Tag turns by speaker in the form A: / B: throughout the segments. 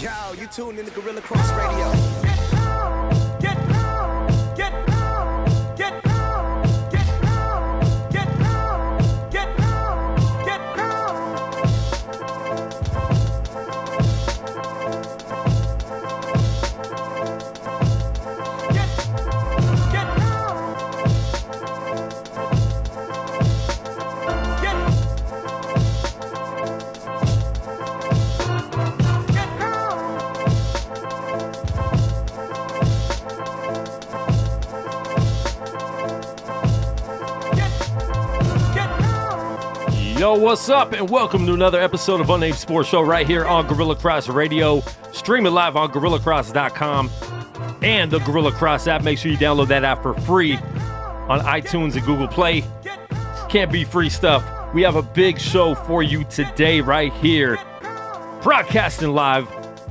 A: Yo, you tuned in to Guerilla Cross Radio.
B: Yo, what's up, and welcome to another episode of Unnamed Sports Show right here on Guerilla Cross Radio. Streaming live on GorillaCross.com and the Guerilla Cross app. Make sure you download that app for free on iTunes and Google Play. Can't be free stuff. We have a big show for you today right here. Broadcasting live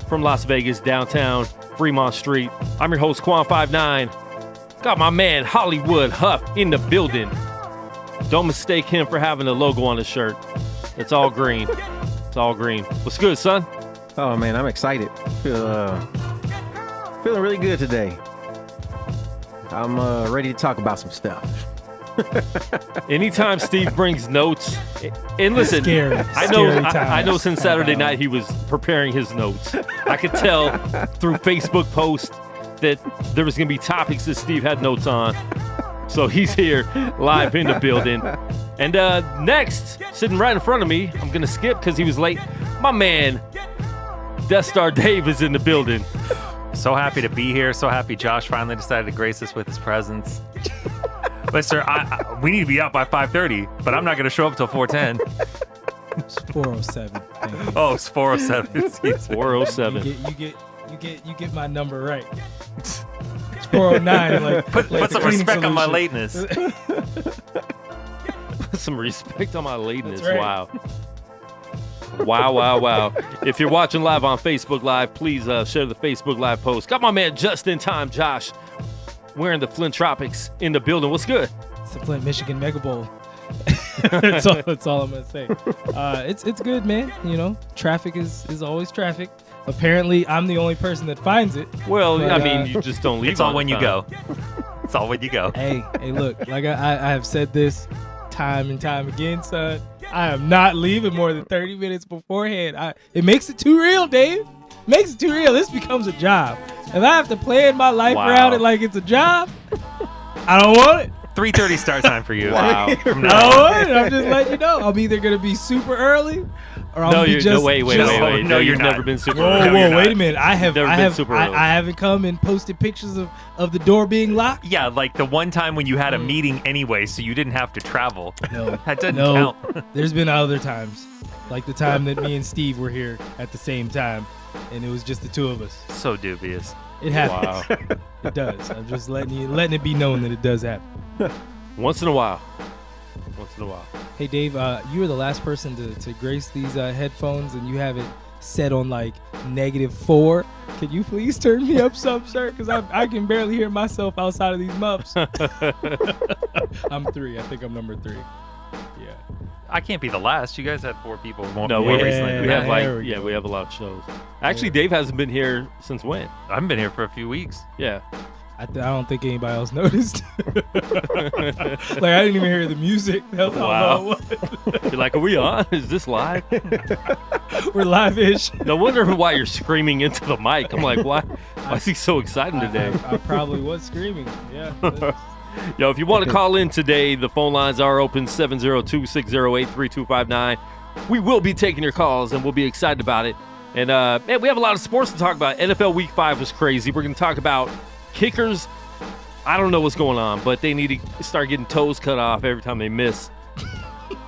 B: from Las Vegas, downtown Fremont Street. I'm your host, Quan59. Got my man, Hollywood Huff, in the building. Don't mistake him for having a logo on his shirt. It's all green. It's all green. What's good, son?
C: Oh, man, I'm excited. Feeling really good today. I'm ready to talk about some stuff.
B: Anytime Steve brings notes, and listen,
D: Scary
B: I know since Saturday night he was preparing his notes. I could tell through Facebook posts that there was going to be topics that Steve had notes on. So he's here live in the building. And next, sitting right in front of me, I'm going to skip because he was late. My man, Death Star Dave, is in the building.
E: So happy to be here. So happy Josh finally decided to grace us with his presence. But, sir, we need to be out by 5:30, but I'm not going to show up till 4:10.
D: It's 407.
E: Oh, it's 4:07.
B: 407.
D: You get my number right. It's 409.
E: Put some respect on my lateness.
B: Put some respect on my lateness.
D: Right.
B: Wow. If you're watching live on Facebook Live, please share the Facebook Live post. Got my man Just in Time, Josh, wearing the Flint Tropics in the building. What's good?
D: It's the Flint, Michigan Mega Bowl. That's all I'm going to say. It's good, man. You know, traffic is always traffic. Apparently, I'm the only person that finds it.
B: Well, but, I mean, you just don't leave.
E: It's all when you go. It's all when you go.
D: Hey, look, like I have said this time and time again, son. I am not leaving more than 30 minutes beforehand. It makes it too real, Dave. Makes it too real. This becomes a job. If I have to plan my life around it like it's a job, I don't want it.
E: 3:30 start time for you.
B: Wow.
D: I don't want it. I'm just letting you know. I'm either going to be super early or I'm
B: wait. No, you've never been super early.
D: Whoa, wait a minute. I haven't come and posted pictures of the door being locked.
E: Yeah, like the one time when you had a meeting anyway, so you didn't have to travel.
D: No.
E: That doesn't count.
D: There's been other times. Like the time that me and Steve were here at the same time, and it was just the two of us.
E: So dubious.
D: It happens. Wow. It does. I'm just letting it be known that it does happen.
B: Once in a while.
D: Hey, Dave, you were the last person to grace these headphones, and you have it set on like -4. Can you please turn me up some, sir? Because I can barely hear myself outside of these muffs. I'm 3. I think I'm number 3. Yeah.
E: I can't be the last. You guys had 4 people more
B: recently.
E: recently.
B: We have a lot of shows. Actually, Dave hasn't been here since when?
E: I haven't been here for a few weeks.
B: Yeah.
D: I don't think anybody else noticed. Like, I didn't even hear the music.
B: Wow. You're like, are we on? Is this live?
D: We're live-ish.
B: No wonder why you're screaming into the mic. I'm like, why is he so excited today?
D: I probably was screaming. Yeah.
B: Yo, if you want to call in today, the phone lines are open, 702-608-3259. We will be taking your calls, and we'll be excited about it. And, man, we have a lot of sports to talk about. NFL Week 5 was crazy. We're going to talk about kickers. I don't know what's going on, but they need to start getting toes cut off every time they miss.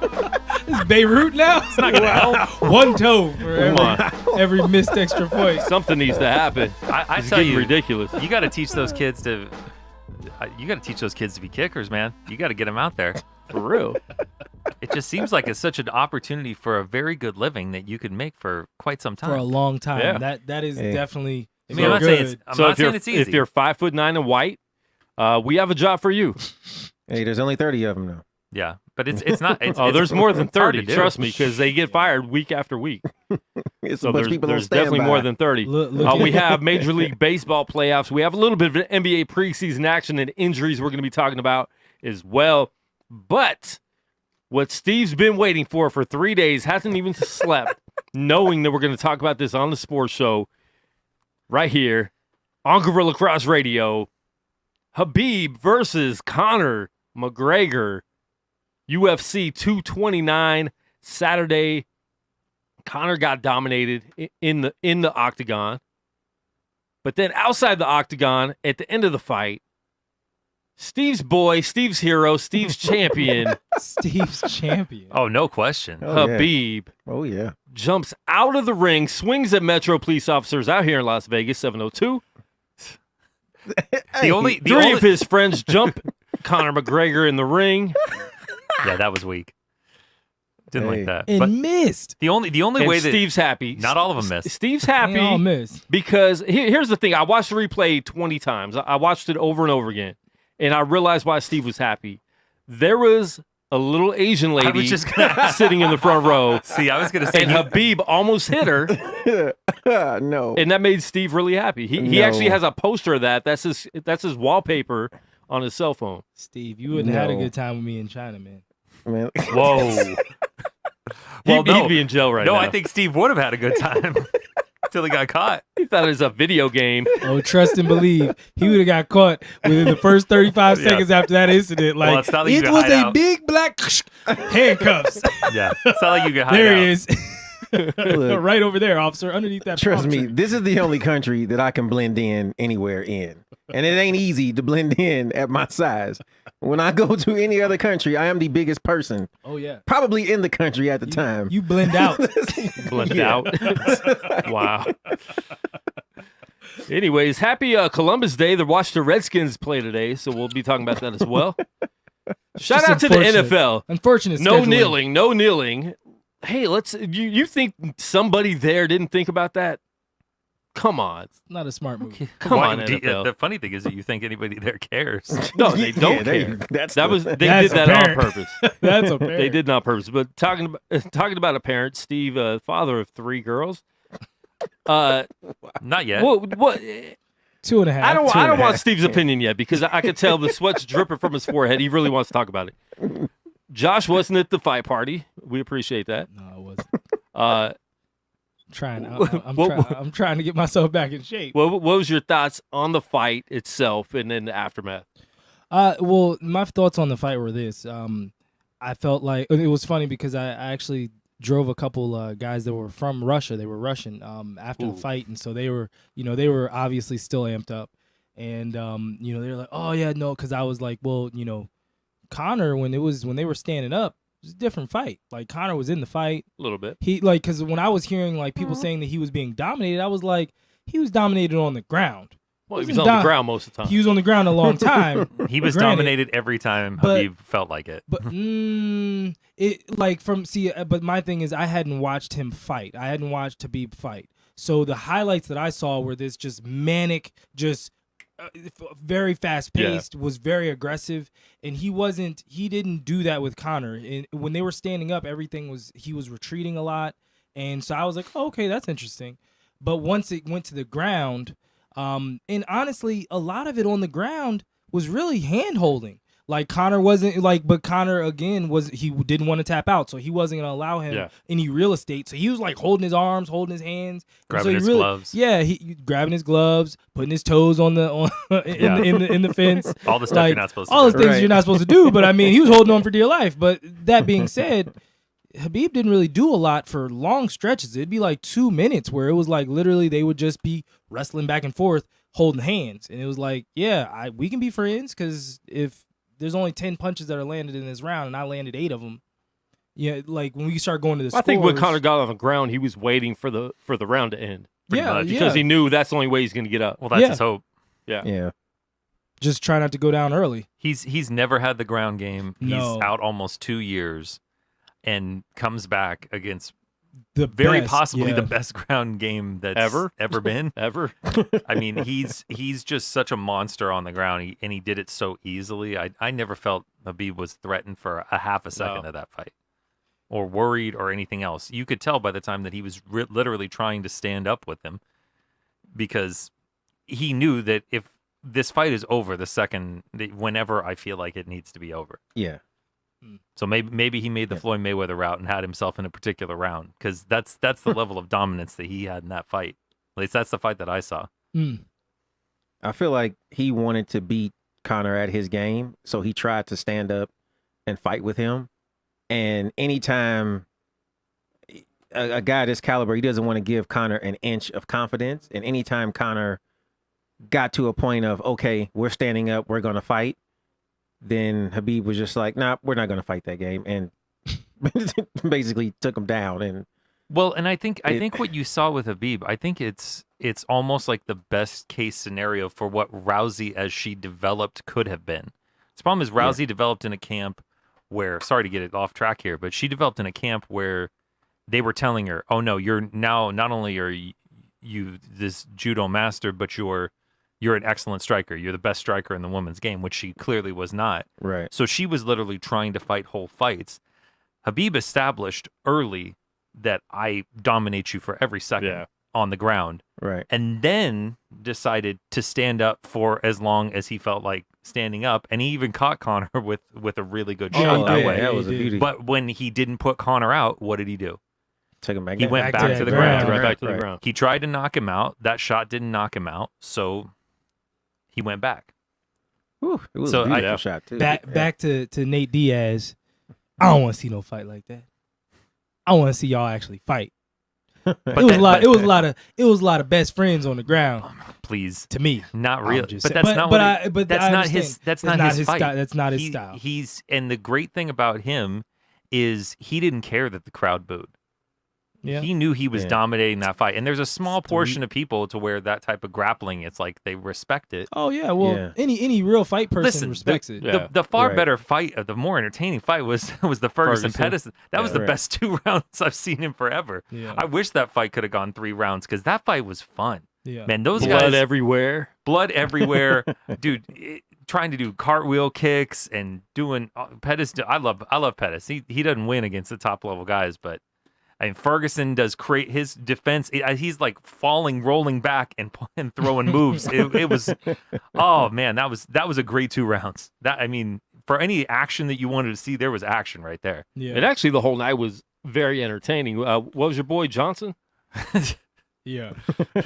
D: It's Beirut now? It's not going to help. One toe for every missed extra point.
B: Something needs to happen.
E: I tell you,
B: ridiculous.
E: You got to teach those kids to be kickers, man. You got to get them out there.
B: For real.
E: It just seems like it's such an opportunity for a very good living that you could make for quite some time.
D: For a long time.
B: Yeah.
D: That is definitely
E: I'm not saying it's easy.
B: If you're 5'9" and white, we have a job for you.
C: Hey, there's only 30 of them now.
E: Yeah, but it's not.
B: There's more than 30. Trust me, because they get fired week after week.
C: It's
B: So
C: a bunch of people on
B: there's definitely
C: standby.
B: more than 30. We have Major League Baseball playoffs. We have a little bit of NBA preseason action and injuries we're going to be talking about as well. But what Steve's been waiting for 3 days, hasn't even slept, knowing that we're going to talk about this on the sports show right here on Guerilla Cross Radio. Khabib versus Conor McGregor, UFC 229, Saturday. Conor got dominated in the octagon. But then outside the octagon, at the end of the fight, Steve's boy, Steve's hero, Steve's champion,
D: Steve's champion.
E: Oh, no question.
B: Khabib,
C: Oh, yeah.
B: jumps out of the ring, swings at Metro police officers out here in Las Vegas, 702. Three of his friends jump Conor McGregor in the ring.
E: Yeah, that was weak. Didn't like that.
D: And
E: But
D: missed.
E: the only
B: And
E: way that
B: Steve's happy.
E: not all of them missed.
B: Steve's
D: They all
B: happy
D: missed.
B: because here's the thing. I watched the replay 20 times. I watched it over and over again, and I realized why Steve was happy. There was a little Asian lady
E: was just gonna
B: sitting in the front row,
E: See, I was going to say
B: and Khabib almost hit her,
C: No.
B: and that made Steve really happy. He
C: No.
B: actually has a poster of that. That's his wallpaper on his cell phone.
D: Steve, you wouldn't have had a
C: No.
D: good time with me in China, man.
C: Man.
B: Whoa.
E: Well,
B: He'd be in jail right now.
E: no, I think Steve would have had a good time until he got caught.
B: he thought it was a video game.
D: Oh, trust and believe. He would have got caught within the first 35
E: Yeah.
D: seconds after that incident. Like,
E: Well, it's not like you
D: it
E: can
D: was
E: hide
D: a
E: out.
D: big black handcuffs.
E: Yeah, it's not like you could hide
D: There
E: out.
D: he is.
C: Look,
D: Right over there, officer, underneath that
C: trust
D: palm
C: me,
D: tree.
C: this is the only country that I can blend in anywhere in. And it ain't easy to blend in at my size. When I go to any other country, I am the biggest person,
D: Oh, yeah.
C: probably in the country at the time.
D: You blend out.
B: Blended
C: Yeah.
B: out. Wow. Anyways, happy Columbus Day. The Washington Redskins play today, so we'll be talking about that as well. Shout
D: just
B: out to the
D: unfortunate.
B: NFL.
D: Unfortunate
B: No
D: scheduling.
B: kneeling, no kneeling. Hey, you think somebody there didn't think about that? Come on.
D: Not a smart move.
B: Come
E: Why-
B: on, NFL.
E: The funny thing is that you think anybody there cares.
B: No, they don't
C: Yeah,
B: care.
C: that's
B: They
D: That's
B: did that
D: apparent.
B: on purpose.
D: That's okay.
B: They did not on purpose. But talking about a parent, Steve, father of 3 girls.
E: Not yet.
B: What
D: 2.5.
B: I don't
C: Two and a
B: want
C: half.
B: Steve's opinion yet because I could tell the sweat's dripping from his forehead. He really wants to talk about it. Josh wasn't at the fight party. We appreciate that.
D: No, I wasn't.
B: Uh,
D: Trying.
B: What-
D: I'm trying to get myself back in shape.
B: what was your thoughts on the fight itself and then the aftermath?
D: Well, my thoughts on the fight were this. I felt like it was funny because I actually drove a couple guys that were from Russia. They were Russian after the fight, and so they were obviously still amped up, and they were like, oh yeah, no, because I was like, well, Conor when they were standing up, it was a different fight. Like Conor was in the fight.
B: A little bit.
D: He because when I was hearing like people saying that he was being dominated, I was like, he was dominated on the ground.
B: Well, he was
D: Wasn't
B: on the
D: dom-
B: ground most of the time.
D: He was on the ground a long time.
E: He was
D: Granted,
E: dominated every time
D: but-
E: Khabib felt like it.
D: But but my thing is I hadn't watched him fight. I hadn't watched Khabib fight. So the highlights that I saw were this just manic, just very fast paced, was very aggressive, and he didn't do that with Conor. And when they were standing up, he was retreating a lot, and so I was like, oh, okay, that's interesting. But once it went to the ground, and honestly, a lot of it on the ground was really hand holding. Like Conor wasn't like, but Conor again he didn't want to tap out, so he wasn't gonna allow him any real estate. So he was like holding his arms, holding his hands,
E: Grabbing
D: so
E: his gloves.
D: Yeah, he grabbing his gloves, putting his toes in the fence.
E: All the stuff
D: Like,
E: you're not supposed to
D: all
E: do.
D: the things
C: Right.
D: you're not supposed to do. But I mean, he was holding on for dear life. But that being said, Khabib didn't really do a lot for long stretches. It'd be like 2 minutes where it was like literally they would just be wrestling back and forth, holding hands, and it was like, yeah, we can be friends because if there's only 10 punches that are landed in this round and I landed 8 of them. Yeah, like when we start going to the
B: I think when
D: scores-
B: Conor got on the ground, he was waiting for the round to end
E: Pretty
D: yeah,
E: much.
B: because he knew that's the only way he's going to get up.
E: Well, that's
D: Yeah.
E: his hope.
C: Yeah.
D: just try not to go down early.
E: He's never had the ground game. He's
D: No.
E: out almost 2 years and comes back against
D: The
E: very
D: best,
E: possibly
D: yeah.
E: the best ground game that's
B: Ever?
E: been.
B: Ever.
E: I mean, he's just such a monster on the ground, and he did it so easily. I never felt Khabib was threatened for a half a second
B: No.
E: of that fight. or worried or anything else. You could tell by the time that he was literally trying to stand up with him, because he knew that if this fight is over whenever I feel like it needs to be over.
C: Yeah.
E: So maybe he made the Floyd Mayweather route and had himself in a particular round, because that's the level of dominance that he had in that fight. At least that's the fight that I saw.
C: I feel like he wanted to beat Conor at his game, so he tried to stand up and fight with him. And anytime a guy this caliber, he doesn't want to give Conor an inch of confidence. And anytime Conor got to a point of, okay, we're standing up, we're going to fight, then Khabib was just like, nah, we're not going to fight that game. And basically took him down. And
E: I think what you saw with Khabib, I think it's almost like the best case scenario for what Rousey as she developed could have been. The problem is Rousey developed in a camp where, sorry to get it off track here, but she developed in a camp where they were telling her, oh no, you're now, not only are you this judo master, but you're an excellent striker. You're the best striker in the women's game, which she clearly was not.
C: Right.
E: So she was literally trying to fight whole fights. Khabib established early that I dominate you for every second on the ground.
C: Right.
E: And then decided to stand up for as long as he felt like standing up. And he even caught Conor with a really good shot that way.
C: That was a beauty.
E: But when he didn't put Conor out, what did he do?
C: Took him back.
E: He
C: down.
E: went back to the ground.
B: Right back to the ground.
E: He tried to knock him out. That shot didn't knock him out. So he went back.
C: Whew, it was
E: So
C: a beautiful shot too.
D: Back to Nate Diaz. I don't want to see no fight like that. I want to see y'all actually fight. It was a lot of best friends on the ground.
E: Please,
D: to me,
E: not really.
D: Just
E: But
D: saying.
E: that's not what. That's not his. That's not his fight.
D: That's not his style.
E: And the great thing about him is he didn't care that the crowd booed.
D: Yeah.
E: He knew he was dominating that fight, and there's a small portion of people to where that type of grappling, it's like they respect it.
D: Oh yeah, well, any real fight person respects it.
E: The far better fight, the more entertaining fight was the Ferguson Pettis. That was the best 2 rounds I've seen in forever.
D: Yeah.
E: I wish that fight could have gone 3 rounds, because that fight was fun.
D: Yeah.
E: Man, those
B: blood
E: guys
B: everywhere.
E: Blood everywhere, dude. Trying to do cartwheel kicks and doing Pettis. I love Pettis. He doesn't win against the top level guys, but I mean, Ferguson does create his defense. He's like falling, rolling back, and throwing moves. It was, oh man, that was a great 2 rounds. That, I mean, for any action that you wanted to see, there was action right there.
D: Yeah.
B: And actually, the whole night was very entertaining. What was your boy Johnson?
D: Yeah.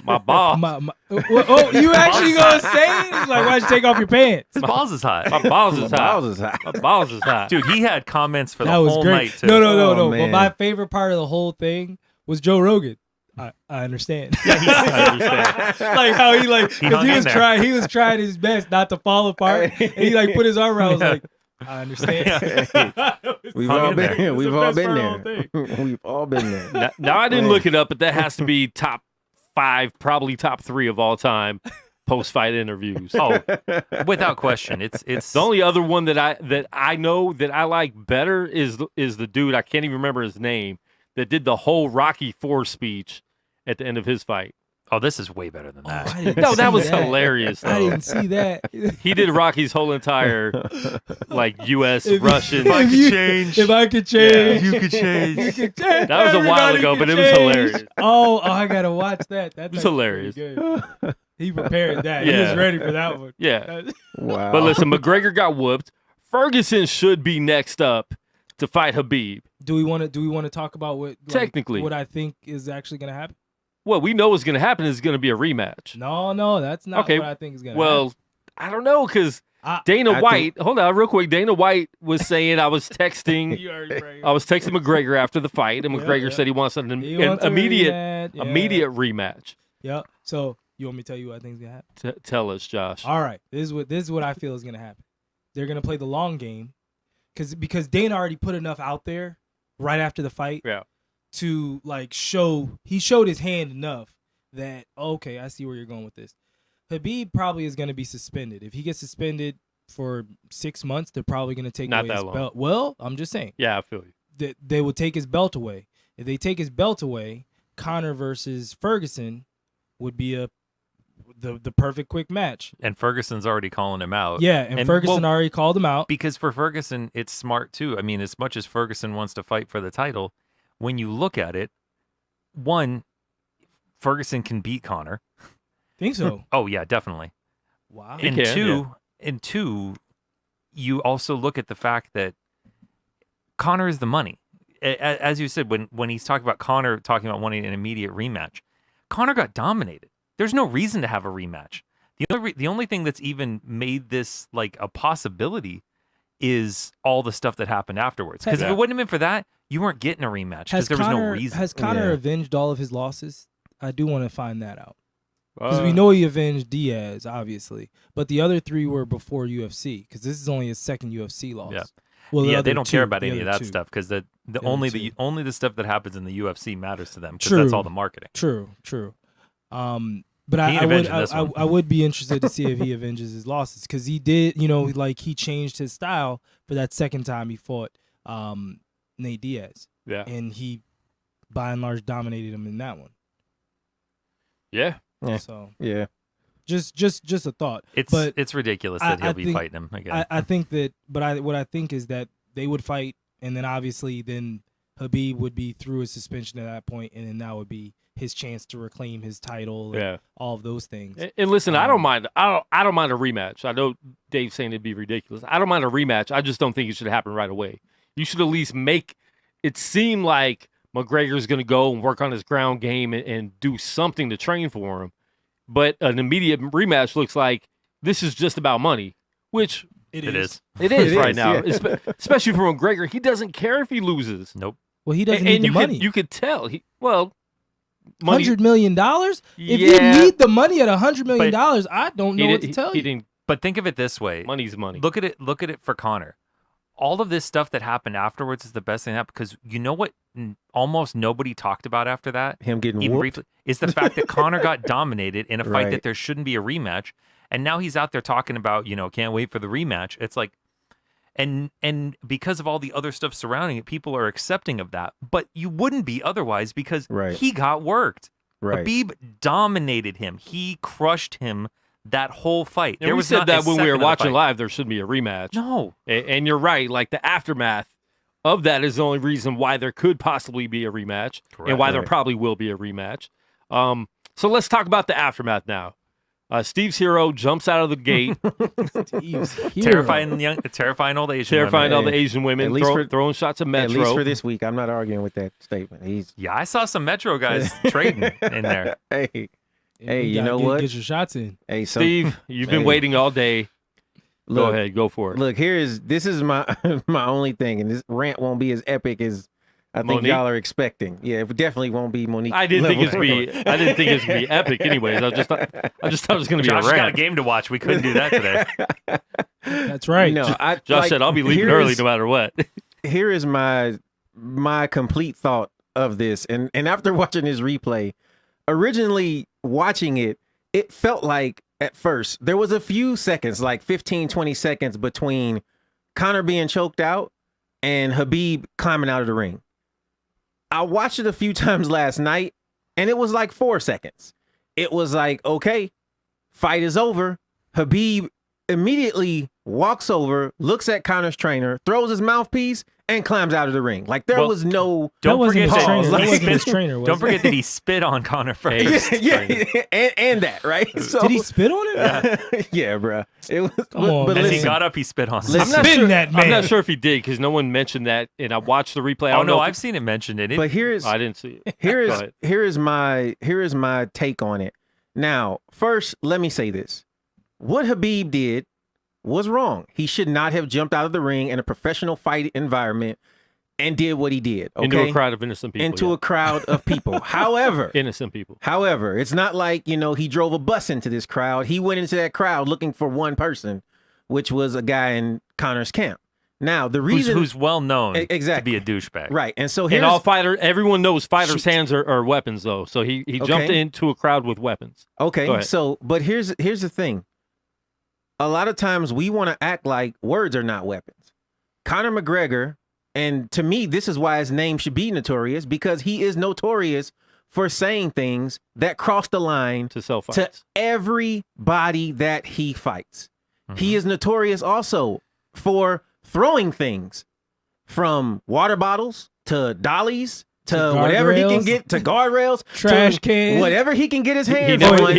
B: My boss.
D: Oh, you actually gonna say it? It's like, why'd you take off your pants?
E: His balls is hot.
B: My balls is hot. My balls is hot.
E: Dude, he had comments for the
D: That was
E: whole
D: great.
E: night too.
D: No.
C: man.
D: But my favorite part of the whole thing was Joe Rogan. I understand.
B: I understand.
D: Like how he
E: hung in there.
D: he was trying his best not to fall apart, and he like put his arm around. I was like, I understand.
C: We've all been
E: there.
C: there. We've all been
D: best
C: there. We've all been there.
B: Now I didn't look it up, but that has to be top 5, probably top 3 of all time post-fight interviews.
E: Oh, without question, it's
B: The only other one that I know that I like better is the dude, I can't even remember his name, that did the whole Rocky 4 speech at the end of his fight.
E: Oh, this is way better than that.
B: No, that was hilarious.
D: I
B: Though.
D: didn't see that.
B: He did Rocky's whole entire like U.S. Russian.
D: If I could change,
E: you could change.
D: you could change.
B: That was a while ago, but it was hilarious.
D: Oh, I gotta watch that. That's
B: It was hilarious.
D: Good. He prepared that. He
B: Yeah.
D: was ready for that one.
B: Yeah.
C: Wow.
B: But listen, McGregor got whooped. Ferguson should be next up to fight Khabib.
D: Do we want to talk about what
B: Technically.
D: what I think is actually gonna happen?
B: What we know is going to happen is going to be a rematch.
D: No, that's not
B: Okay,
D: what I think is gonna
B: Well,
D: happen.
B: I don't know because
D: I
B: Dana White. Hold on, real quick. Dana White was saying I was texting.
D: You already right.
B: I was texting McGregor after the fight, and McGregor said he wants an
D: He wants a
B: immediate
D: rematch.
B: rematch.
D: Yep. So you want me to tell you what I think is gonna happen?
B: Tell us, Josh.
D: All right. This is what I feel is gonna happen. They're gonna play the long game, because Dana already put enough out there right after the fight.
B: Yeah.
D: To like showed his hand enough that, okay, I see where you're going with this. Khabib probably is going to be suspended. If he gets suspended for 6 months, they're probably going to take
B: Not
D: away
B: that
D: his
B: long.
D: belt. Well, I'm just saying
B: Yeah, I feel you.
D: that they will take his belt away. If they take his belt away, Conor versus Ferguson would be a the perfect quick match.
E: And Ferguson's already calling him out.
D: Yeah, and Ferguson already called him out.
E: Because for Ferguson, it's smart too. I mean, as much as Ferguson wants to fight for the title, when you look at it, one, Ferguson can beat Conor.
D: Think so?
E: Oh yeah, definitely.
D: Wow.
E: And two, you also look at the fact that Conor is the money. As you said, when he's talking about Conor talking about wanting an immediate rematch, Conor got dominated. There's no reason to have a rematch. The only thing that's even made this like a possibility is all the stuff that happened afterwards. Because if it wouldn't have been for that, you weren't getting a rematch because there was no reason.
D: Has Conor avenged all of his losses? I do want to find that out. Because we know he avenged Diaz, obviously, but the other 3 were before UFC. Because this is only his second UFC loss.
E: Yeah.
D: Well,
E: they don't care about any of that stuff because only the stuff that happens in the UFC matters to them because that's all the marketing.
D: True. But I would be interested to see if he avenges his losses because he did, like he changed his style for that second time he fought Nate Diaz.
B: Yeah.
D: And he, by and large, dominated him in that one.
B: Yeah.
D: So
C: yeah.
D: Just a thought.
E: It's ridiculous that he'll be fighting him again.
D: I think that, what I think is that they would fight, and then obviously then Khabib would be through his suspension at that point, and then that would be his chance to reclaim his title. And all of those things.
B: And listen, I don't mind. I don't mind a rematch. I know Dave's saying it'd be ridiculous. I don't mind a rematch. I just don't think it should happen right away. You should at least make it seem like McGregor's going to go and work on his ground game and do something to train for him. But an immediate rematch looks like this is just about money, which
E: it is.
B: It is right now, especially for McGregor. He doesn't care if he loses.
E: Nope.
D: Well, he doesn't need the money.
B: You could tell. Money.
D: $100 million? If you need the money at $100 million, I don't know what to tell you.
E: But think of it this way.
B: Money's money.
E: Look at it for Conor. All of this stuff that happened afterwards is the best thing that happened because you know what almost nobody talked about after that?
C: Him getting
E: even
C: whooped?
E: briefly, is the fact that Conor got dominated in a fight that there shouldn't be a rematch. And now he's out there talking about, can't wait for the rematch. It's like, and because of all the other stuff surrounding it, people are accepting of that. But you wouldn't be otherwise because he got worked.
C: Right.
E: Khabib dominated him. He crushed him that whole fight.
B: And we said that when we were watching live, there shouldn't be a rematch.
E: No.
B: And you're right. Like the aftermath of that is the only reason why there could possibly be a rematch and why there probably will be a rematch. So let's talk about the aftermath now. Steve's hero jumps out of the gate.
E: Terrifying old Asian
B: Terrifying
E: women.
B: all the Asian women, throwing shots of Metro.
C: At least for this week. I'm not arguing with that statement.
E: Yeah, I saw some Metro guys trading in there.
C: Hey, you know what?
D: Get your shots in.
C: Hey,
B: Steve, you've been waiting all day. Go ahead, go for it.
C: Look, this is my my only thing, and this rant won't be as epic as I think
B: Monique?
C: y'all are expecting. Yeah, it definitely won't be Monique.
B: I didn't think it's gonna be epic. Anyways, I just thought it was gonna be
E: Josh
B: a rant.
E: got a game to watch. We couldn't do that today.
D: That's right.
C: No,
B: Josh said I'll be leaving early no matter what.
C: Here is my complete thought of this, and after watching this replay, originally watching it, it felt like at first there was a few seconds, like 15, 20 seconds between Conor being choked out and Khabib climbing out of the ring. I watched it a few times last night, and it was like 4 seconds. It was like, okay, fight is over. Khabib immediately walks over, looks at Conor's trainer, throws his mouthpiece, and climbs out of the ring. Like there was no.
E: Don't forget
D: his trainer.
E: Don't forget that he spit on Conor first.
C: and that, right? So,
D: did he spit on him?
C: Yeah, bro. It was.
D: Come on,
C: but
E: As
C: listen,
E: he got up, he spit on him.
B: I'm not sure if he did because no one mentioned that, and I watched the replay.
E: Oh no, I've seen it mentioned.
C: But
B: I didn't see it.
C: Here is my take on it. Now, first, let me say this: what Khabib did was wrong. He should not have jumped out of the ring in a professional fight environment and did what he did. Okay?
B: Into a crowd of innocent people.
C: A crowd of people. However,
B: innocent people.
C: However, it's not like, he drove a bus into this crowd. He went into that crowd looking for one person, which was a guy in Conor's camp. Now, the reason
E: who's well known to
C: exactly
E: be a douchebag.
C: Right. And so
B: everyone knows fighters' hands are weapons though. So he jumped into a crowd with weapons.
C: Okay. So, but here's the thing. A lot of times we want to act like words are not weapons. Conor McGregor, and to me, this is why his name should be notorious, because he is notorious for saying things that cross the line
B: to sell fights.
C: to everybody that he fights. He is notorious also for throwing things from water bottles to dollies to whatever he can get, to guardrails,
D: trash
C: to
D: cans,
C: whatever he can get his hands
B: never,
C: on.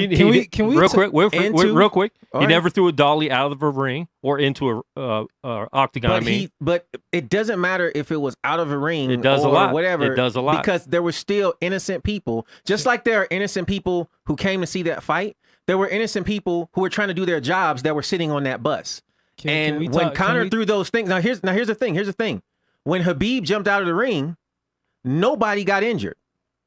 D: Can we
B: real quick, real quick. He
C: right.
B: never threw a dolly out of a ring or into a octagon.
C: But it doesn't matter if it was out of a ring.
B: It does
C: or
B: a lot.
C: Whatever.
B: It does a lot
C: because there were still innocent people, just like there are innocent people who came to see that fight. There were innocent people who were trying to do their jobs that were sitting on that bus. When Conor threw those things, now here's the thing. Here's the thing. When Khabib jumped out of the ring, nobody got injured.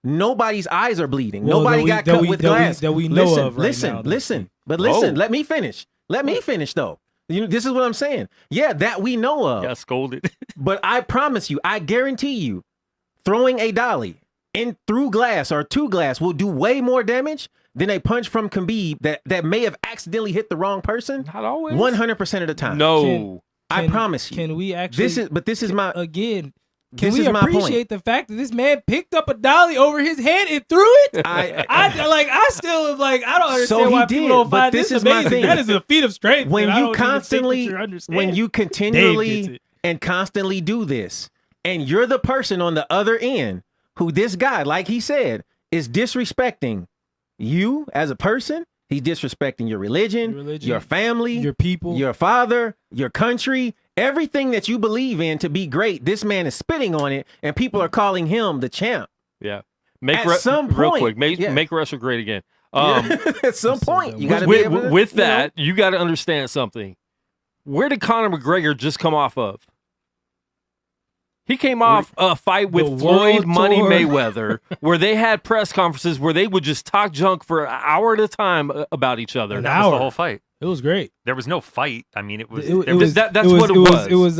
C: Nobody's eyes are bleeding. Nobody got cut with glass.
D: That we know of right now.
C: Listen. Let me finish. Let me finish, though. This is what I'm saying. Yeah, that we know of.
B: Got scolded.
C: But I promise you, I guarantee you, throwing a dolly in through glass or to glass will do way more damage than a punch from Khabib that may have accidentally hit the wrong person.
B: Not always.
C: 100% of the time.
B: No.
C: I promise you.
D: Can we actually?
C: This is my
D: again.
C: Can
D: we appreciate the fact that this man picked up a dolly over his head and threw it? I still am like, I don't understand why people don't find this amazing. That is a feat of strength.
C: When you continually and constantly do this, and you're the person on the other end who this guy, like he said, is disrespecting you as a person. He's disrespecting your religion, your family,
D: your people,
C: your father, your country, everything that you believe in to be great. This man is spitting on it, and people are calling him the champ.
B: Yeah.
C: Real
B: quick, make wrestling great again.
C: At some point, you got to be able to,
B: with that, you got to understand something. Where did Conor McGregor just come off of? He came off a fight with Floyd Money Mayweather, where they had press conferences where they would just talk junk for an hour at a time about each other.
E: That was the whole fight.
D: It was great.
E: There was no fight. I mean, it was.
B: That's what it was.
D: It was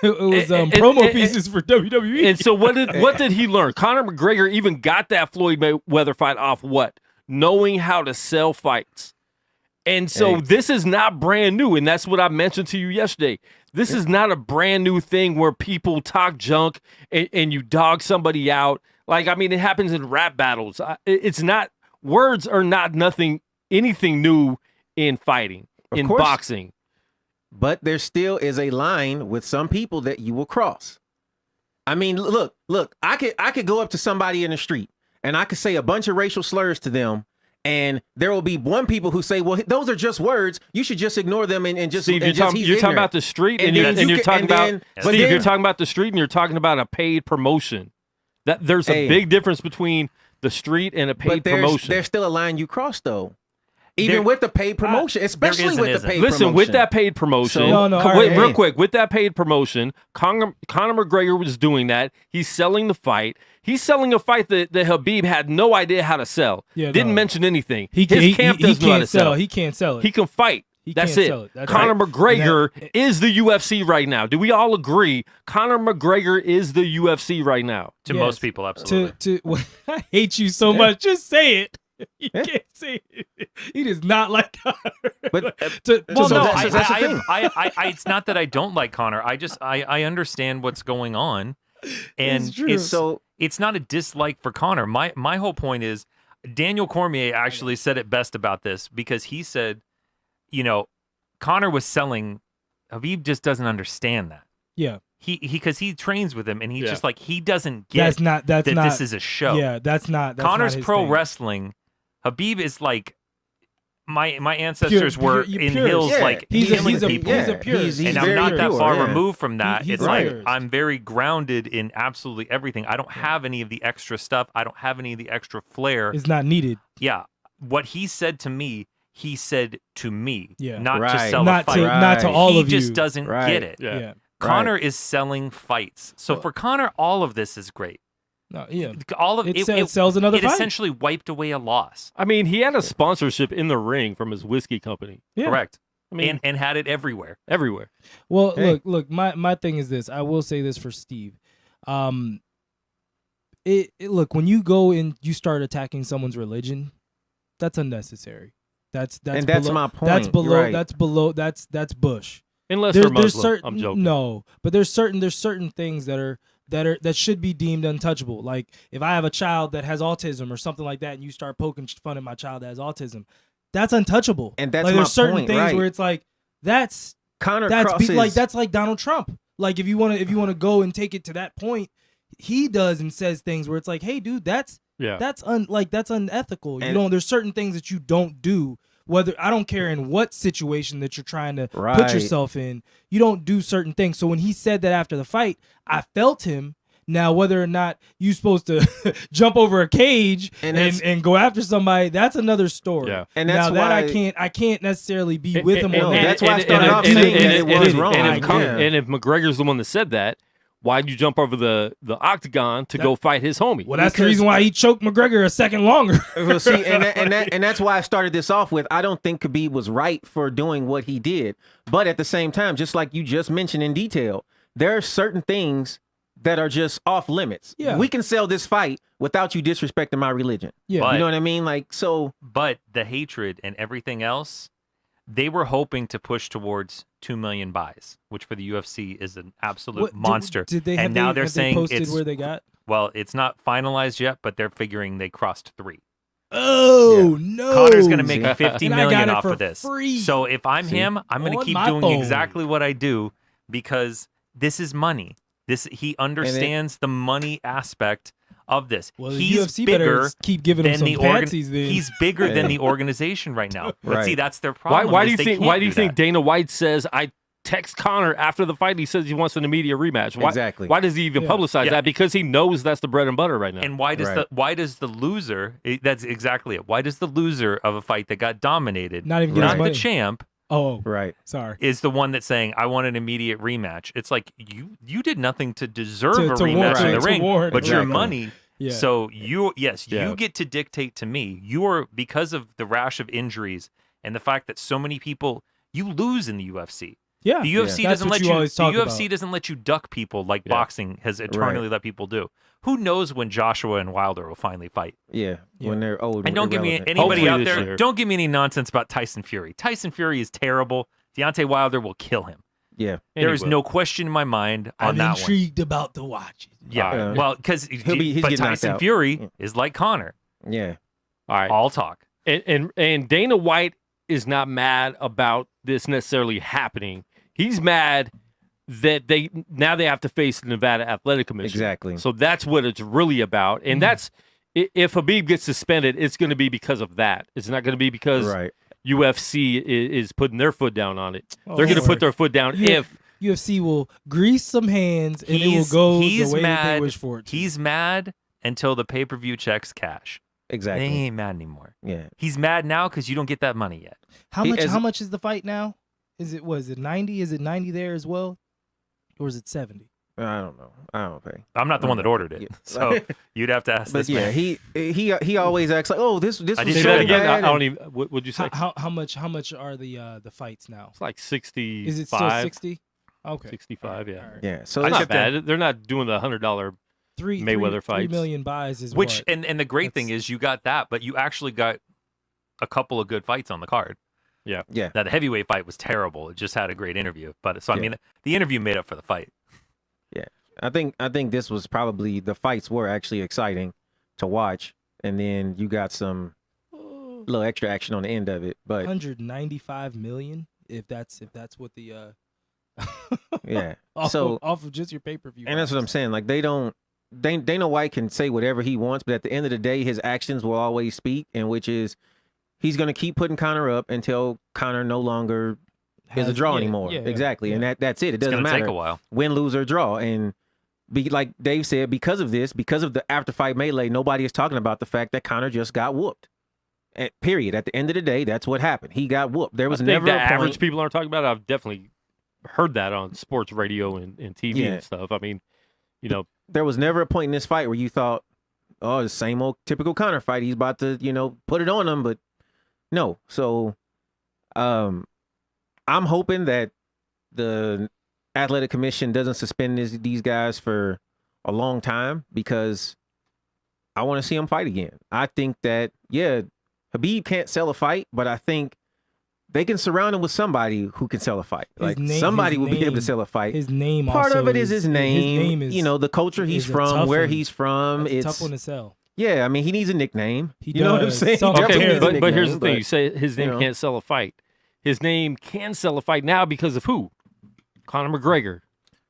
D: promo pieces for WWE.
B: And so what did he learn? Conor McGregor even got that Floyd Mayweather fight off what? Knowing how to sell fights. And so this is not brand new, and that's what I mentioned to you yesterday. This is not a brand new thing where people talk junk and you dog somebody out. Like, I mean, it happens in rap battles. It's not, words are not anything new in fighting, in boxing.
C: But there still is a line with some people that you will cross. I mean, look, I could go up to somebody in the street and I could say a bunch of racial slurs to them. And there will be one people who say, well, those are just words. You should just ignore them and just.
B: Steve, you're talking about the street, and you're talking about Steve. You're talking about the street, and you're talking about a paid promotion. That there's a big difference between the street and a paid promotion.
C: There's still a line you cross, though. Even with the paid promotion, especially with the paid promotion.
B: Listen, with that paid promotion, real quick, with that paid promotion, Conor McGregor was doing that. He's selling the fight. He's selling a fight that Khabib had no idea how to sell. Didn't mention anything. His camp doesn't know how to sell.
D: He can't sell it.
B: He can fight. That's it. Conor McGregor is the UFC right now. Do we all agree? Conor McGregor is the UFC right now.
E: To most people, absolutely.
D: I hate you so much. Just say it. You can't say it. He does not like Conor.
C: But
E: it's not that I don't like Conor. I understand what's going on, and it's not a dislike for Conor. My whole point is Daniel Cormier actually said it best about this because he said, Conor was selling. Khabib just doesn't understand that.
D: Yeah.
E: Because he trains with him and he's just like he doesn't get that this is a show.
D: Yeah, that's
E: Conor's
D: not
E: pro
D: thing.
E: Wrestling. Khabib is like my ancestors were in hills, like healing people.
D: He's a purist.
E: And I'm not that
C: pure,
E: far removed from that.
D: He's
E: it's like I'm very grounded in absolutely everything. I don't have any of the extra stuff. I don't have any of the extra flair.
D: It's not needed.
E: Yeah. What he said to me, he said to me,
D: yeah.
E: not to sell a fight.
D: Not to all of you.
E: He just doesn't get it.
D: Yeah.
E: Conor is selling fights. So for Conor, all of this is great.
D: No, yeah.
E: All of
D: it sells another fight.
E: It essentially wiped away a loss.
B: I mean, he had a sponsorship in the ring from his whiskey company.
D: Yeah.
E: Correct.
B: I mean,
E: and had it everywhere.
B: Everywhere.
D: Well, look, my thing is this. I will say this for Steve. Look, when you go and you start attacking someone's religion, that's unnecessary. That's
C: my point.
D: That's below. That's Bush.
B: Unless they're Muslim. I'm joking.
D: No, but there's certain things that are that should be deemed untouchable. Like if I have a child that has autism or something like that, and you start poking fun at my child that has autism, that's untouchable.
C: And that's
D: like,
C: my
D: there's certain
C: point,
D: things
C: right.
D: where it's like that's
C: crosses.
D: like that's like Donald Trump. Like if you want to go and take it to that point, he does and says things where it's like, hey, dude, that's unethical.
C: And
D: there's certain things that you don't do. Whether I don't care in what situation that you're trying to put
C: Right.
D: yourself in, you don't do certain things. So when he said that after the fight, I felt him. Now, whether or not you're supposed to jump over a cage and go after somebody, that's another story.
B: Yeah.
C: And that's
D: now
C: why
D: that I can't necessarily be with him on that.
C: that's why I started off saying that it was wrong.
B: And if McGregor's the one that said that, why'd you jump over the octagon to go fight his homie?
D: Well, that's the reason why he choked McGregor a second longer.
C: Well, see, and that's why I started this off with, I don't think Khabib was right for doing what he did. But at the same time, just like you just mentioned in detail, there are certain things that are just off limits.
D: Yeah.
C: We can sell this fight without you disrespecting my religion.
D: Yeah.
E: But-
C: You know what I mean? Like, so.
E: But the hatred and everything else, they were hoping to push towards 2 million buys, which for the UFC is an absolute monster.
D: Did they?
E: And now they're saying
D: posted
E: it's
D: where they got?
E: well, it's not finalized yet, but they're figuring they crossed 3.
D: Oh no!
E: Connor's going to make
C: See?
E: 50
D: And I got
E: million
D: it
E: off
D: for
E: of this.
D: free.
E: So if I'm him, I'm going to
D: On
E: keep
D: my
E: doing
D: phone.
E: exactly what I do because this is money. He understands the money aspect of this.
D: Well, the
E: He's
D: UFC better
E: bigger
D: keep giving him
E: than
D: some
E: the
D: patsies then.
E: He's bigger than the organization right now. But
C: Right.
E: see, that's their problem.
B: Why do
E: is
B: you
E: they
B: think?
E: can't
B: Why do you think
E: that.
B: Dana White says I text Conor after the fight? He says he wants an immediate rematch. Why,
C: Exactly.
B: Why does he even publicize
E: Yeah.
B: that? Because he knows that's the bread and butter right now.
E: And why does
C: Right.
E: why does the loser? That's exactly it. Why does the loser of a fight that got dominated,
D: Not even get his
E: not the
D: money.
E: champ,
D: Oh,
C: Right.
D: sorry.
E: is the one that's saying I want an immediate rematch? It's like you did nothing to deserve
D: To
E: a
D: warrant-
E: rematch in the
D: to
E: ring,
D: warrant
E: but your
C: Exactly.
E: money.
D: Yeah.
E: So you
B: Yeah.
E: get to dictate to me. You're because of the rash of injuries and the fact that so many people you lose in the UFC.
D: Yeah.
E: The UFC
D: That's
E: doesn't
D: what
E: let
D: you
E: you.
D: always
E: The
D: talk
E: UFC
D: about.
E: doesn't let you duck people like
B: Yeah.
E: boxing has eternally let people do. Who knows when Joshua and Wilder will finally fight?
C: Yeah.
D: Yeah.
C: When they're old.
E: And don't give me
C: irrelevant.
E: anybody
B: Hopefully
E: out
B: this
E: there.
B: year.
E: Don't give me any nonsense about Tyson Fury. Tyson Fury is terrible. Deontay Wilder will kill him.
C: Yeah.
E: There is
B: Anyway.
E: no question in my mind on
D: I'm
E: that one.
D: intrigued about the watch.
E: Yeah,
C: Uh,
E: well, because
C: he's
E: but
C: getting knocked
E: Tyson
C: out.
E: Fury
C: Yeah.
E: is like Conor.
C: Yeah.
B: All right.
E: All talk.
B: And Dana White is not mad about this necessarily happening. He's mad that they have to face the Nevada Athletic Commission.
C: Exactly.
B: So that's what it's really about. And that's if Khabib gets suspended, it's going to be because of that. It's not going to be because
C: Right.
B: UFC is putting their foot down on it.
D: Oh,
B: They're going to
D: Lord.
B: put their foot down
D: Yeah.
B: if
D: UFC will grease some hands and it will go the way that they wish for it to.
E: He's mad until the pay-per-view checks cash.
C: Exactly.
E: They ain't mad anymore.
C: Yeah.
E: He's mad now because you don't get that money yet.
D: How
C: He-
D: much?
C: as-
D: How much is the fight now? Was it 90? Is it 90 there as well, or is it 70?
C: I don't know. I don't pay.
E: I'm not the one that ordered it,
C: Yeah.
E: so you'd have to ask
C: But
E: this
C: yeah,
E: man.
C: he always acts like, oh, this
E: I
C: was
E: did
B: say
E: say
C: so
B: that again.
C: bad.
B: I don't even. What would you say?
D: How much are the fights now?
B: It's like 65.
D: Is it still 60? Okay,
B: 65. Yeah.
D: All right.
C: Yeah. So
B: It's
C: it's
B: not bad. They're not doing the $100. Mayweather
D: 3
B: fights.
D: million buys is
E: Which
D: what?
E: and the great thing
D: That's-
E: is you got that, but you actually got a couple of good fights on the card.
C: yeah.
E: Now the heavyweight fight was terrible. It just had a great interview, but so I
C: Yeah.
E: mean the interview made up for the fight.
C: I think this was probably the fights were actually exciting to watch, and then you got some little extra action on the end of it. But
D: 195 million. If that's what the
C: yeah,
D: off,
C: so
D: off of just your pay-per-view.
C: and that's what I'm saying. Like Dana White can say whatever he wants, but at the end of the day, his actions will always speak, and which is he's going to keep putting Conor up until Conor no longer is a draw anymore. Exactly, and that's it. It
E: It's
C: doesn't
E: gonna
C: matter.
E: take a while.
C: Win, lose, or draw. And like Dave said, because of the after fight melee, nobody is talking about the fact that Conor just got whooped. Period. At the end of the day, that's what happened. He got whooped. There was
B: I think
C: never
B: the
C: a
B: average
C: point.
B: people aren't talking about it. I've definitely heard that on sports radio and TV
C: Yeah.
B: and stuff. I mean, you know,
C: There was never a point in this fight where you thought, oh, the same old typical Conor fight. He's about to, put it on him, but no. So, I'm hoping that the athletic commission doesn't suspend these guys for a long time because I want to see them fight again. I think that, Khabib can't sell a fight, but I think they can surround him with somebody who can sell a fight. Like somebody will be able to sell a fight.
D: His name.
C: Part
D: also
C: of it is his name.
D: His name is,
C: the culture he's from, where he's from.
D: It's a
C: It's
D: tough one to sell.
C: Yeah, I mean, he needs a nickname.
D: He
C: know what I'm
D: does.
C: saying?
D: Some-
C: He definitely
B: Okay,
C: needs a
B: but here's the
C: nickname,
B: thing. You say his name can't sell a fight. His name can sell a fight now because of who? Conor McGregor.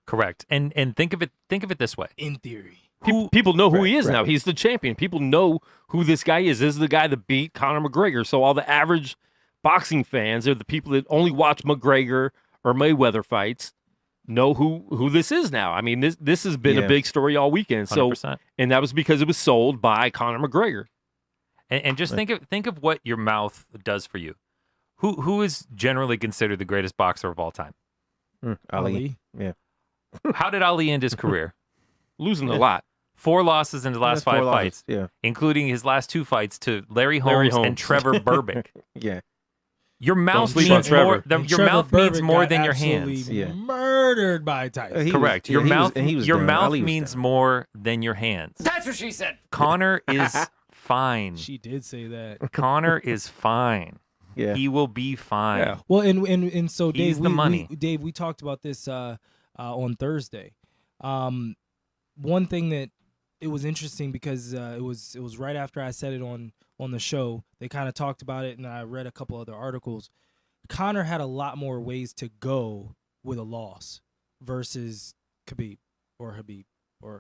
E: Correct. And think of it this way.
D: In theory.
B: People know who he is now. He's the champion. People know who this guy is. This is the guy that beat Conor McGregor. So all the average boxing fans or the people that only watch McGregor or Mayweather fights know who this is now. I mean, this has been a big story all weekend. So
E: 100%.
B: And that was because it was sold by Conor McGregor.
E: And just think of what your mouth does for you. Who is generally considered the greatest boxer of all time?
C: Ali. Yeah.
E: How did Ali end his career?
B: Losing a lot.
E: 4 losses in the last 5 fights, including his last 2 fights to Larry Holmes and Trevor Burbick.
C: Yeah.
E: Your mouth
B: sleep on Trevor.
E: Your mouth means more than your hands.
C: Yeah.
D: Murdered by Tyson.
E: Correct. Your mouth
C: Ali was
E: means
C: done.
E: more than your hands.
A: That's what she said.
E: Conor is fine.
D: She did say that.
E: Conor is fine.
C: Yeah.
E: He will be fine.
B: Yeah.
D: Well, and so
E: He's
D: Dave,
E: the money.
D: Dave, we talked about this on Thursday. One thing that it was interesting because it was right after I said it on the show. They kind of talked about it, and I read a couple other articles. Conor had a lot more ways to go with a loss versus Khabib or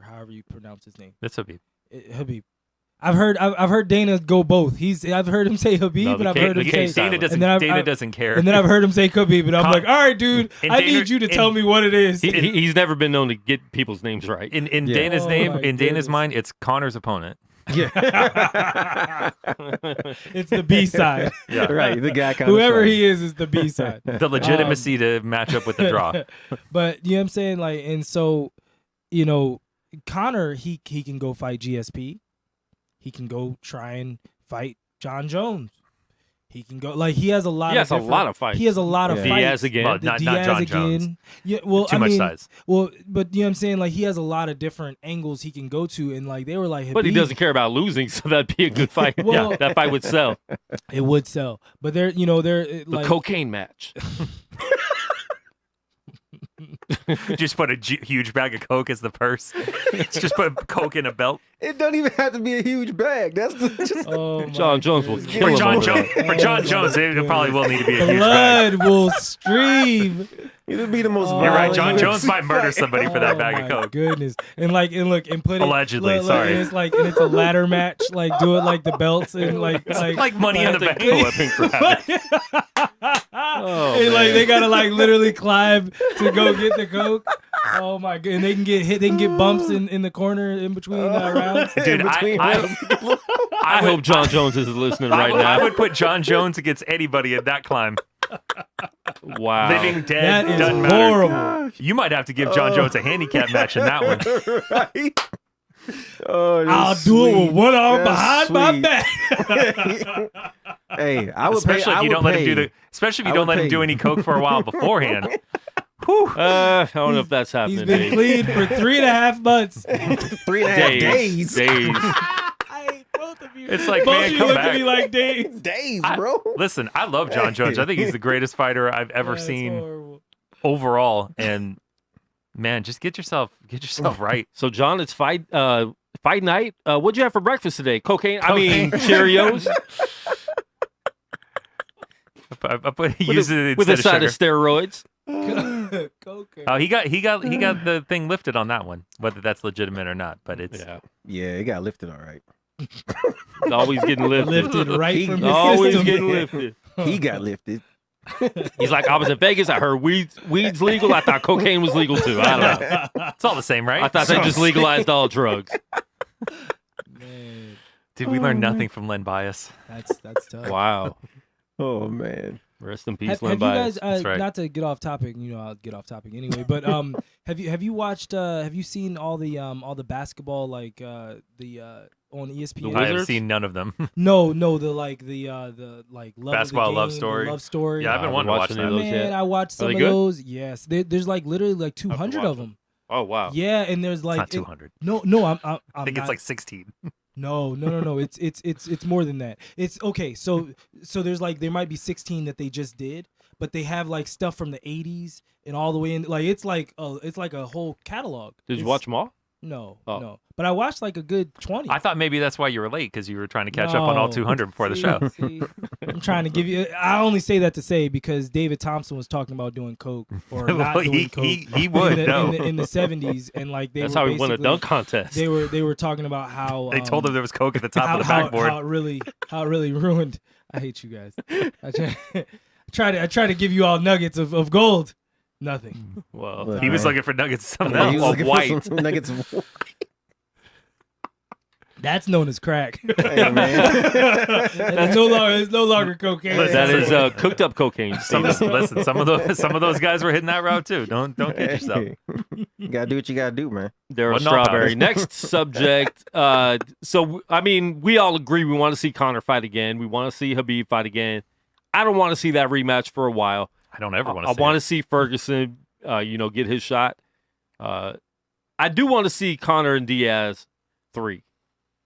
D: however you pronounce his name.
E: That's Khabib.
D: Khabib. I've heard Dana go both. I've heard him say Khabib, but I've heard him say
E: Dana doesn't care.
D: And then I've heard him say Khabib, and I'm like, all right, dude, I need you to tell me what it is.
B: He's never been known to get people's names right.
E: In Dana's Dana's mind, it's Conor's opponent.
C: Yeah.
D: It's the B side.
E: Yeah.
C: Right. The guy kind
D: Whoever he is the B side.
E: The legitimacy to match up with the draw.
D: But you know what I'm saying? Like, and so, Conor, he can go fight GSP. He can go try and fight John Jones. He can go he has a lot.
B: He has a lot of fights.
D: He has a lot of fights.
B: Diaz again.
E: Well, not John Jones.
D: Yeah, well,
E: Too much size.
D: Well, but you know what I'm saying? Like, he has a lot of different angles he can go to, and like they were like,
B: But he doesn't care about losing, so that'd be a good fight.
D: Well,
B: that fight would sell.
D: It would sell, but they're
B: The
D: like
B: cocaine match.
E: Just put a huge bag of Coke as the purse. Just put Coke in a belt.
C: It don't even have to be a huge bag. That's just
D: oh
B: John Jones will
D: goodness.
B: kill him.
E: For John Jones, it probably will need to be a huge bag.
D: Blood will stream.
C: it'll be the most.
D: Oh,
E: You're right.
C: violent
E: John Jones
C: UFC
E: might murder
C: fight.
E: somebody for that bag
D: Oh,
E: of
D: my
E: Coke.
D: Goodness, and look and put it
E: Allegedly,
D: look,
E: sorry.
D: And it's a ladder match. Like, do it like the belts and like
E: Money in the Bank.
B: Weapon grab. Oh,
D: and like
B: man.
D: they gotta like literally climb to go get the Coke. Oh my god! And they can get hit. They can get bumps in the corner in between rounds.
E: Dude,
B: I hope John Jones is listening right
E: I
B: now.
E: would put John Jones against anybody in that climb.
B: Wow.
E: Living, dead,
D: That is
E: doesn't matter.
D: horrible.
E: You might have to give John Jones a handicap match in that one.
C: Right? Oh,
D: I'll
C: that's
D: do it
C: sweet.
D: with one arm
C: That's
D: behind my
C: sweet.
D: back.
C: Hey, I would
E: Especially
C: pay.
E: if you don't let him do
C: the.
E: the. Especially if you
C: I
E: don't
C: would
E: let him
C: pay
E: do
C: you.
E: any coke for a while beforehand.
B: I don't know if that's happening.
D: He's been
B: Dave.
D: clean for 3.5 months.
C: 3.5 days.
B: Days.
D: I hate both of you.
E: It's like,
D: both
E: man,
D: of you
E: come
D: look
E: back.
D: at me like Dave.
C: Days, bro.
E: Listen, I love John Jones. I think he's the greatest fighter I've ever
D: That's
E: seen
D: horrible.
E: overall. And man, just get yourself right.
B: So, John, it's fight night. What'd you have for breakfast today? Cocaine? I mean, Cheerios
E: I use it
B: with a
E: instead
B: side
E: of
B: of
E: sugar.
B: steroids.
D: Coke.
E: Oh, he got the thing lifted on that one, whether that's legitimate or not. But it's
C: Yeah, it got lifted all right.
B: It's always getting lifted.
D: Lifted right from his
B: Always
D: system.
B: getting lifted.
C: He got lifted.
B: He's like, I was in Vegas. I heard weed's legal. I thought cocaine was legal too. I don't know.
E: it's all the same, right?
B: I thought they just legalized all drugs.
D: Man,
E: Dude, we learned nothing from Len Bias.
D: that's tough.
B: Wow.
C: Oh man.
B: Rest in peace,
D: Have
B: Len
D: you
B: Bias.
D: guys
E: right.
D: not to get off topic? I'll get off topic anyway. But have you watched? Have you seen all the basketball on ESPN?
E: I have
B: Wizards?
E: seen none of them.
D: No, the love
E: Basketball
D: of the
E: love
D: game,
E: story.
D: the love story.
E: Yeah, I've been
B: I
E: wanting to
B: haven't
E: watch
B: watched any
E: that.
B: of those yet.
D: Man, I watched some
B: they
D: of
B: good?
D: those. Yes, there's like literally like 200
B: watch
D: of them.
B: Oh wow.
D: Yeah, and there's
E: It's
D: like
E: not 200.
D: No, I'm
E: I think
D: not,
E: it's like 16.
D: No. It's more than that. It's okay. So there's like there might be 16 that they just did, but they have like stuff from the 80s and all the way in. Like it's like a whole catalog.
B: Did you watch them all?
D: No,
B: Oh.
D: no. But I watched like a good 20.
E: I thought maybe that's why you were late, because you were trying to catch up on all 200 before the show.
D: See, I'm trying to give you. I only say that to say because David Thompson was talking about doing coke or not
E: Well,
D: doing coke.
E: he would, no.
D: in the 70s, and like
B: That's how he won a dunk contest.
D: They were talking about how
E: They told him there was coke at the top of the
D: how
E: backboard.
D: it really ruined. I hate you guys. I try to give you all nuggets of gold. Nothing.
B: Well,
C: Look,
E: He was
C: man.
E: looking for nuggets of something
C: Yeah, he was
E: else.
C: looking for
B: white.
C: some nuggets of
D: That's known as crack.
C: Hey, man.
D: It's no longer cocaine.
B: that is cooked up cocaine.
E: Some of those guys were hitting that route too. Don't kid yourself.
C: Hey, you gotta do what you gotta do, man.
B: They're a
E: Wasn't all about
B: strawberry.
E: it.
B: Next subject. So, I mean, we all agree we want to see Conor fight again. We want to see Khabib fight again. I don't want to see that rematch for a while.
E: I don't ever want
B: I
E: to.
B: want to see Ferguson, get his shot. I do want to see Conor and Diaz 3.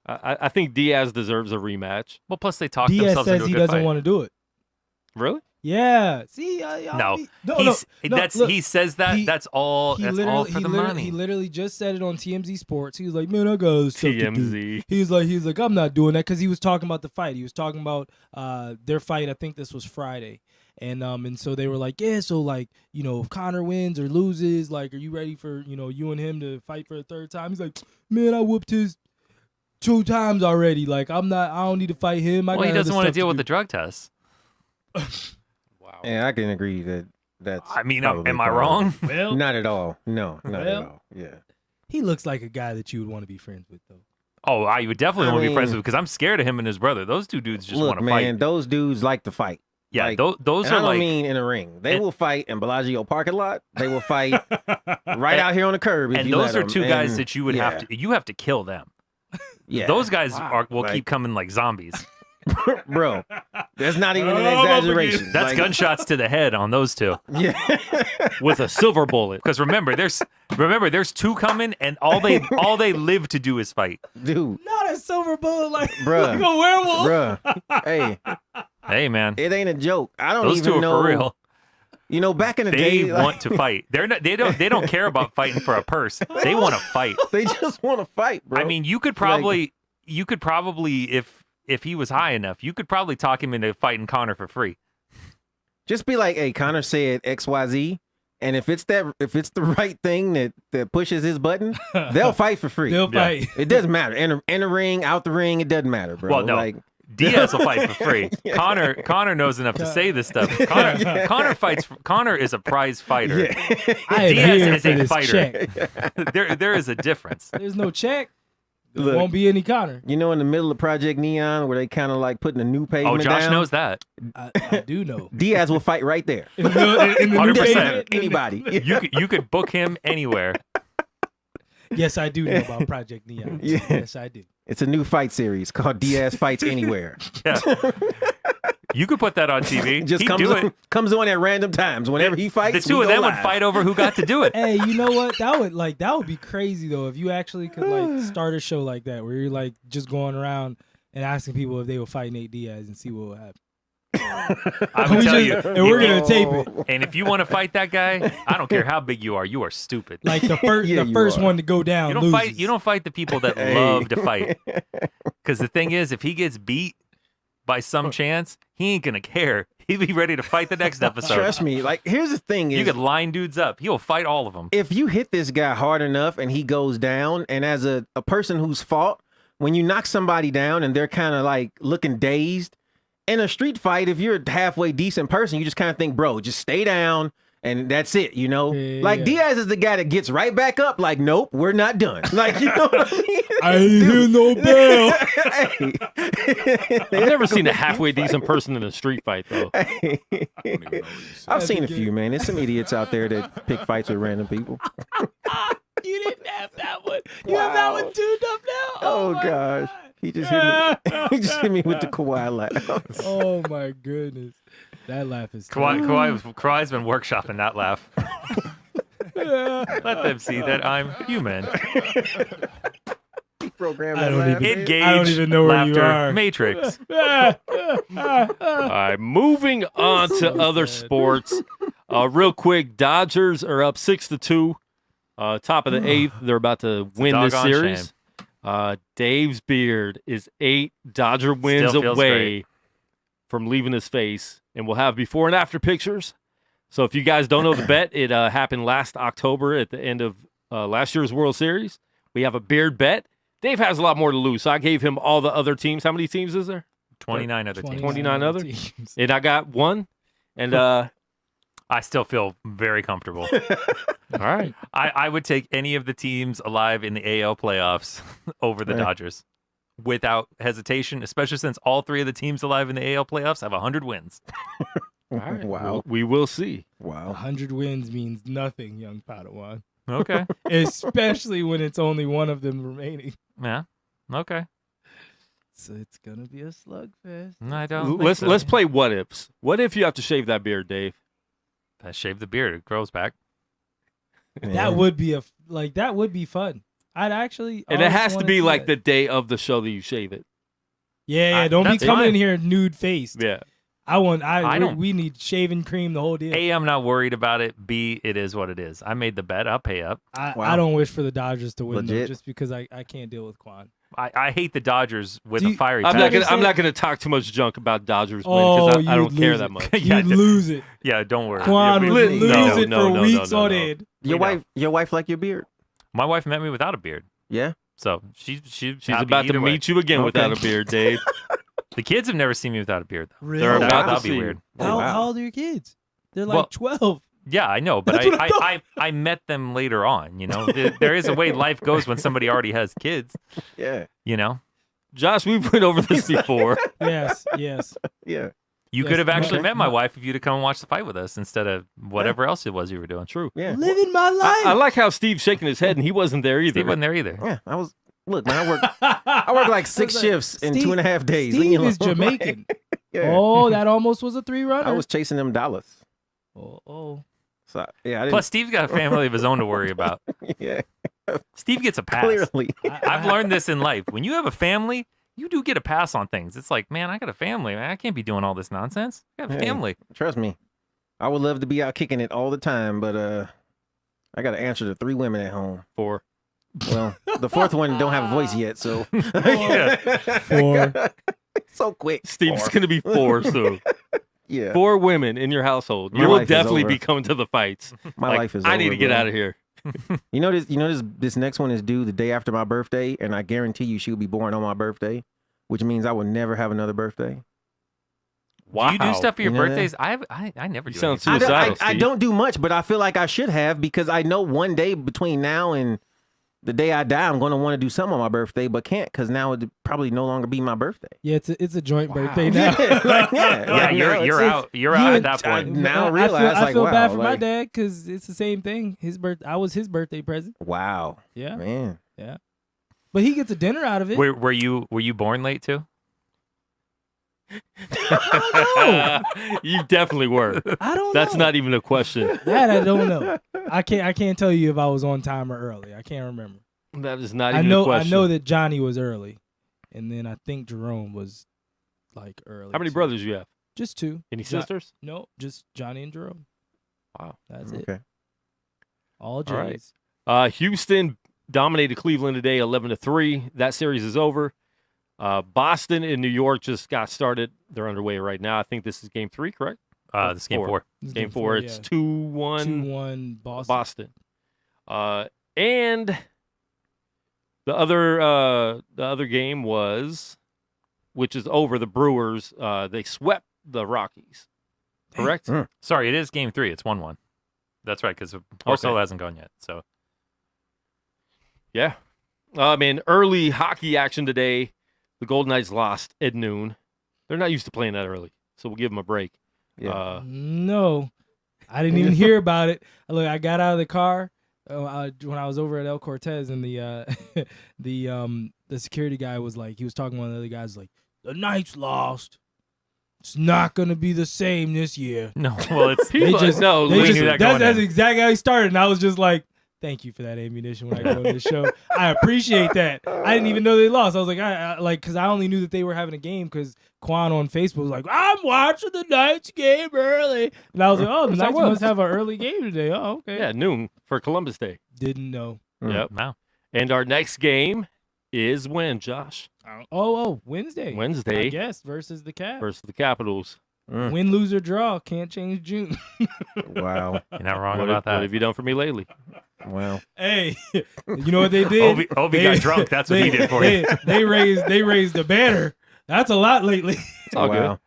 B: I think Diaz deserves a rematch.
E: Well, plus they talked
D: Diaz
E: themselves
D: says
E: into a
D: he
E: good
D: doesn't
E: fight.
D: want to do it.
B: Really?
D: Yeah. See,
E: He says that. That's all. That's all for the money.
D: He literally just said it on TMZ Sports. He was like, "Man, I got other stuff to do."
B: TMZ.
D: He's like, "I'm not doing that," because he was talking about the fight. He was talking about their fight. I think this was Friday, and so they were like, "Yeah, so like, if Conor wins or loses, like, are you ready for you and him to fight for a third time?" He's like, "Man, I whooped his 2 times already. Like, I don't need to fight him."
E: Well, he doesn't want to deal with the drug test.
B: Wow.
C: Yeah, I can agree that's.
E: I mean,
C: probably
E: am I
C: correct.
E: wrong?
D: Well,
C: Not at all. No, not at
D: Well,
C: all. Yeah.
D: he looks like a guy that you would want to be friends with, though.
E: Oh, I would definitely
C: I
E: want to be friends
C: mean-
E: with, because I'm scared of him and his brother. Those two dudes just
C: Look,
E: want to
C: man,
E: fight.
C: those dudes like to fight.
E: Yeah,
C: like-
E: those
C: And I
E: are
C: don't
E: like.
C: mean in a ring. They
E: and-
C: will fight in Bellagio parking lot. They will fight right out here on the curb. If
E: And
C: you
E: those
C: let
E: are 2 guys
C: And,
E: that you would
C: yeah,
E: have to kill them.
C: Yeah,
E: Those guys will
C: Like-
E: keep coming like zombies.
C: bro. That's not even an
D: I'm up
C: exaggeration.
E: That's
C: Like,
E: gunshots to the head on those 2.
C: Yeah.
B: With a silver bullet.
E: Because remember, there's 2 coming, and all they live to do is fight.
C: Dude,
D: Not a silver bullet like
C: Bruh.
D: a werewolf.
C: bruh. Hey,
E: Hey, man,
C: it ain't a joke. I don't
E: those
C: even
E: 2 are
C: know.
E: for real.
C: Back in the
E: They
C: day, like,
E: want to fight. They don't care about fighting for a purse. They want to fight.
C: they just want to fight, bro.
E: I mean, you could probably if he was high enough, you could probably talk him into fighting Conor for free.
C: just be like, hey, Conor said XYZ, and if it's the right thing that pushes his button, they'll fight for free.
D: They'll fight.
C: It doesn't matter. In the ring, out the ring, it doesn't matter, bro.
E: Well, no.
C: Like,
E: Diaz will fight for free. Connor knows enough to say this stuff. Connor fights. Connor is a prize fighter.
C: yeah.
D: I am
E: Diaz
D: here
E: is
D: for
E: a
D: this
E: fighter.
D: check.
E: There is a difference.
D: There's no check. There
C: Look.
D: won't be any Conor.
C: In the middle of Project Neon, where they kind of like putting a new
E: Oh,
C: pavement
E: Josh
C: down,
E: knows that.
D: I do know.
C: Diaz will fight right there.
D: In the new
E: 100%.
D: pavement,
C: Anybody.
E: You could book him anywhere.
D: Yes, I do know about Project Neon.
C: Yeah.
D: Yes, I do.
C: It's a new fight series called Diaz Fights Anywhere.
E: Yeah. You could put that on TV.
C: Just
E: He'd
C: comes
E: do
C: on,
E: it.
C: comes on at random times. Whenever he fights,
E: The 2
C: we
E: of
C: go
E: them would
C: live.
E: fight over who got to do it.
D: Hey, you know what? That would be crazy though if you actually could like start a show like that where you're like just going around and asking people if they will fight Nate Diaz and see what will happen.
E: I would tell you.
D: And we're gonna tape it.
E: And if you want to fight that guy, I don't care how big you are stupid.
D: Like the first
C: Yeah,
D: the
C: you
D: first
C: are.
D: one to go down.
E: You don't
D: loses.
E: fight. You don't fight the people that
C: Hey.
E: love to fight. Because the thing is, if he gets beat by some chance, he ain't gonna care. He'll be ready to fight the next episode.
C: Trust me. Like, here's the thing:
E: You
C: is
E: could line dudes up. He'll fight all of them.
C: if you hit this guy hard enough and he goes down, and as a person who's fought, when you knock somebody down and they're kind of like looking dazed, in a street fight, if you're a halfway decent person, you just kind of think, bro, just stay down and that's it,
D: Yeah.
C: Like Diaz is the guy that gets right back up, like, nope, we're not done. Like, you know what I mean?
D: I ain't hear no bell.
B: I've never seen a halfway decent person in a street fight, though.
C: I've seen a few, man. There's some idiots out there that pick fights with random people.
D: You didn't have that one. You have that one tuned up now.
C: Oh,
D: my
C: gosh.
D: God.
C: He just hit me. He just hit me with the Kawhi laugh.
D: Oh my goodness. That laugh is
E: Kawhi's been workshopping that laugh. Let them see that I'm human.
C: program.
D: I don't even-
E: Engage.
D: I don't even know where you
E: laughter,
D: are.
E: Matrix.
B: All right, moving on to other sports. Real quick, Dodgers are up 6-2. Top of the eighth. They're about to win this
E: doggone
B: series. Dave's beard is 8 Dodger wins
E: Still feels
B: away
E: great.
B: from leaving his face. And we'll have before and after pictures. So if you guys don't know the bet, it happened last October at the end of last year's World Series. We have a beard bet. Dave has a lot more to lose, so I gave him all the other teams. How many teams is there?
E: 29 other teams.
B: 29 other?
D: teams.
B: And I got one. And
E: I still feel very comfortable.
B: all right.
E: I would take any of the teams alive in the AL playoffs over the Dodgers without hesitation, especially since all 3 of the teams alive in the AL playoffs have 100 wins.
B: All right.
C: Wow.
B: Well, we will see.
C: Wow.
D: 100 wins means nothing, young Padawan.
E: Okay.
D: Especially when it's only one of them remaining.
E: Yeah. Okay.
D: So it's gonna be a slugfest.
E: No, I don't.
B: Let's
E: think so.
B: play what ifs. What if you have to shave that beard, Dave?
E: I shave the beard. It grows back.
D: That would be that would be fun. I'd actually.
B: And it
D: always
B: has to
D: wanna
B: be
D: see
B: like
D: that.
B: the day of the show that you shave it.
D: Yeah, don't be
E: that's
D: coming in
E: fine.
D: here nude faced.
B: Yeah.
D: We need shaving cream the whole deal.
E: A, I'm not worried about it. B, it is what it is. I made the bet. I'll pay up.
D: I
C: Wow.
D: don't wish for the Dodgers to win though,
C: Legit.
D: just because I can't deal with Quan.
E: I hate the Dodgers with
D: Do
E: a
D: you-
E: fiery
B: I'm
E: passion.
B: not gonna talk too much junk about Dodgers win
D: Oh,
B: because I don't
D: you'd
B: care
D: lose
B: that
D: it.
B: much.
E: Yeah,
D: You'd lose it.
E: Yeah, don't worry.
D: Quan
E: Yeah,
D: would
E: we-
D: lose
B: no,
D: it
B: no,
D: for
B: no,
D: weeks
B: no,
D: on
B: no.
D: end.
C: Your
E: We know.
C: your wife like your beard?
E: My wife met me without a beard,
C: Yeah.
E: so she's
B: She's
E: happy
B: about to
E: either way.
B: meet you again without a beard, Dave.
E: The kids have never seen me without a beard, though.
D: Really?
B: They're about
E: That'll
B: to
E: be
B: see
E: weird.
B: you.
C: Oh, wow.
D: How old are your kids? They're like
E: Well,
D: 12.
E: Yeah, I know, but
D: That's what I thought.
E: I met them later on. You know, there is a way life goes when somebody already has kids.
C: Yeah.
E: You know,
B: Josh, we've went over this before.
D: Yes.
C: Yeah.
E: you
D: Yes,
E: could have actually
C: okay.
E: met my wife if you'd have come and watched the fight with us instead of whatever else it was you were doing.
B: True.
C: Yeah.
D: Living my life.
B: I like how Steve's shaking his head and he wasn't there either.
E: Steve wasn't there either.
C: Yeah. I was. Look, man. I work like 6 shifts in
D: Steve-
C: 2.5 days. Leave me
D: Steve is
C: alone.
D: Jamaican.
C: Yeah.
D: Oh, that almost was a 3-runner.
C: I was chasing them dollars.
D: Oh.
C: So yeah. I didn't.
E: Plus, Steve's got a family of his own to worry about.
C: yeah.
E: Steve gets a pass.
C: Clearly.
E: I've learned this in life. When you have a family, you do get a pass on things. It's like, man, I got a family. Man, I can't be doing all this nonsense. I got a
C: Hey.
E: family.
C: Trust me. I would love to be out kicking it all the time, but I got to answer to 3 women at home.
B: 4.
C: Well, the 4th one don't have a voice yet, so
E: Yeah.
D: 4.
C: so quick.
B: Steve's
C: 4.
B: gonna be 4 soon.
C: Yeah.
B: 4 women in your household.
C: My
B: You will
C: life is
B: definitely
C: over.
B: be coming to the fights.
C: My
B: Like,
C: life is.
B: I need
C: over,
B: to get
C: bro.
B: out of here.
C: You know this next one is due the day after my birthday, and I guarantee you she will be born on my birthday, which means I will never have another birthday.
B: Wow.
E: Do you do stuff for your
C: You know that?
E: birthdays? I never do.
B: You sound
E: anything.
B: suicidal.
C: I
B: Steve.
C: don't do much, but I feel like I should have because I know one day between now and the day I die, I'm going to want to do something on my birthday, but can't because now it would probably no longer be my birthday.
D: Yeah, it's a joint birthday now.
C: Yeah, like,
E: Yeah,
C: like,
E: you're
C: now
E: you're
C: it's-
E: out. You're
D: you
E: out at
D: and-
E: that point.
C: Now
D: I
C: realize,
D: I
C: like,
D: feel
C: wow,
D: bad for my
C: like-
D: dad because it's the same thing. I was his birthday present.
C: Wow,
D: Yeah,
C: man.
D: but he gets a dinner out of it.
E: Were you born late too?
B: You definitely were.
D: I don't.
B: That's
D: know.
B: not even a question.
D: that. I don't know. I can't tell you if I was on time or early. I can't remember.
B: That is not
D: I
B: even a
D: know
B: question.
D: that Johnny was early, and then I think Jerome was like early.
B: How many
D: too.
B: brothers you have?
D: Just 2.
B: Any
D: Jo-
B: sisters?
D: No, just Johnny and Jerome.
B: Wow.
D: That's it.
C: Okay.
D: All
B: All right.
D: J's.
B: Houston dominated Cleveland today, 11-3. That series is over. Boston and New York just got started. They're underway right now. I think this is game 3, correct?
E: This is game 4.
D: This is
B: Game 4. It's 2-1
D: 2-1 Boston.
B: Boston. And the other game was, which is over, the Brewers. They swept the Rockies. Correct?
C: Mm.
E: Sorry, it is game 3. It's 1-1. That's right, because Porcello hasn't gone yet. So
B: Yeah. Man, early hockey action today. The Golden Knights lost at noon. They're not used to playing that early, so we'll give them a break.
C: Yeah.
D: No, I didn't even hear about it. Look, I got out of the car when I was over at El Cortez, and the security guy was like, he was talking to one of the other guys, like, the Knights lost. It's not gonna be the same this year.
E: no, well, it's
B: People
D: just-
B: no,
D: They
E: we
D: just-
E: knew that
D: that's
E: going in.
D: exactly how he started, and I was just like, Thank you for that ammunition when I go on this show. I appreciate that. I didn't even know they lost. I was like, because I only knew that they were having a game because Quan on Facebook was like, I'm watching the Knights game early. And I was like, oh, the Knights must have an early game today. Oh, okay.
B: Yeah, noon for Columbus Day.
D: Didn't know.
B: Yep.
E: Wow.
B: And our next game is when, Josh?
D: Wednesday.
B: Wednesday.
D: I guess, versus the Cavs.
B: Versus the Capitals.
D: Win, lose, or draw. Can't change June.
C: Wow.
E: You're not wrong
B: What
E: about that.
B: have you done for me lately?
C: Well,
D: Hey, you know what they did?
E: Obi got drunk. That's what he did for you.
D: They raised the banner. That's a lot lately.
B: It's all
C: wow.
B: good.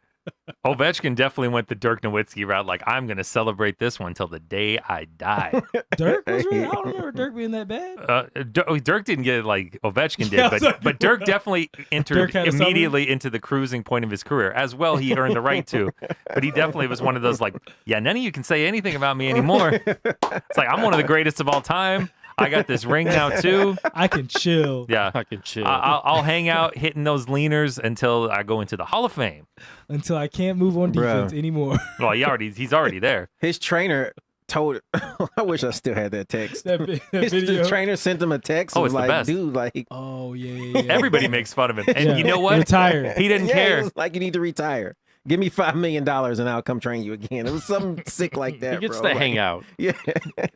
E: Ovechkin definitely went the Dirk Nowitzki route. Like, I'm going to celebrate this one till the day I die.
D: Dirk was really, I don't remember Dirk being that bad.
E: Dirk didn't get it like Ovechkin did,
D: Yeah, I was like,
E: but Dirk definitely entered
D: Dirk had a summer?
E: immediately into the cruising point of his career. As well, he earned the right to. But he definitely was one of those like, yeah, none of you can say anything about me anymore. It's like, I'm one of the greatest of all time. I got this ring now too.
D: I can chill.
E: Yeah,
B: I can chill.
E: I'll hang out hitting those leaners until I go into the Hall of Fame.
D: Until I can't move on defense anymore.
E: Well, he's already there.
C: His trainer told. I wish I still had that text.
D: that video.
C: The trainer sent him a text.
E: Oh,
C: Was
E: it's the
C: like,
E: best.
C: dude, like,
D: Oh yeah.
E: Everybody makes fun of him, and
D: Yeah,
E: you know what?
D: retired.
E: He didn't
C: yeah,
E: care.
C: It was like, you need to retire. Give me $5 million and I'll come train you again. It was something sick like that.
B: he gets
C: bro.
B: to hang out.
C: Yeah.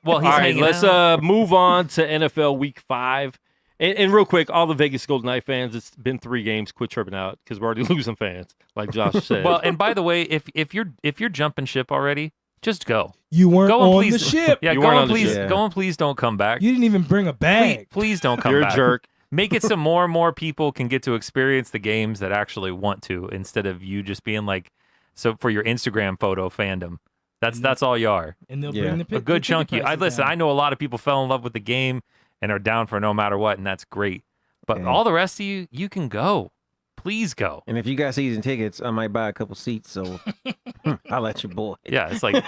E: Well, he's
B: All right,
E: hanging
B: let's
E: out.
B: move on to NFL Week 5. And real quick, all the Vegas Golden Knight fans, it's been 3 games. Quit tripping out because we're already losing fans, like Josh said.
E: Well, and by the way, if you're jumping ship already, just go.
D: You weren't
E: Go and
D: on
E: please,
D: the ship.
E: Yeah,
B: You
E: go
B: weren't
E: and
B: on the
E: please,
C: ship.
E: go and please don't come back.
D: You didn't even bring a
E: Please,
D: bag.
E: please don't come
B: you're
E: back.
B: a jerk.
E: Make it so more and more people can get to experience the games that actually want to, instead of you just being like, so for your Instagram photo fandom. That's all you are.
D: And they'll
C: Yeah.
D: bring the
E: A good chunk. I listen. I
D: know.
E: know a lot of people fell in love with the game and are down for no matter what, and that's great. But
C: Yeah.
E: all the rest of you can go. Please go.
C: And if you got season tickets, I might buy a couple seats. So I'll let your boy.
E: Yeah, it's like,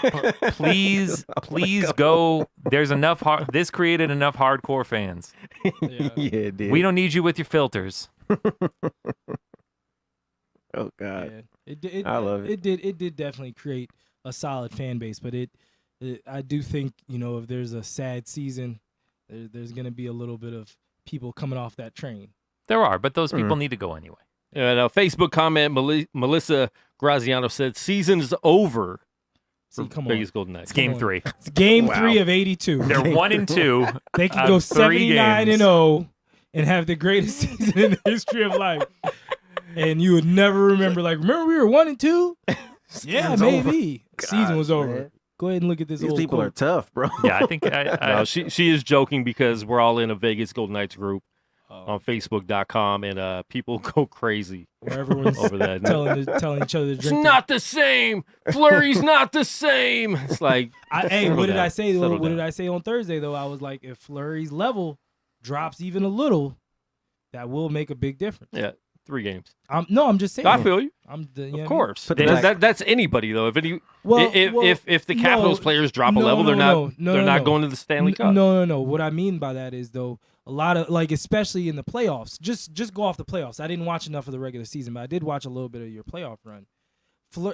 E: please go. There's enough. This created enough hardcore fans.
D: Yeah.
C: Yeah, it did.
E: We don't need you with your filters.
C: Oh God.
D: Yeah.
C: I love it.
D: It did definitely create a solid fan base, but I do think, if there's a sad season, there's going to be a little bit of people coming off that train.
E: There are, but those people need to go anyway.
B: And a Facebook comment, Melissa Graziano said, season is over
D: See,
B: for
D: come
B: Vegas
D: on.
B: Golden Knights.
E: It's game
D: on.
E: 3.
D: It's game
C: Wow.
D: 3 of 82.
E: They're 1-2.
D: They can
E: out
D: go
E: of 3
D: 79-0 and have the greatest season in the history of life. And you would never remember, remember we were 1-2? Yeah,
C: Season's
D: maybe.
C: over.
D: Season
C: God,
D: was over.
C: man.
D: Go ahead and look at this
C: These
D: old
C: people
D: quote.
C: are tough, bro.
E: Yeah, I think
B: No, she is joking because we're all in a Vegas Golden Knights group on Facebook.com, and people go crazy
D: Where everyone's
B: over that.
D: telling each other to
B: It's
D: drink.
B: not the same. Flurry's not the same. It's like,
D: Hey,
B: settle
D: what did
B: down.
D: I say?
B: Settle
D: What did
B: down.
D: I say on Thursday though? I was like, if Flurry's level drops even a little, that will make a big difference.
B: Yeah, 3 games.
D: I'm just saying.
B: I feel you.
D: Of
B: Of course.
C: Put the
B: That's anybody, though.
D: Well,
B: If the Capitals players drop a level, they're not going to the Stanley Cup.
D: No. What I mean by that is though, a lot of especially in the playoffs. Just go off the playoffs. I didn't watch enough of the regular season, but I did watch a little bit of your playoff run.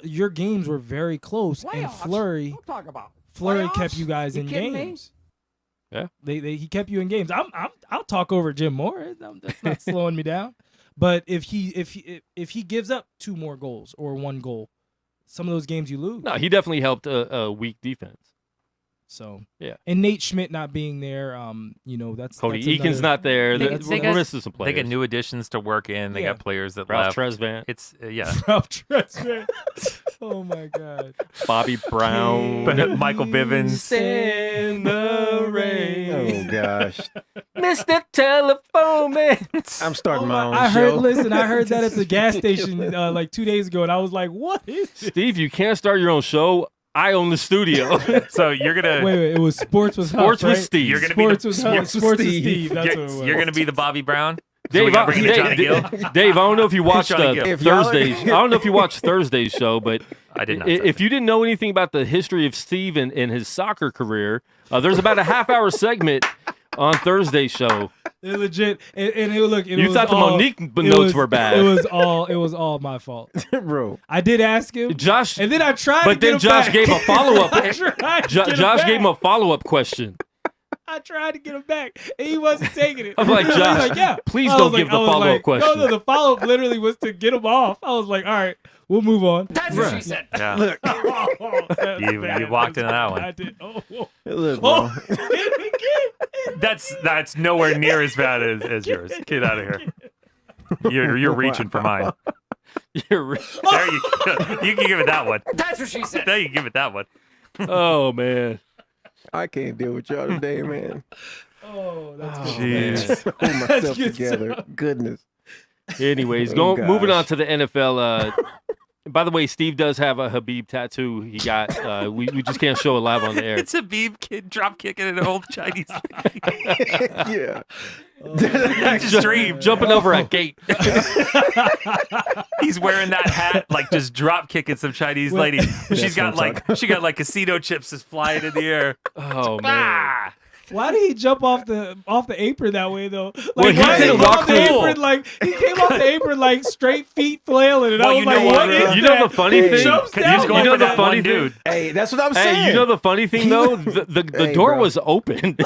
D: Your games were very close, and Flurry kept you guys in games.
B: Yeah,
D: he kept you in games. I'll talk over Jim Moore. That's not slowing me down. But if he gives up 2 more goals or 1 goal, some of those games you lose.
B: No, he definitely helped a weak defense.
D: So
B: yeah,
D: and Nate Schmidt not being there, that's
B: Cody
D: that's
B: Eakin's
D: another-
B: not there.
E: They
B: We're
E: got-
B: missing some
E: They
B: players.
E: get new additions to work in. They
D: Yeah.
E: got players that
B: Ralph
E: left.
B: Tresvant,
E: It's yeah.
D: Ralph Tresvant. Oh my God.
B: Bobby Brown,
E: But Michael Bivens.
B: in the rain.
C: Oh gosh.
B: Mr. Telephone Man.
C: I'm starting my own
D: I
C: show.
D: heard that at the gas station 2 days ago, and I was like, "What is this?"
B: Steve, you can't start your own show. I own the studio.
E: So you're gonna
D: Wait, it was Sports with
B: Sports
D: Huff,
B: with
D: right?
B: Steve.
E: You're gonna be
D: Sports
E: the,
D: with Huff,
C: Sports with
D: Sports with
C: Steve.
D: Steve. That's what it was.
E: you're gonna be the Bobby Brown. So we
B: Dave,
E: gotta bring in Johnny Gill.
B: Dave, I don't know if you watched
E: Johnny Gill.
C: If y'all-
B: Thursday's. I don't know if you watched Thursday's show, but
E: I did not.
B: if you didn't know anything about the history of Steve and his soccer career, there's about a half-hour segment on Thursday's show.
D: It legit, and it look. It
B: You
D: was
B: thought the
D: all,
B: Monique
D: it
B: notes
D: was-
B: were bad.
D: It was all my fault.
C: Bro.
D: I did ask him,
B: Josh,
D: and then I tried.
B: but
D: to
B: then
D: get him
B: Josh
D: back.
B: gave a follow-up.
D: I tried to get him
B: Josh
D: back.
B: gave him a follow-up question.
D: I tried to get him back, and he wasn't taking it.
B: I'm like,
D: He was
B: Josh,
D: yeah.
B: please
D: I
B: don't
D: was
B: give the
D: I was
B: follow-up question.
D: No, the follow-up literally was to get him off. I was like, all right, we'll move on.
A: That's what she said.
E: Yeah.
C: Look,
E: You walked into that one.
D: I did.
C: look, bro.
E: That's nowhere near as bad as yours. Get out of here. You're reaching for mine.
B: You're
E: There you go. You can give it that one.
A: That's what she said.
E: There you can give it that one.
B: Oh man.
C: I can't deal with y'all today, man.
D: Oh, that's good.
E: Jeez.
C: Hold myself
D: good
C: together.
D: stuff.
C: Goodness.
B: Anyways,
C: Oh,
B: moving on
C: gosh.
B: to the NFL. By the way, Steve does have a Khabib tattoo. He got. We just can't show it live on the air.
E: It's a Khabib kid drop kicking an old Chinese lady.
C: Yeah.
E: Just dream.
B: Jumping over a gate.
E: He's wearing that hat, like just drop kicking some Chinese lady. She's got like casino chips just flying in the air.
B: Oh man.
E: Ah!
D: Why did he jump off the apron that way though? Like
B: Well, he
D: why did
B: didn't
D: he
B: walk
D: off the
B: through.
D: apron like he came off the apron like straight feet flailing, and
E: Well,
D: I was
E: you
D: like,
E: know
D: what
E: what,
D: is
B: You
D: that?
B: know the funny
C: Hey,
B: thing?
D: jumps
E: Because he was
D: down
E: going
B: You know
E: for
B: the
E: that
B: funny
E: one dude.
C: Hey, that's what I'm saying.
B: Hey, you know the funny thing though? The
C: Hey,
B: door
C: bro.
B: was open.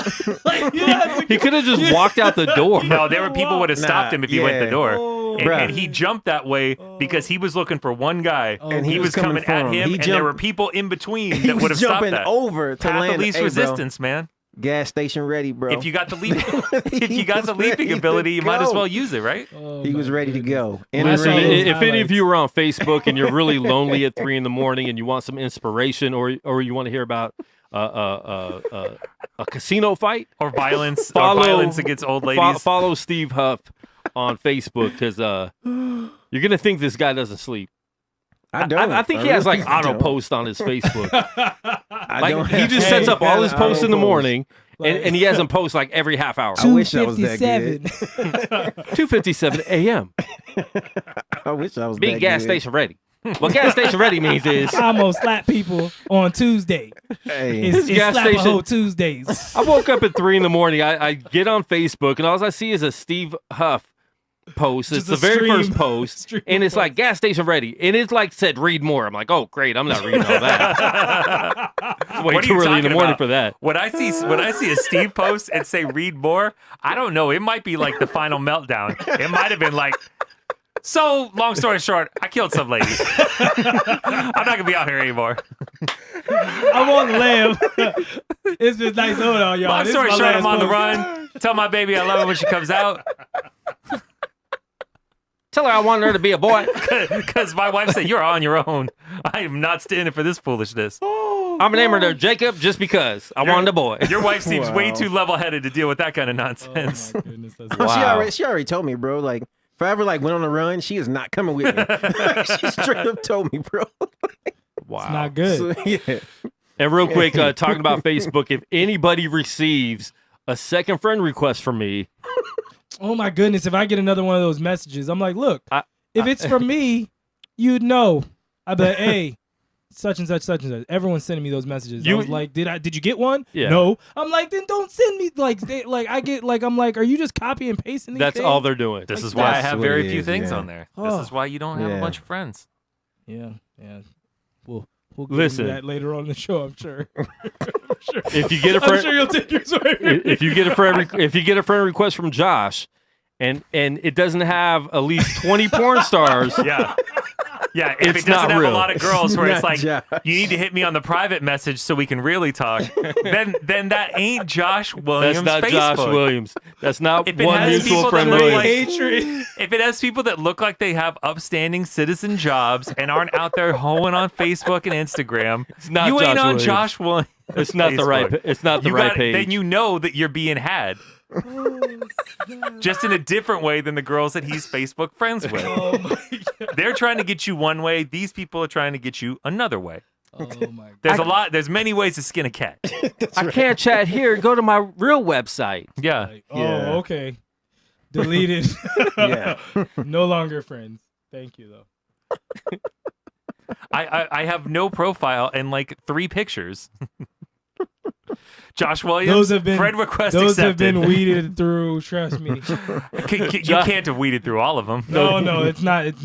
D: Yeah,
B: He could have just walked out the door.
E: No, there were people would have stopped him if he went the door.
D: Oh.
E: And he jumped that way because he was looking for one guy.
C: And
E: he
C: he
E: was
C: was coming
E: coming at
C: for him.
E: him,
C: He
E: and there
C: jumped-
E: were people in between
C: He
E: that would
C: was
E: have stopped
C: jumping
E: that.
C: over to
E: Path
C: land.
E: of least
C: Hey, bro,
E: resistance, man.
C: gas station ready, bro.
E: If you got the leap, if
C: He
E: you got
C: was
E: the
C: ready
E: leaping
C: to
E: ability, you might as
C: go.
E: well use it, right?
D: Oh,
C: he was
D: my
C: ready to
D: goodness.
C: go. In
D: Well,
C: the
D: I saw
B: Listen,
C: ring.
D: those
B: if any of you are on Facebook and you're really lonely at 3 a.m. and you want some inspiration, or you want to hear about a casino fight,
E: Or violence,
B: Follow-
E: or violence against old ladies.
B: follow Steve Huff on Facebook because you're gonna think this guy doesn't sleep.
C: I don't.
B: I think he has like
C: really
B: auto
C: don't.
B: post on his Facebook.
C: I
B: Like
C: don't
B: he
C: have-
B: just
C: Hey,
B: sets up all his
C: auto
B: posts in the
C: post.
B: morning,
D: Like-
B: and he has them post like every half hour.
C: I wish I was that
D: 2:57.
B: 2:57 a.m.
C: I wish I was
B: Being
C: that
B: gas
C: good.
B: station ready. What gas station ready means is
D: I'm gonna slap people on Tuesday.
C: Hey,
D: It's
B: gas
D: slap a
B: station-
D: hoe Tuesdays.
B: I woke up at 3 a.m. I get on Facebook and all I see is a Steve Huff post. It's
D: Just
B: the
D: a
B: very
D: stream-
B: first post,
D: stream
B: and it's
D: post.
B: like gas station ready, and it's like said read more. I'm like, oh great, I'm not reading all that. It's way
E: What are
B: too
E: you
B: early in the
E: talking
B: morning
E: about?
B: for that.
E: When I see a Steve post and say read more, I don't know. It might be like the final meltdown. It might have been like, so long story short, I killed some lady. I'm not gonna be out here anymore.
D: I'm on the lamb. It's just nice hold on, y'all.
E: Long
D: This is
E: story
D: my
E: short,
D: last
E: I'm on the
D: post.
E: run. Tell my baby I love her when she comes out.
B: Tell her I want her to be a boy.
E: Because my wife said, you're on your own. I am not standing for this foolishness.
B: I'm gonna name her Jacob just because I wanted a boy.
E: Your wife seems way
C: Wow.
E: too level-headed to deal with that kind of
D: Oh
E: nonsense.
D: my goodness, that's
B: Wow.
C: she already told me, bro. Like, if I ever like went on a run, she is not coming with me. She straight up told me, bro.
B: Wow.
D: It's not good.
C: So, yeah.
B: And real quick, talking about Facebook, if anybody receives a second friend request from me,
D: Oh my goodness! If I get another one of those messages, I'm like, look, if it's from me, you'd know. I'd be like, hey, such and such, such and such. Everyone's sending me those messages. I was like, did you get one?
B: Yeah.
D: No. I'm like, then don't send me I'm like, are you just copy and pasting these
B: that's
D: things?
B: all they're doing.
E: This is
C: That's
E: why I have
C: what
E: very
C: it
E: few
C: is,
E: things
C: yeah.
E: on there.
D: Oh.
E: This is why you don't have a
C: Yeah.
E: bunch of friends.
D: Yeah. We'll get
B: Listen.
D: into that later on in the show, I'm sure.
B: If you get a
D: I'm
B: friend,
D: sure you'll take yours away.
B: if you get a friend request from Josh, and it doesn't have at least 20 porn stars,
E: Yeah. Yeah, if
B: It's
E: it doesn't
B: not
E: have
B: real.
E: a lot of girls where it's
C: Not
E: like,
C: Josh.
E: you need to hit me on the private message so we can really talk, then that ain't Josh Williams'
B: that's not
E: Facebook.
B: Josh Williams. That's not
E: If it
B: one
E: has
B: mutual
E: people
B: friend
E: that look
B: Williams.
E: like-
D: Hatred.
E: If it has people that look like they have upstanding citizen jobs and aren't out there hoeing on Facebook and Instagram,
B: not
E: you ain't
B: Josh
E: on
B: Williams.
E: Josh Williams.
B: It's not the right.
E: Facebook.
B: It's not the
E: You
B: right
E: got-
B: page.
E: Then you know that you're being had. Just in a different way than the girls that he's Facebook friends with.
D: Oh my god.
E: They're trying to get you one way. These people are trying to get you another way.
D: Oh my god.
E: There's many ways to skin a cat.
B: I can't chat here. Go to my real website.
E: Yeah.
D: Like,
C: Yeah.
D: Oh, okay. Deleted.
C: Yeah.
D: No longer friends. Thank you though.
E: I have no profile and like 3 pictures. Josh Williams.
D: Those have been
E: friend request
D: Those
E: accepted.
D: have been weeded through. Trust me.
E: You can't have weeded through all of them.
D: No, it's not. It's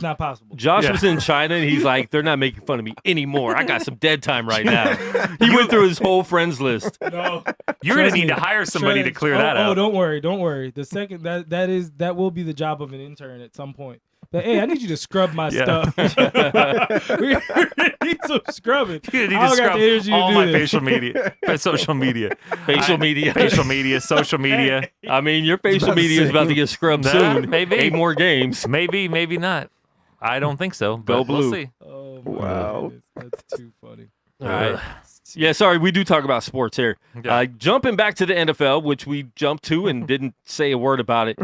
D: not possible.
B: Josh was in China, and he's like, they're not making fun of me anymore. I got some dead time right now. He went through his whole friends list.
D: No,
E: You're gonna
D: trust
E: need
D: me.
E: to hire somebody to clear
D: Oh,
E: that out.
D: don't worry. The second that will be the job of an intern at some point. But hey, I need you to scrub my
E: Yeah.
D: stuff. we need some scrubbing.
E: You're gonna need
D: I
E: to
D: don't got
E: scrub
D: the energy to
E: all
D: do
E: my
D: this.
E: social media, social media,
B: Facial media.
E: social media.
B: I mean, your facial media is about to get scrubbed
E: Nah,
B: soon.
E: maybe.
B: 8 more games.
E: Maybe not. I don't think so.
B: Go
E: But
B: blue.
E: We'll see.
D: Oh, my
C: Wow.
D: goodness. That's too funny.
B: All right. Yeah, sorry, we do talk about sports here.
E: Okay.
B: Jumping back to the NFL, which we jumped to and didn't say a word about it.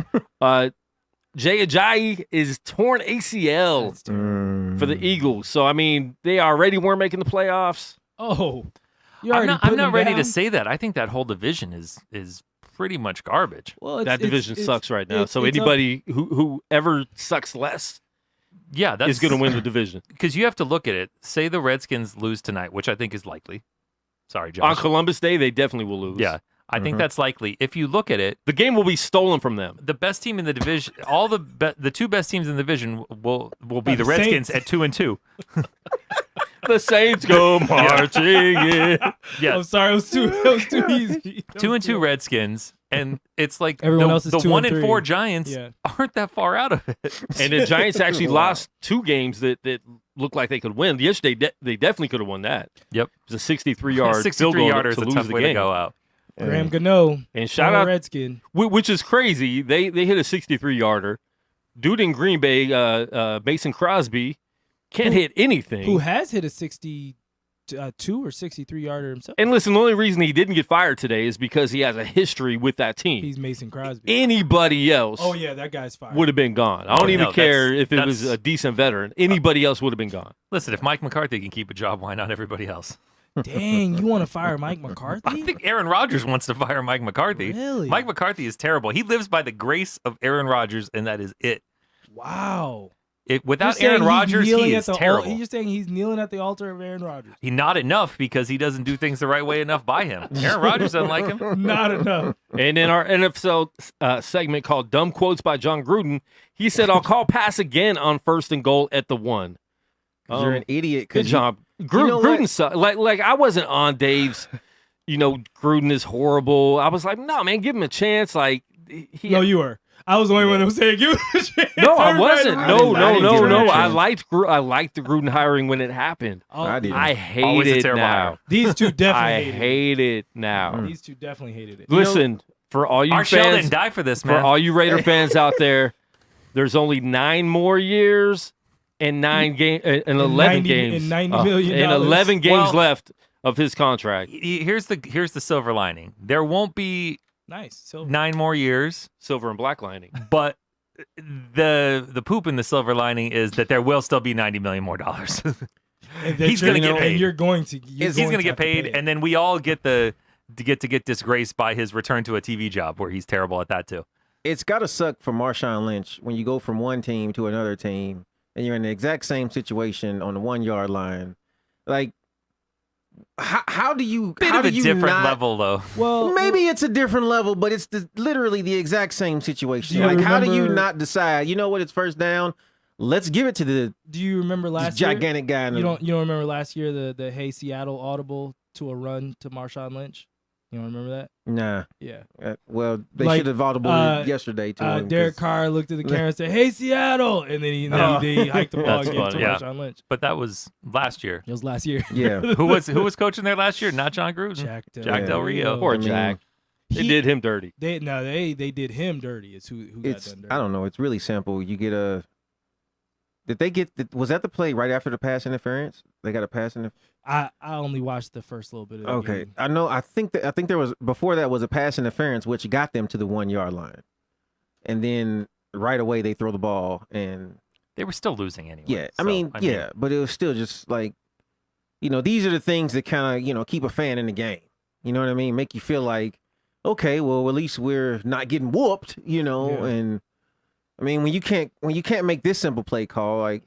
B: Jay Ajayi is torn ACL
D: That's terrible.
B: for the Eagles. So, I mean, they already weren't making the playoffs.
D: Oh, you
E: I'm
D: already
E: not
D: putting them
E: ready
D: down?
E: to say that. I think that whole division is pretty much garbage.
D: Well,
B: That division sucks right now. So,
D: it's up-
B: anybody who ever sucks less
E: Yeah, that's
B: is going to win the division.
E: because you have to look at it. Say the Redskins lose tonight, which I think is likely. Sorry,
B: On
E: Josh.
B: Columbus Day, they definitely will lose.
E: Yeah, I think that's likely. If you look at it,
B: The game will be stolen from them.
E: the best team in the division, all the two best teams in the division will be the
D: the
E: Redskins
D: Saints.
E: at 2-2.
B: The Saints go marching in.
E: Yeah,
D: I'm sorry, it was too easy.
E: 2-2 Redskins, and it's like
D: Everyone else is
E: the
D: 2 and
E: 1-4
D: 3.
E: Giants
D: Yeah.
E: aren't that far out of it.
B: And the Giants actually lost 2 games that looked like they could win. Yesterday, they definitely could have won that.
E: Yep,
B: It was a 63-yard field
E: 63
B: goal
E: yarder
B: to
E: is a
B: lose
E: tough
B: the
E: way
B: game.
E: to go out.
D: Graham Gano,
B: And shout
D: former
B: out,
D: Redskin.
B: which is crazy. They hit a 63-yarder. Dude in Green Bay, Mason Crosby, can't hit anything.
D: Who has hit a 62 or 63-yarder himself?
B: And listen, the only reason he didn't get fired today is because he has a history with that team.
D: He's Mason Crosby.
B: Anybody else
D: Oh yeah, that guy's fired.
B: would have been gone. I don't even
E: no,
B: care
E: that's-
B: if it was
E: that's-
B: a decent veteran. Anybody else would have been gone.
E: Listen, if Mike McCarthy can keep a job, why not everybody else?
D: Dang, you want to fire Mike
E: I
D: McCarthy?
E: think Aaron Rodgers wants to fire Mike McCarthy.
D: Really?
E: Mike McCarthy is terrible. He lives by the grace of Aaron Rodgers, and that is it.
D: Wow.
E: Without
D: You're
E: Aaron
D: saying he's
E: Rodgers,
D: kneeling
E: he
D: at
E: is
D: the
E: terrible.
D: You're saying he's kneeling at the altar of Aaron Rodgers.
E: He not enough because he doesn't do things the right way enough by him. Aaron Rodgers doesn't like him.
D: Not enough.
B: And in our NFL segment called Dumb Quotes by John Gruden, he said, I'll call pass again on 1st and goal at the 1.
C: You're an idiot.
B: Good
C: 'cause
B: job.
C: know
B: Gruden
C: what?
B: sucked. Like I wasn't on Dave's, Gruden is horrible. I was like, no, man, give him a chance. Like, he
D: No, you were. I was the only one that was saying, give him a chance.
B: No, I
D: Everybody
B: wasn't.
D: was
B: No,
C: I
B: no,
C: didn't
B: no,
C: give him a
B: no.
C: chance.
B: I liked the Gruden hiring when it happened.
C: I didn't.
B: I hate
E: Always a
B: it
E: terrible
B: now.
E: hire.
D: These two definitely
B: I
D: hated it.
B: hate it now.
D: These two definitely hated it.
B: Listen, for all you
E: Our shell
B: fans,
E: didn't die for this,
B: for
E: man.
B: all you Raider fans out there, there's only 9 more years and 11 games
D: and $90 million.
B: and 11 games
E: Well-
B: left of his contract.
E: Here's the silver lining. There won't be
D: Nice. So
E: 9 more years,
B: Silver and black lining.
E: but the poop in the silver lining is that there will still be $90 million more dollars. He's gonna get paid.
D: And you're going to.
E: He's going to get paid, and then we all get to get disgraced by his return to a TV job where he's terrible at that too.
C: It's got to suck for Marshawn Lynch when you go from one team to another team and you're in the exact same situation on the 1-yard line. Like, how do you?
E: Bit
C: how
E: of a
C: do you
E: different
C: not-
E: level though.
D: Well,
C: Maybe it's a different level, but it's literally the exact same situation.
D: Do you
C: Like, how do you
D: remember-
C: not decide? You know what? It's first down. Let's give it to the
D: do you remember last year?
C: gigantic guy. In
D: You
C: the,
D: don't remember last year the Hey Seattle audible to a run to Marshawn Lynch? You don't remember that?
C: Nah.
D: Yeah.
C: Well, they
D: Like,
C: should have audible yesterday to him.
D: Derek
C: 'cause-
D: Carr looked at the camera and said, "Hey Seattle," and then he hiked the ball
B: That's
D: again to
B: funny.
E: Yeah.
D: Marshawn Lynch.
E: But that was last year.
D: It was last year.
C: Yeah.
E: Who was coaching there last year? Not John Gruden. Jack Del Rio.
B: Poor
C: I mean,
B: Jack. They
D: He-
B: did him dirty.
D: They did him dirty. Is who got
C: It's
D: done dirty.
C: I don't know. It's really simple. You get a. Did they get? Was that the play right after the pass interference? They got a pass interference.
D: I only watched the first little bit of the
C: Okay,
D: game.
C: I know. I think there was before that was a pass interference, which got them to the 1-yard line, and then right away they throw the ball, and
E: They were still losing anyway.
C: yeah, I
E: so,
C: mean, but it was still just like, these are the things that kind of keep a fan in the game. You know what I mean? Make you feel like, okay, well at least we're not getting whooped,
D: Yeah.
C: and I mean when you can't make this simple play call, like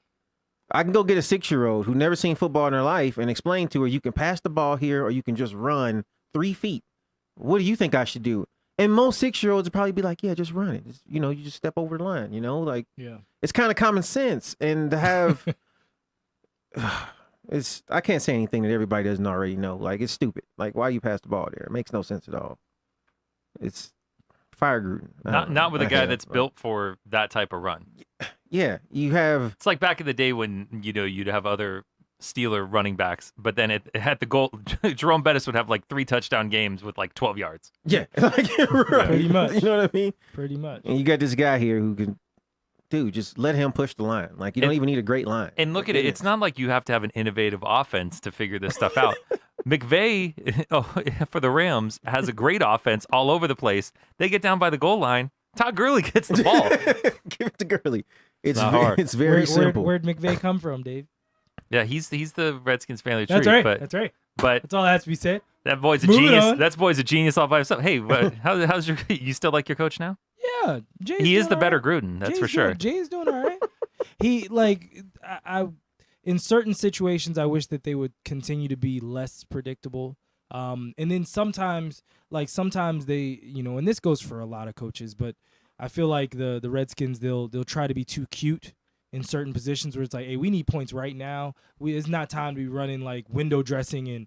C: I can go get a 6-year-old who never seen football in her life and explain to her you can pass the ball here or you can just run 3 feet. What do you think I should do? And most 6-year-olds would probably be like, yeah, just run it. You just step over the line, like it's kind of common sense. And to have I can't say anything that everybody doesn't already know. Like, it's stupid. Like, why you pass the ball there? It makes no sense at all. It's fire Gruden.
E: Not with a guy that's built for that type of run.
C: Yeah, you have.
E: It's like back in the day when you'd have other Steeler running backs, but then at the goal, Jerome Bettis would have like 3 touchdown games with like 12 yards.
C: Yeah, right.
D: Pretty much.
C: You know what I mean?
D: Pretty much.
C: And you got this guy here who can, dude, just let him push the line. Like, you don't even need a great line.
E: And look at it. It's not like you have to have an innovative offense to figure this stuff out. McVay, for the Rams, has a great offense all over the place. They get down by the goal line. Todd Gurley gets the ball.
C: Give it to Gurley. It's
B: not hard.
C: It's very simple.
D: Where'd McVay come from, Dave?
E: Yeah, he's the Redskins family tree.
D: That's right.
E: But,
D: That's right.
E: But
D: that's all that has to be said.
E: That boy's a
D: Moving
E: genius.
D: on.
E: That boy's a genius all by himself. Hey, how's your? You still like your coach now?
D: Yeah, Jay's
E: He is
D: doing
E: the
D: all
E: better
D: right.
E: Gruden, that's
D: Jay's
E: for sure.
D: Jay's doing all right. He I in certain situations I wish that they would continue to be less predictable. And then sometimes they, and this goes for a lot of coaches, but I feel like the Redskins they'll try to be too cute in certain positions where it's like, hey, we need points right now. It's not time to be running like window dressing and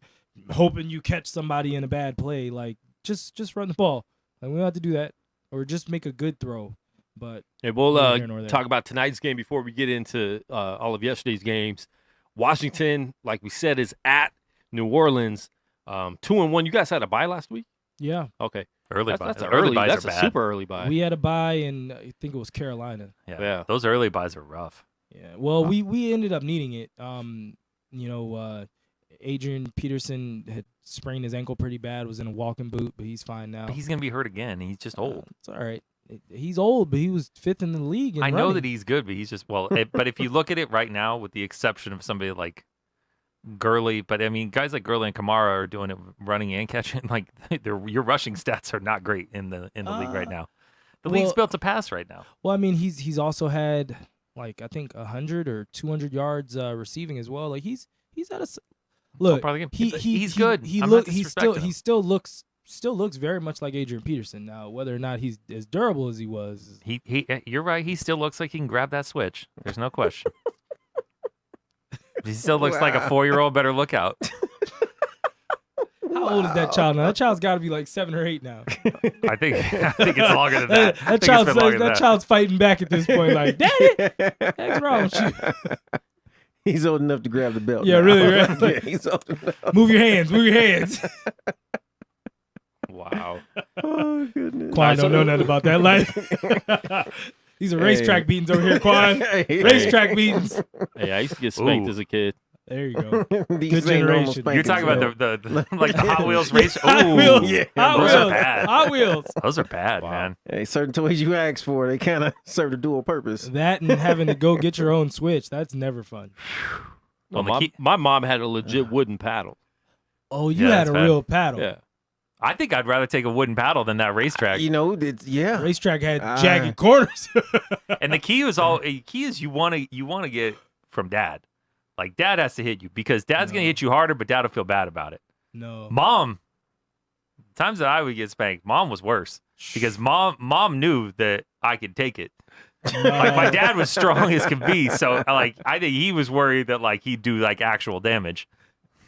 D: hoping you catch somebody in a bad play. Like just run the ball. Like, we don't have to do that, or just make a good throw. But
B: we'll
D: neither here nor there.
B: talk about tonight's game before we get into all of yesterday's games. Washington, like we said, is at New Orleans. 2-1. You guys had a bye last week?
D: Yeah.
B: Okay.
E: Early buys.
B: That's
E: Early buys
B: that's
E: are
B: a
E: bad.
B: super early buy.
D: We had a bye in, I think it was Carolina.
B: Yeah.
E: Those early buys are rough.
D: Yeah. Well, we ended up needing it. Adrian Peterson had sprained his ankle pretty bad, was in a walking boot, but he's fine now.
E: But he's gonna be hurt again. He's just old.
D: It's all right. He's old, but he was 5th in the league.
E: I know that he's good, but he's just but if you look at it right now, with the exception of somebody like Gurley, but I mean, guys like Gurley and Kamara are doing it running and catching. Like your rushing stats are not great in the league right now. The league's built to pass right now.
D: Well, I mean, he's also had like I think 100 or 200 yards receiving as well. Like he's at a look.
E: He's good.
D: He still looks very much like Adrian Peterson. Now, whether or not he's as durable as he was,
E: you're right. He still looks like he can grab that switch. There's no question. He still looks like a 4-year-old. Better look out.
D: How old is that child now? That child's got to be like 7 or 8 now.
E: I think it's longer than that.
D: That child's fighting back at this point. Like, Daddy, what's wrong with you?
C: He's old enough to grab the belt.
D: Yeah,
C: now.
D: really, right?
C: Yeah, he's old enough.
D: Move your hands.
B: Wow.
C: Oh, goodness.
D: Quan don't know nothing about that life. These are racetrack beatings over here, Quan. Racetrack beatings.
B: Hey, I used to get spanked as a kid.
D: There you go.
C: These
D: Good
C: ain't normal
D: generation.
E: You're
C: spankings,
E: talking about
C: though.
E: the Hot Wheels race.
D: Hot
E: Ooh,
D: Wheels.
C: yeah.
E: Those are bad.
D: Hot Wheels.
E: Those are bad, man.
C: Hey, certain toys you ask for, they kind of serve a dual purpose.
D: That and having to go get your own Switch, that's never fun.
B: Well, my mom had a legit wooden paddle.
D: Oh, you
E: Yeah,
D: had a
E: that's bad.
D: real paddle.
B: Yeah.
E: I think I'd rather take a wooden paddle than that racetrack.
C: Yeah.
D: Racetrack had jagged corners.
E: And the key is you want to get from Dad. Like, Dad has to hit you because Dad's gonna hit you harder, but Dad will feel bad about it.
D: No.
E: Mom, times that I would get spanked, Mom was worse because mom knew that I could take it. Like, my dad was strong as can be, so like I think he was worried that like he'd do like actual damage.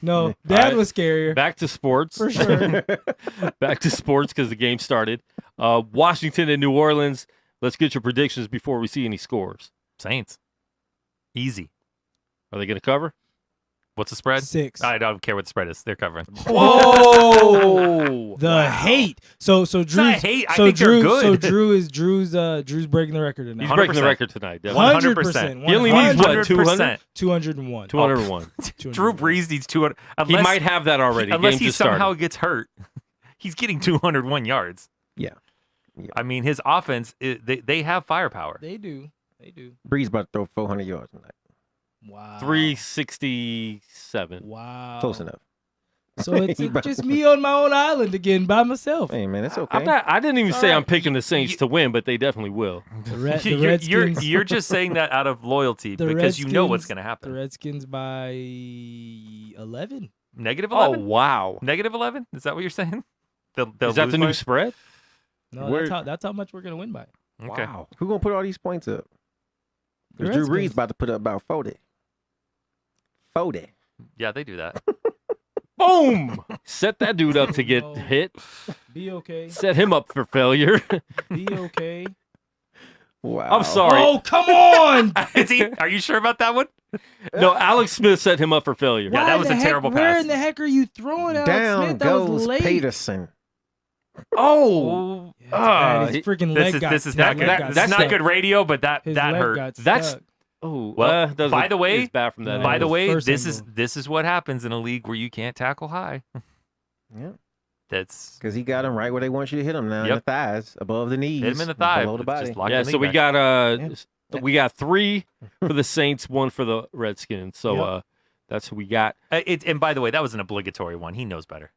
D: No, Dad
B: right.
D: was scarier.
B: Back to sports.
D: For sure.
B: Back to sports because the game started. Washington and New Orleans. Let's get your predictions before we see any scores.
E: Saints, easy.
B: Are they going to cover?
E: What's the spread?
D: 6.
E: I don't care what the spread is. They're covering.
B: Whoa!
D: The hate. So Drew's
E: not hate. I think they're good.
D: So Drew's breaking the record tonight.
B: He's breaking the
E: 100%.
B: record tonight.
E: 100%.
B: He only needs what, 200?
D: 201.
B: 201.
E: Drew Brees needs 200.
B: He might have that already.
E: Unless
B: Game
E: he
B: just started.
E: somehow gets hurt. He's getting 201 yards.
C: Yeah.
E: I mean, his offense, they have firepower.
D: They do.
C: Breeze about to throw 400 yards tonight.
D: Wow.
B: 367.
D: Wow.
C: Close enough.
D: So it's just me on my own island again by myself.
C: Hey man, it's okay.
B: I didn't even
D: It's
B: say
D: all
B: I'm
D: right.
B: picking the Saints to win, but they definitely will.
D: The Redskins.
E: You're just saying that out of loyalty
D: the
E: because you know what's
D: Redskins-
E: going to happen.
D: The Redskins by 11.
E: Negative
B: Oh
E: 11?
B: wow!
E: Negative 11? Is that what you're saying? They'll
B: Is that
E: lose
B: the
E: by-
B: new spread?
D: No,
C: Where-
D: that's how much we're gonna win by.
E: Okay.
B: Wow.
C: Who gonna put all these points up?
D: The
C: 'Cause Drew Brees
D: Redskins.
C: about to put up about 40. 40.
E: Yeah, they do that.
B: Boom! Set that dude up to get
D: No.
B: hit.
D: Be okay.
B: Set him up for failure.
D: Be okay.
C: Wow.
B: I'm sorry.
D: Oh, come on!
E: Is he? Are you sure about that one?
B: No, Alex Smith set him up for failure.
E: Yeah, that
D: Why
E: was
D: the
E: a
D: heck-
E: terrible
D: Where
E: pass.
D: in the heck are you throwing Alex
C: Down
D: Smith? That was
C: goes
D: late.
C: Peterson.
B: Oh,
D: Yeah, it's bad. His freaking leg got
E: This is
D: his
E: not
D: leg
E: good.
D: got
E: That's not
D: stuck.
E: good radio, but that
D: His
E: that
D: leg
E: hurt.
D: got
B: That's-
D: stuck.
B: oh.
E: Well,
B: doesn't-
E: by the way-
B: it's bad from that.
D: No.
E: By
B: angle.
E: the way,
D: First
E: this
D: angle.
E: is what happens in a league where you can't tackle high.
C: Yeah.
E: That's
C: Because he got him right where they want you to hit him now, in the
E: Yep.
C: thighs, above the knees.
E: hit him in the thigh.
C: Below the
E: It's
C: body.
E: just lock
B: Yeah,
E: the
B: so
E: knee
B: we
E: back.
B: got we got 3 for the Saints, 1 for the Redskins. So
D: Yep.
B: that's what we got.
E: And by the way, that was an obligatory one. He knows better.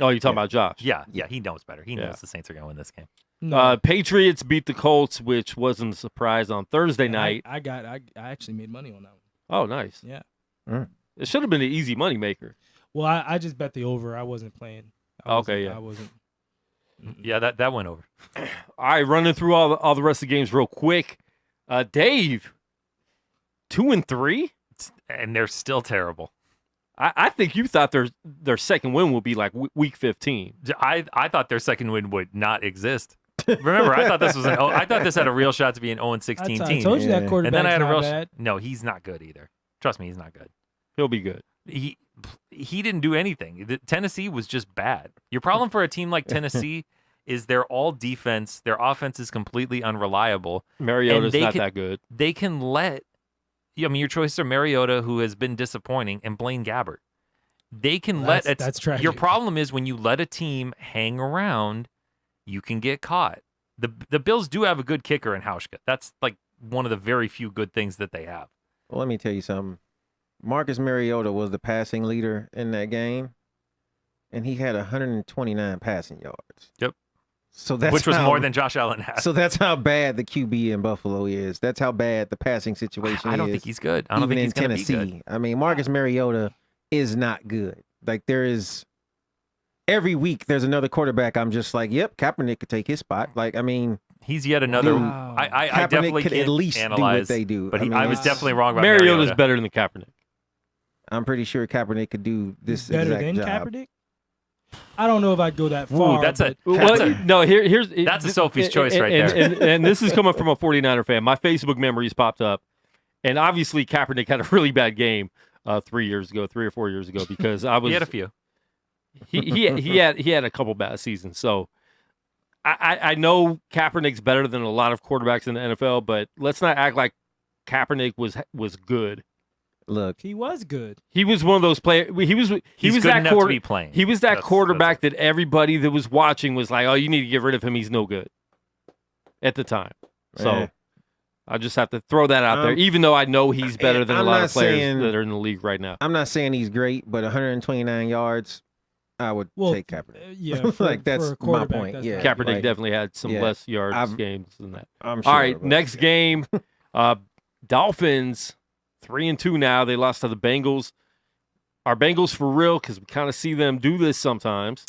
B: Oh, you're talking about Josh?
E: Yeah, he knows better. He
B: Yeah.
E: knows the Saints are going to win this game.
D: No,
B: Patriots beat the Colts, which wasn't a surprise on Thursday night.
D: I actually made money on that one.
B: Oh, nice.
D: Yeah.
B: It should have been an easy money maker.
D: Well, I just bet the over. I wasn't playing. I
B: Okay,
D: wasn't-
B: yeah.
D: I wasn't.
E: Yeah, that went over.
B: All right, running through all the rest of the games real quick. Dave, 2-3.
E: And they're still terrible.
B: I think you thought their second win would be like week 15.
E: I thought their second win would not exist. Remember, I thought this had a real shot to be an 0-16
D: I
E: team.
D: told you that
C: Yeah.
D: quarterback's
E: And then I had a
D: not
E: real
D: bad.
E: no, he's not good either. Trust me, he's not good.
B: He'll be good.
E: He didn't do anything. Tennessee was just bad. Your problem for a team like Tennessee is they're all defense. Their offense is completely unreliable.
B: Mariota's
E: they
B: not
E: can-
B: that good.
E: They can let your choices are Mariota, who has been disappointing, and Blaine Gabbert. They can
D: That's tragic.
E: Your problem is when you let a team hang around, you can get caught. The Bills do have a good kicker in Hauschka. That's like one of the very few good things that they have.
C: Well, let me tell you something. Marcus Mariota was the passing leader in that game, and he had 129 passing yards.
E: Yep.
C: So that's
E: Which was
C: how-
E: more than Josh Allen had.
C: So that's how bad the QB in Buffalo is. That's how bad the passing situation is.
E: I don't think he's good. I don't
C: even
E: think he's
C: in
E: going to be
C: Tennessee.
E: good.
C: I mean, Marcus Mariota is not good. Like there is every week there's another quarterback. I'm just like, yep, Kaepernick could take his spot. Like, I mean,
E: He's yet another.
D: Wow.
E: I
C: Kaepernick
E: definitely
C: could
E: can't
C: at least
E: analyze,
C: do what they do.
E: But
C: mean,
E: I was
C: it's-
E: definitely wrong about
B: Mariota's
E: Mariota.
B: better than the Kaepernick.
C: I'm pretty sure Kaepernick could do this
D: better
C: exact
D: than
C: job.
D: Kaepernick. I don't know if I'd go that
E: Ooh,
D: far.
E: that's a
D: but
E: that's
B: Well,
E: a
B: no, here's
E: that's a Sophie's choice right there.
B: And this is coming from a 49er fan. My Facebook memories popped up, and obviously Kaepernick had a really bad game 3 or 4 years ago because I was
E: he had a few.
B: he had a couple bad seasons. So I know Kaepernick's better than a lot of quarterbacks in the NFL, but let's not act like Kaepernick was good.
C: Look,
D: he was good.
B: He was one of those players. He was
E: He's
B: was
E: good
B: that
E: enough to be playing.
B: He was that
E: That's
B: quarterback
E: it.
B: that everybody that was watching was like, "Oh, you need to get rid of him. He's no good." At the time, so
C: eh.
B: I just have to throw that out there. Even though I know he's better than a
C: I'm
B: lot
C: not
B: of players
C: saying-
B: that are in the league right now.
C: I'm not saying he's great, but 129 yards, I would
D: Well,
C: take Kaepernick.
D: Yeah, for,
C: Like, that's
D: for a
C: my
D: quarterback,
C: point,
D: that's
C: yeah.
D: right.
B: Kaepernick
C: like-
B: definitely had some
C: yeah,
B: less yards
C: I've-
B: games than that.
C: I'm sure.
B: All right,
C: but-
B: next game, Dolphins 3-2 now. They lost to the Bengals. Are Bengals for real? Because we kind of see them do this sometimes,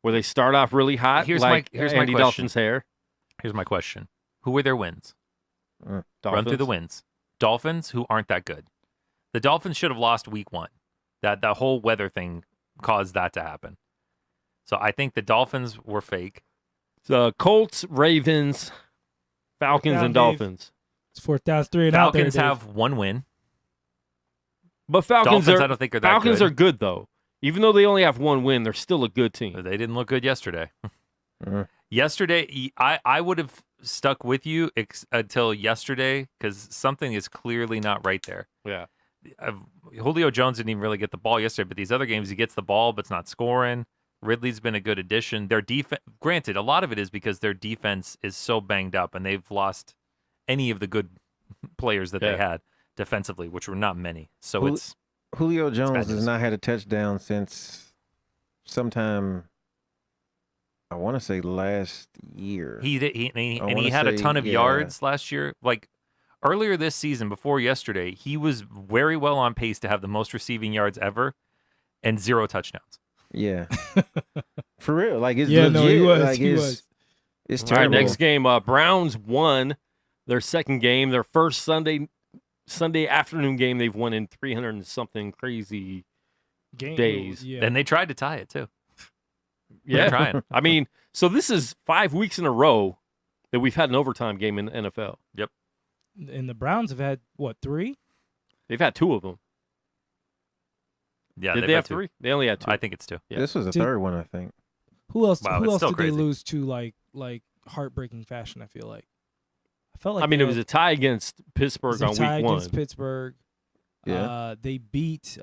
B: where they start off really hot,
E: Here's
B: like
E: my
B: Andy
E: question.
B: Dalton's hair.
E: Here's my question: who were their wins? Run through the
B: Dolphins.
E: wins. Dolphins, who aren't that good. The Dolphins should have lost week 1. That whole weather thing caused that to happen. So I think the Dolphins were fake.
B: Colts, Ravens, Falcons,
D: down,
B: and
D: Dave.
B: Dolphins.
D: It's 4th down, 3 and out there.
E: Falcons
D: Dave.
E: have 1 win.
B: But Falcons
E: Dolphins, I don't think are that
B: Falcons
E: good.
B: are good though. Even though they only have 1 win, they're still a good team.
E: They didn't look good yesterday.
C: Mhm.
E: Yesterday, I would have stuck with you until yesterday because something is clearly not right there.
B: Yeah.
E: Julio Jones didn't even really get the ball yesterday, but these other games he gets the ball but's not scoring. Ridley's been a good addition. Their defense, granted, a lot of it is because their defense is so banged up and they've lost any of the good players that they
B: Yeah.
E: had defensively, which were not many. So
C: Who-
E: it's
C: Julio Jones
E: bad
C: has
E: news.
C: not had a touchdown since sometime, I want to say last year.
E: He
C: I
E: had
C: wanna
E: a
C: say,
E: ton of
C: yeah.
E: yards last year. Like earlier this season, before yesterday, he was very well on pace to have the most receiving yards ever and 0 touchdowns.
C: Yeah. For real. Like, it's
D: Yeah,
C: legit.
D: no, he was.
C: Like,
D: He
C: it's,
D: was.
C: it's
B: All right,
C: terrible.
B: next game. Browns won their second game, their first Sunday afternoon game they've won in 300 and something crazy
D: Game,
B: days.
D: Yeah.
E: And they tried to tie it too.
B: Yeah.
E: They're trying.
B: I mean, so this is 5 weeks in a row that we've had an overtime game in the NFL.
D: And the Browns have had, what, 3?
B: They've had 2 of them.
E: Yeah,
B: Did
E: they've
B: they
E: had
B: have
E: 2.
B: 3? They only had 2.
E: I think it's 2.
B: Yeah.
C: This was the
D: Did-
C: third one, I think.
D: Who else?
E: Wow,
D: who
E: it's
D: else
E: still
D: did they
E: crazy.
D: lose to like heartbreaking fashion? I feel like. I felt like
B: I mean,
D: they
B: it was
D: had-
B: a tie against Pittsburgh
D: it
B: on
D: was a tie
B: week 1.
D: against Pittsburgh.
C: Yeah.
D: They beat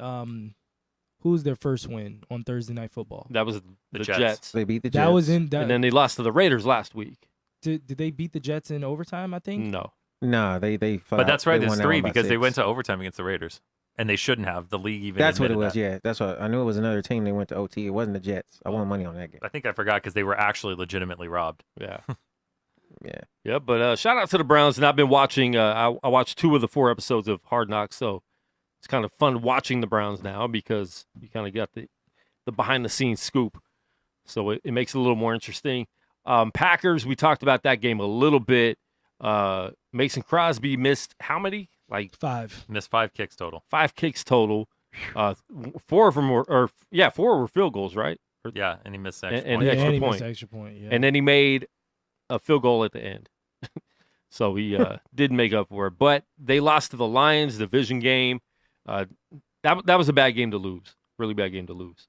D: who's their first win on Thursday Night Football?
B: That was the
E: Jets.
B: Jets.
C: They beat the Jets.
D: That was in. That,
B: And then they lost to the Raiders last week.
D: did they beat the Jets in overtime? I think.
B: No.
C: Nah, they
E: But that's right.
C: they
E: There's
C: won that
E: 3
C: one by
E: because they
C: 6.
E: went to overtime against the Raiders. And they shouldn't have. The league even
C: That's what it
E: admitted
C: was.
E: that.
C: Yeah, that's what I knew. It was another team. They went to OT. It wasn't the Jets. I won money on that game.
E: I think I forgot because they were actually legitimately robbed.
B: Yeah.
C: Yeah.
B: Yeah, but shout out to the Browns. And I've been watching, I watched 2 of the 4 episodes of Hard Knocks. So it's kind of fun watching the Browns now because you kind of got the behind-the-scenes scoop. So it makes it a little more interesting. Packers, we talked about that game a little bit. Mason Crosby missed how many? Like
D: 5.
E: Missed 5 kicks total.
B: 5 kicks total. 4 of them were 4 were field goals, right?
E: Yeah, and he missed the extra
B: And
E: point.
B: extra
D: and he
B: point.
D: missed extra point. Yeah.
B: And then he made a field goal at the end. So he did make up for it. But they lost to the Lions, division game. That was a bad game to lose. Really bad game to lose.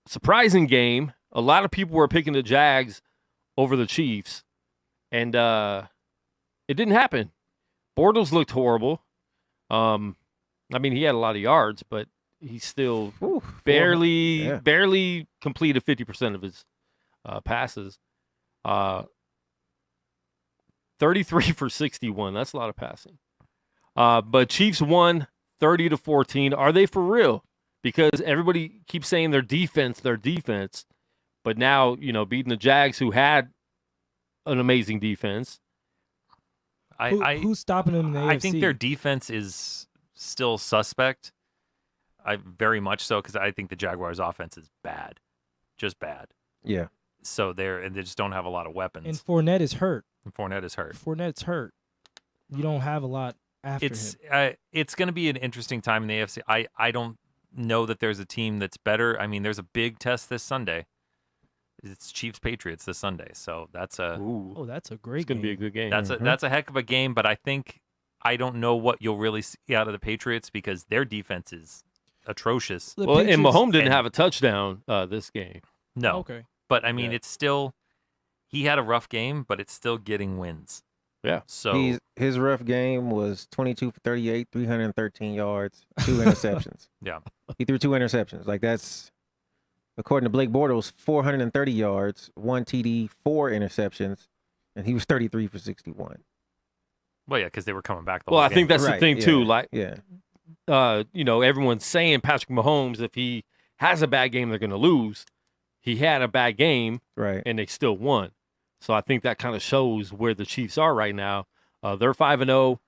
B: Surprising game. A lot of people were picking the Jags over the Chiefs. And it didn't happen. Bortles looked horrible. I mean, he had a lot of yards, but he still
C: Ooh,
B: barely completed 50% of his passes. 33 for 61. That's a lot of passing. But Chiefs won 30-14. Are they for real? Because everybody keeps saying their defense. But now, beating the Jags, who had an amazing defense.
D: Who's stopping them in the AFC?
E: I think their defense is still suspect. Very much so, because I think the Jaguars' offense is bad, just bad.
C: Yeah.
E: So they just don't have a lot of weapons.
D: And Fournette is hurt.
E: Fournette is hurt.
D: Fournette's hurt. You don't have a lot after him.
E: It's going to be an interesting time in the AFC. I don't know that there's a team that's better. I mean, there's a big test this Sunday. It's Chiefs Patriots this Sunday, so that's a
D: Oh, that's a great
B: It's going to be a
D: game.
B: good game.
E: that's a heck of a game. But I don't know what you'll really see out of the Patriots because their defense is atrocious.
D: The
B: Well, and
D: Patriots-
B: Mahomes didn't
E: and-
B: have a touchdown this game.
E: No,
D: Okay.
E: but I mean,
B: Yeah.
E: it's still he had a rough game, but it's still getting wins.
B: Yeah.
E: So
C: His rough game was 22 for 38, 313 yards, 2 interceptions.
E: Yeah.
C: He threw 2 interceptions. Like, that's, according to Blake Bortles, 430 yards, 1 TD, 4 interceptions, and he was 33 for 61.
E: well, yeah, because they were coming back. The
B: Well,
E: whole
B: I think
E: game.
B: that's the
C: Right,
B: thing,
C: yeah,
B: too. Like,
C: Yeah.
B: everyone's saying Patrick Mahomes, if he has a bad game, they're going to lose. He had a bad game,
C: Right.
B: and they still won. So I think that kind of shows where the Chiefs are right now. They're 5-0.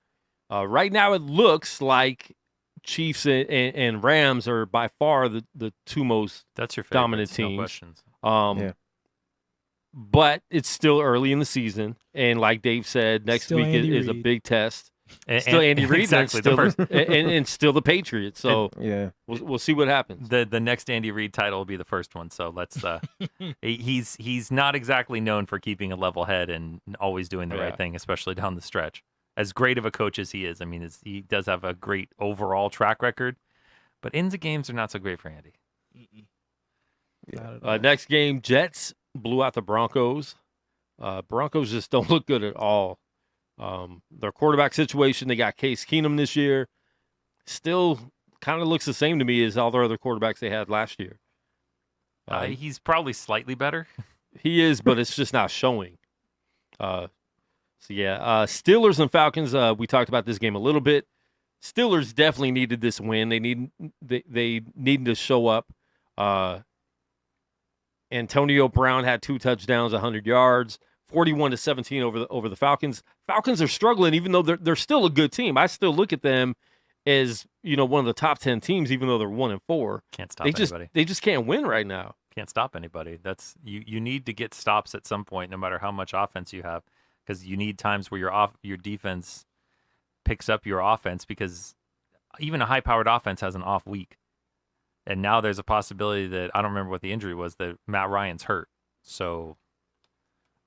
B: Right now, it looks like Chiefs and Rams are by far the 2 most
E: that's your
B: dominant
E: favorites, no
B: teams.
E: questions.
C: Yeah.
B: But it's still early in the season, and like Dave said, next
D: Still
B: week
D: Andy
B: is a
D: Reid.
B: big test.
E: And,
B: Still Andy Reid,
E: exactly.
B: and still,
E: The first,
B: and still the Patriots. So
C: Yeah.
B: we'll see what happens.
E: the next Andy Reid title will be the first one. So let's. He's not exactly known for keeping a level head and always doing the
B: Yeah.
E: right thing, especially down the stretch. As great of a coach as he is, I mean, he does have a great overall track record, but ends of games are not so great for Andy.
D: Not at all.
B: Next game, Jets blew out the Broncos. Broncos just don't look good at all. Their quarterback situation, they got Case Keenum this year. Still kind of looks the same to me as all their other quarterbacks they had last year.
E: He's probably slightly better.
B: He is, but it's just not showing. Steelers and Falcons, we talked about this game a little bit. Steelers definitely needed this win. They needed to show up. Antonio Brown had 2 touchdowns, 100 yards, 41-17 over the Falcons. Falcons are struggling, even though they're still a good team. I still look at them as one of the top 10 teams, even though they're 1-4.
E: Can't stop anybody.
B: They just can't win right now.
E: Can't stop anybody. That's you need to get stops at some point, no matter how much offense you have, because you need times where your defense picks up your offense, because even a high-powered offense has an off week. And now there's a possibility that, I don't remember what the injury was, that Matt Ryan's hurt. So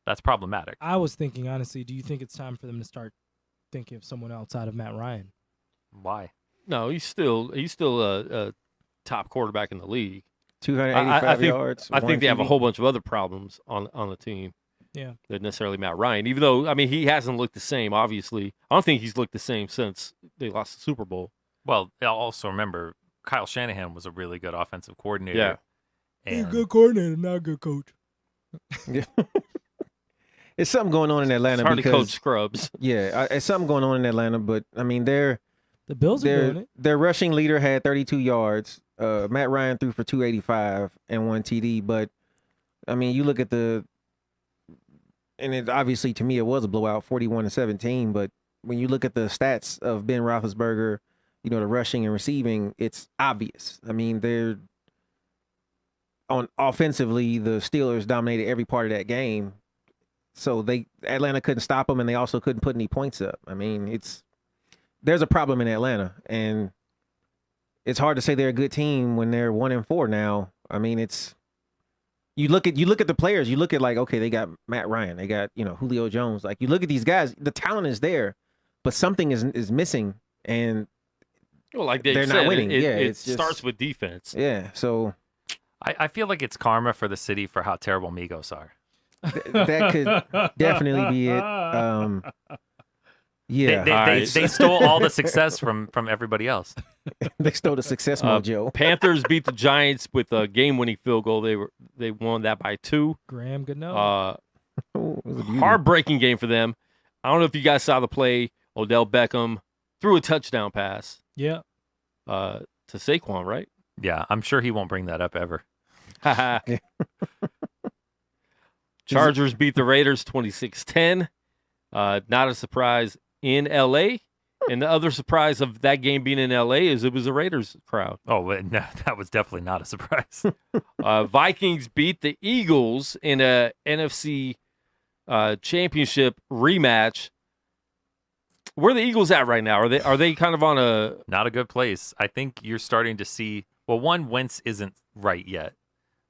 E: that's problematic.
D: I was thinking, honestly, do you think it's time for them to start thinking of someone outside of Matt Ryan?
E: Why?
B: No, he's still a top quarterback in the league.
C: 285 yards.
B: I think they have a whole bunch of other problems on the team.
D: Yeah.
B: Than necessarily Matt Ryan, even though, he hasn't looked the same, obviously. I don't think he's looked the same since they lost the Super Bowl.
E: Well, also remember, Kyle Shanahan was a really good offensive coordinator.
B: Yeah.
D: He's a good coordinator, not a good coach.
C: It's something going on in Atlanta.
B: It's hard
C: because,
B: to coach scrubs.
C: Yeah, it's something going on in Atlanta, but,
D: the Bills are doing it.
C: Their rushing leader had 32 yards. Matt Ryan threw for 285 and 1 TD, but, you look at and it obviously, to me, it was a blowout, 41-17. But when you look at the stats of Ben Roethlisberger, the rushing and receiving, it's obvious. They're on offensively, the Steelers dominated every part of that game. So Atlanta couldn't stop them, and they also couldn't put any points up. There's a problem in Atlanta, and it's hard to say they're a good team when they're 1-4 now. You look at the players. You look at okay, they got Matt Ryan, they got Julio Jones. You look at these guys, the talent is there, but something is missing, and they're not winning.
B: It starts with defense.
C: Yeah, so
E: I feel like it's karma for the city for how terrible Migos are.
C: That could definitely be it. Yeah,
E: they stole all the success from everybody else.
C: They stole the success mojo.
B: Panthers beat the Giants with a game-winning field goal. They won that by 2.
D: Graham Gano.
B: Heartbreaking game for them. I don't know if you guys saw the play. Odell Beckham threw a touchdown pass.
D: Yeah.
B: To Saquon, right?
E: Yeah, I'm sure he won't bring that up ever.
B: Chargers beat the Raiders 26-10. Not a surprise in L.A. And the other surprise of that game being in L.A. is it was a Raiders crowd.
E: Oh, no, that was definitely not a surprise.
B: Vikings beat the Eagles in a NFC championship rematch. Where are the Eagles at right now? Are they kind of on a...
E: Not a good place. I think you're starting to see... Well, Wentz isn't right yet.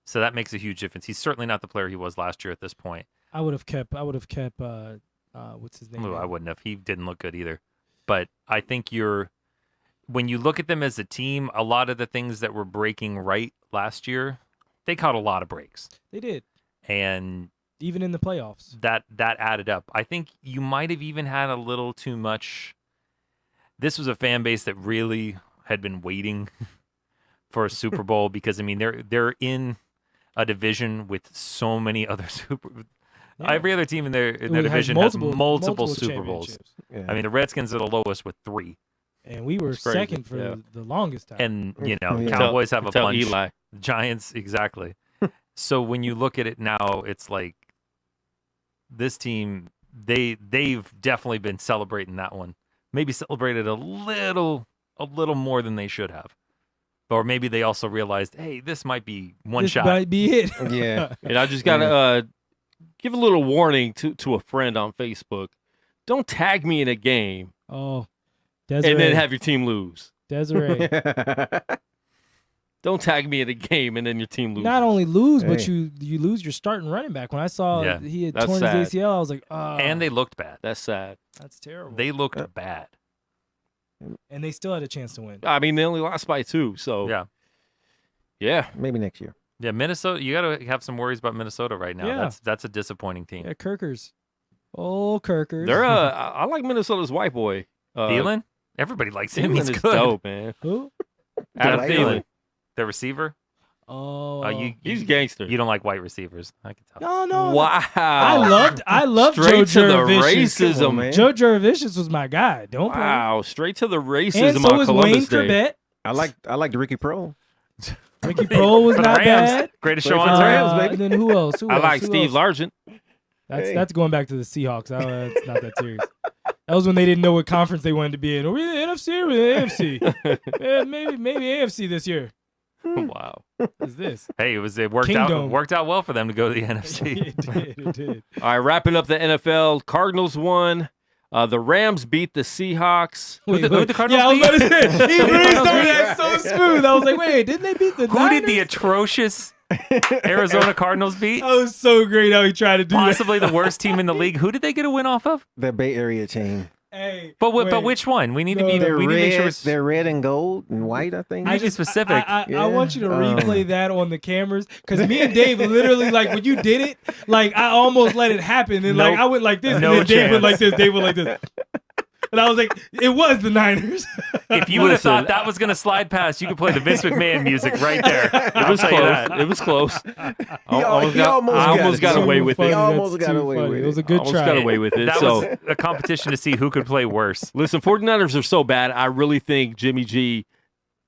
E: So that makes a huge difference. He's certainly not the player he was last year at this point.
D: I would have kept what's his name?
E: Ooh, I wouldn't have. He didn't look good either. But I think when you look at them as a team, a lot of the things that were breaking right last year, they caught a lot of breaks.
D: They did.
E: And
D: even in the playoffs.
E: That added up. I think you might have even had a little too much. This was a fan base that really had been waiting for a Super Bowl because they're in a division with so many other every other team in their division has multiple Super Bowls.
C: Yeah.
E: The Redskins are the lowest with 3.
D: And we were second for the longest time.
E: And, Cowboys have a bunch.
B: Eli.
E: Giants, exactly. So when you look at it now, it's like this team, they've definitely been celebrating that one. Maybe celebrated a little more than they should have. Or maybe they also realized, hey, this might be one shot.
D: This might be it.
C: Yeah.
B: And I just got to give a little warning to a friend on Facebook. Don't tag me in a game.
D: Oh, Desiree.
B: And then have your team lose.
D: Desiree.
B: Don't tag me in a game and then your team loses.
D: Not only lose, but you lose your starting running back. When I saw he had torn his ACL, I was like, oh.
E: And they looked bad.
B: That's sad.
D: That's terrible.
E: They looked bad.
D: And they still had a chance to win.
B: They only lost by 2, so. Yeah.
C: Maybe next year.
E: Yeah, Minnesota, you got to have some worries about Minnesota right now.
D: Yeah.
E: That's a disappointing team.
D: Yeah, Kirkers. Oh, Kirkers.
B: They're I like Minnesota's white boy.
E: Thielen? Everybody likes him. He's
B: is
E: good.
B: dope, man.
D: Who?
B: Adam Thielen.
E: The receiver?
D: Oh,
B: He's gangster.
E: You don't like white receivers. I can tell.
D: no.
B: Wow.
D: I loved
B: Straight
D: Joe
B: to the
D: Juravicious.
B: racism,
C: Come on, man.
D: Joe Juravicious was my guy. Don't play.
B: Wow, straight to the racism
D: And so
B: on
D: was
B: Columbus
D: Wayne
B: Day.
D: Corbett.
C: I like Ricky Pro.
D: Ricky Prohl was
E: For the
D: not
E: Rams,
D: bad.
E: greatest
C: Play
E: show
C: for
E: on
C: the
E: turf.
C: Rams, baby.
D: And then who else?
B: I like Steve Largent.
D: That's going back to the Seahawks. That's not that serious. That was when they didn't know what conference they wanted to be in. Are we in the NFC or the AFC? maybe AFC this year.
B: Wow.
D: What is this?
E: Hey, it
D: Kingdom.
E: worked out well for them to go to the NFC.
D: It did.
B: All right, wrapping up the NFL. Cardinals won. The Rams beat the Seahawks.
E: Who the Cardinals
D: Yeah, I was
E: beat?
D: about to say, he breezed over
E: beat?
D: that so smooth. I was like, wait, didn't they beat the
E: Who did the
D: Niners?
E: atrocious Arizona Cardinals beat?
D: That was so great how he tried to do
E: Possibly the worst team in the league. Who did they get a win off of?
C: The Bay Area team.
D: that. Hey,
E: But
D: wait.
E: which one? We need to
D: No,
E: be.
C: They're
E: We need to make sure.
C: red.
E: It's-
C: They're red and gold and white. I think.
E: I just specific.
D: I want you to
C: Yeah.
D: replay that on the cameras because me and Dave literally like when you did it, like I almost let it happen and like
E: Nope.
D: I went like this
E: No
D: and then Dave went
E: chance.
D: like this, Dave went like this, and I was like, it was the Niners.
E: If you would have
B: Listen.
E: thought that was going to slide past, you could play the Vince McMahon music right there.
B: It was close. It was close. I almost got away with
C: He
B: it.
C: almost got away with
D: It was a
C: it.
D: good
B: Almost
D: try.
B: got away with it.
E: That
B: So
E: was a competition to see who could play worse.
B: listen, 49ers are so bad. I really think Jimmy G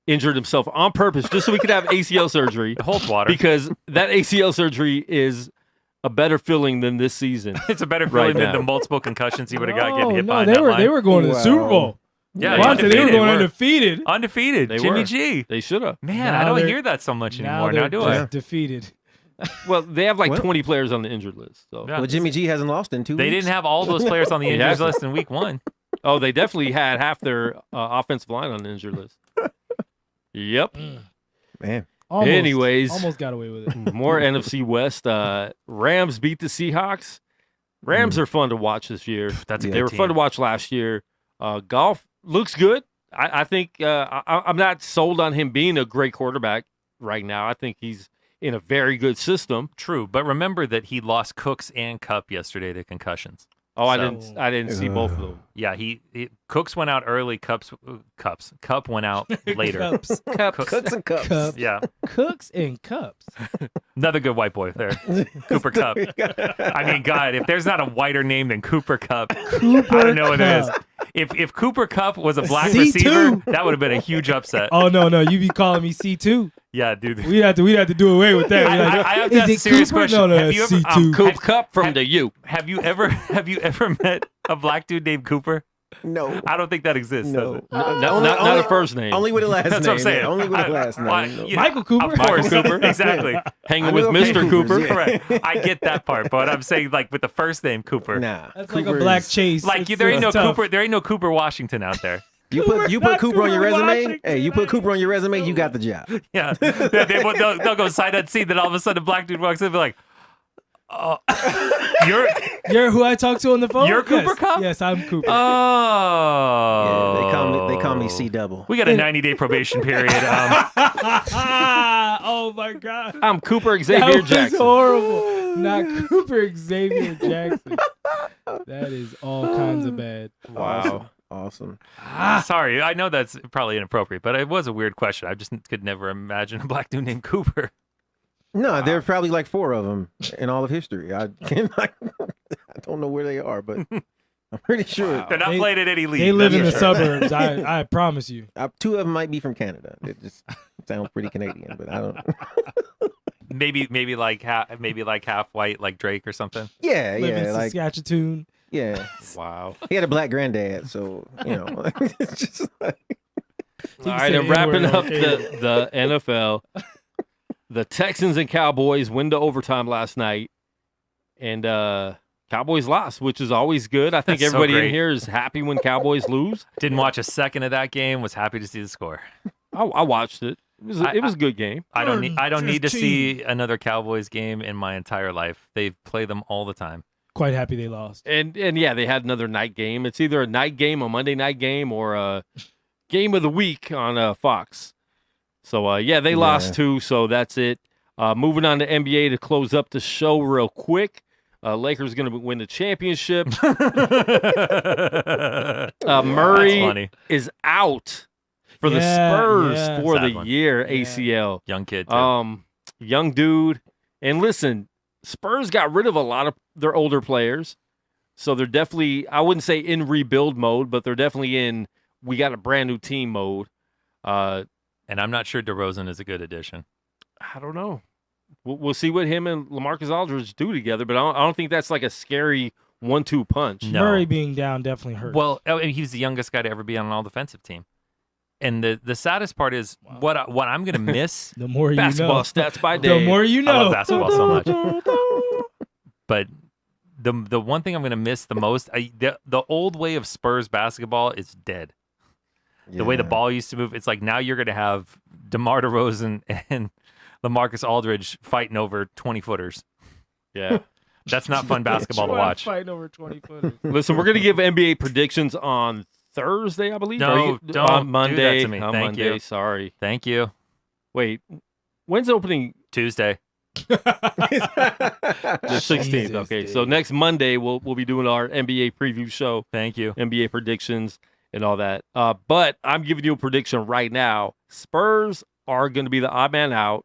B: injured himself on purpose just so he could have ACL surgery.
E: It holds water.
B: Because that ACL surgery is a better feeling than this season.
E: It's a better
B: Right
E: feeling than
B: now.
E: the multiple concussions he would have got
D: No,
E: getting hit
D: no,
E: by
D: they
E: that
D: were
E: line.
D: they were going to the
C: Wow.
D: Super Bowl.
E: Yeah,
D: Well, I said they were
E: undefeated.
D: going undefeated.
E: Undefeated.
B: They
E: Jimmy
B: were.
E: G.
B: They should have.
E: Man,
D: Now
E: I don't
D: they're-
E: hear that so much
D: Now
E: anymore.
D: they're
E: Now do
D: just
E: I?
D: defeated.
B: Well, they have like
C: What?
B: 20 players on the injured list. So.
E: Yeah.
C: Well, Jimmy G hasn't lost in 2
E: They
C: weeks.
E: didn't have all those players on the
B: He
E: injuries
B: hasn't.
E: list in week 1.
B: Oh, they definitely had half their offensive line on the injured list. Yep.
C: Man.
D: Almost,
B: Anyways.
D: almost got away with it.
B: More NFC West. Rams beat the Seahawks. Rams are fun to watch this year.
E: That's a
C: Yeah.
E: good
B: They were
E: team.
B: fun to watch last year. Golf looks good. I think I'm not sold on him being a great quarterback right now. I think he's in a very good system.
E: True, but remember that he lost Cooks and Cup yesterday to concussions.
B: Oh, I
E: So-
B: didn't see both of them.
E: Yeah, he Cooks went out early. Cup went out later.
D: Cups.
C: Cooks and cups.
D: Cup.
E: Yeah,
D: Cooks and cups.
E: another good white boy there, Cooper Cup. I mean, God, if there's not a whiter name than Cooper Cup,
D: Cooper
E: I don't know what it is.
D: Cup.
E: If Cooper Cup was a black
D: C2.
E: receiver, that would have been a huge upset.
D: Oh no, you be calling me C2.
E: Yeah, dude.
D: We'd have to do away with that.
E: I have to
D: Is
E: ask a
D: it
E: serious
D: Cooper?
E: question.
D: No,
E: Have you ever-
D: C2.
B: Coop Cup from the U.
E: Have you ever met a black dude named Cooper?
C: No.
E: I don't think that exists.
C: No.
E: Does it?
B: Not a first name.
C: Only with a last name.
E: That's what I'm saying.
C: Yeah, only with a last
E: Why-
C: name. No.
E: you-
D: Michael Cooper.
E: Of course,
B: Michael Cooper.
E: exactly.
B: Hanging
C: I
B: with
C: know a
B: Mr.
C: few
B: Cooper.
C: Coopers, yeah.
E: Correct. I get that part, but I'm saying like with the first name Cooper.
C: Nah.
D: That's like a
C: Cooper
D: black
C: is-
D: chase.
E: Like
D: It's-
E: there ain't no
D: it's tough.
E: Cooper. There ain't no Cooper Washington out there.
C: You put
D: not
C: Cooper on your
D: Cooper
C: resume.
D: Washington.
C: Hey, you put Cooper on your resume, you got the job.
E: Yeah, they'll go sight unseen. Then all of a sudden, a black dude walks in and be like,
D: You're who I talked to on the phone.
E: You're Cooper
D: Yes.
E: Cup?
D: Yes, I'm Cooper.
E: oh.
C: Yeah, they call me C double.
E: We got a 90-day probation period.
D: Oh my God.
B: I'm Cooper
D: That
B: Xavier
D: was
B: Jackson.
D: horrible. Not Cooper Xavier Jackson. That is all kinds of bad.
B: Wow.
C: Awesome.
E: Sorry, I know that's probably inappropriate, but it was a weird question. I just could never imagine a black dude named Cooper.
C: No, there are probably like 4 of them in all of history. I don't know where they are, but I'm pretty sure.
E: They're not
D: They-
E: playing in any league.
D: They live in the
E: that's for sure.
D: suburbs. I promise you.
C: 2 of them might be from Canada. It just sounds pretty Canadian, but I don't.
E: Maybe like half white, like Drake or something.
C: Yeah,
D: Live in
C: yeah, like
D: Saskatchewan.
C: yeah.
B: Wow.
C: He had a black granddad, so you know. It's just like,
B: All right, and wrapping up the NFL, the Texans and Cowboys went to overtime last night, and Cowboys lost, which is always good. I think
E: That's so
B: everybody in
E: great.
B: here is happy when Cowboys lose.
E: Didn't watch a second of that game. Was happy to see the score.
B: I watched it. It was a good game.
E: I don't need to
D: 15.
E: see another Cowboys game in my entire life. They play them all the time.
D: Quite happy they lost.
B: And yeah, they had another night game. It's either a night game, a Monday night game, or a game of the week on Fox. So yeah, they lost 2. So that's it. Moving on to NBA to close up the show real quick. Lakers going to win the championship. Murray
E: That's funny.
B: is out for the
D: Yeah,
B: Spurs
D: yeah.
B: for
E: Sad
B: the
E: one.
B: year
D: Yeah.
B: ACL.
E: Young kid, too.
B: young dude. And listen, Spurs got rid of a lot of their older players. So they're definitely, I wouldn't say in rebuild mode, but they're definitely in we got a brand new team mode.
E: And I'm not sure DeRozan is a good addition.
B: I don't know. We'll see what him and LaMarcus Aldridge do together, but I don't think that's like a scary 1-2 punch.
E: No.
D: Murray being down definitely hurts.
E: Well, he's the youngest guy to ever be on an all-defensive team. And the saddest part is what I'm going to miss.
D: The more you
B: Basketball
D: know.
B: stats by day.
D: The more you know.
E: I love basketball so much. But the one thing I'm going to miss the most, the old way of Spurs basketball is dead. The way the ball used to move, it's like now you're going to have DeMar DeRozan and LaMarcus Aldridge fighting over 20-footers.
B: Yeah.
E: That's not fun basketball to watch.
D: Fighting over 20 footers.
B: Listen, we're going to give NBA predictions on Thursday, I believe.
E: No, don't
B: on Monday.
E: do that to me.
B: On
E: Thank
B: Monday,
E: you.
B: sorry.
E: Thank you.
B: Wait, when's the opening?
E: Tuesday.
B: The 16th.
D: Jesus,
B: Okay,
D: dude.
B: so next Monday we'll be doing our NBA preview show,
E: Thank you.
B: NBA predictions, and all that. But I'm giving you a prediction right now. Spurs are going to be the odd man out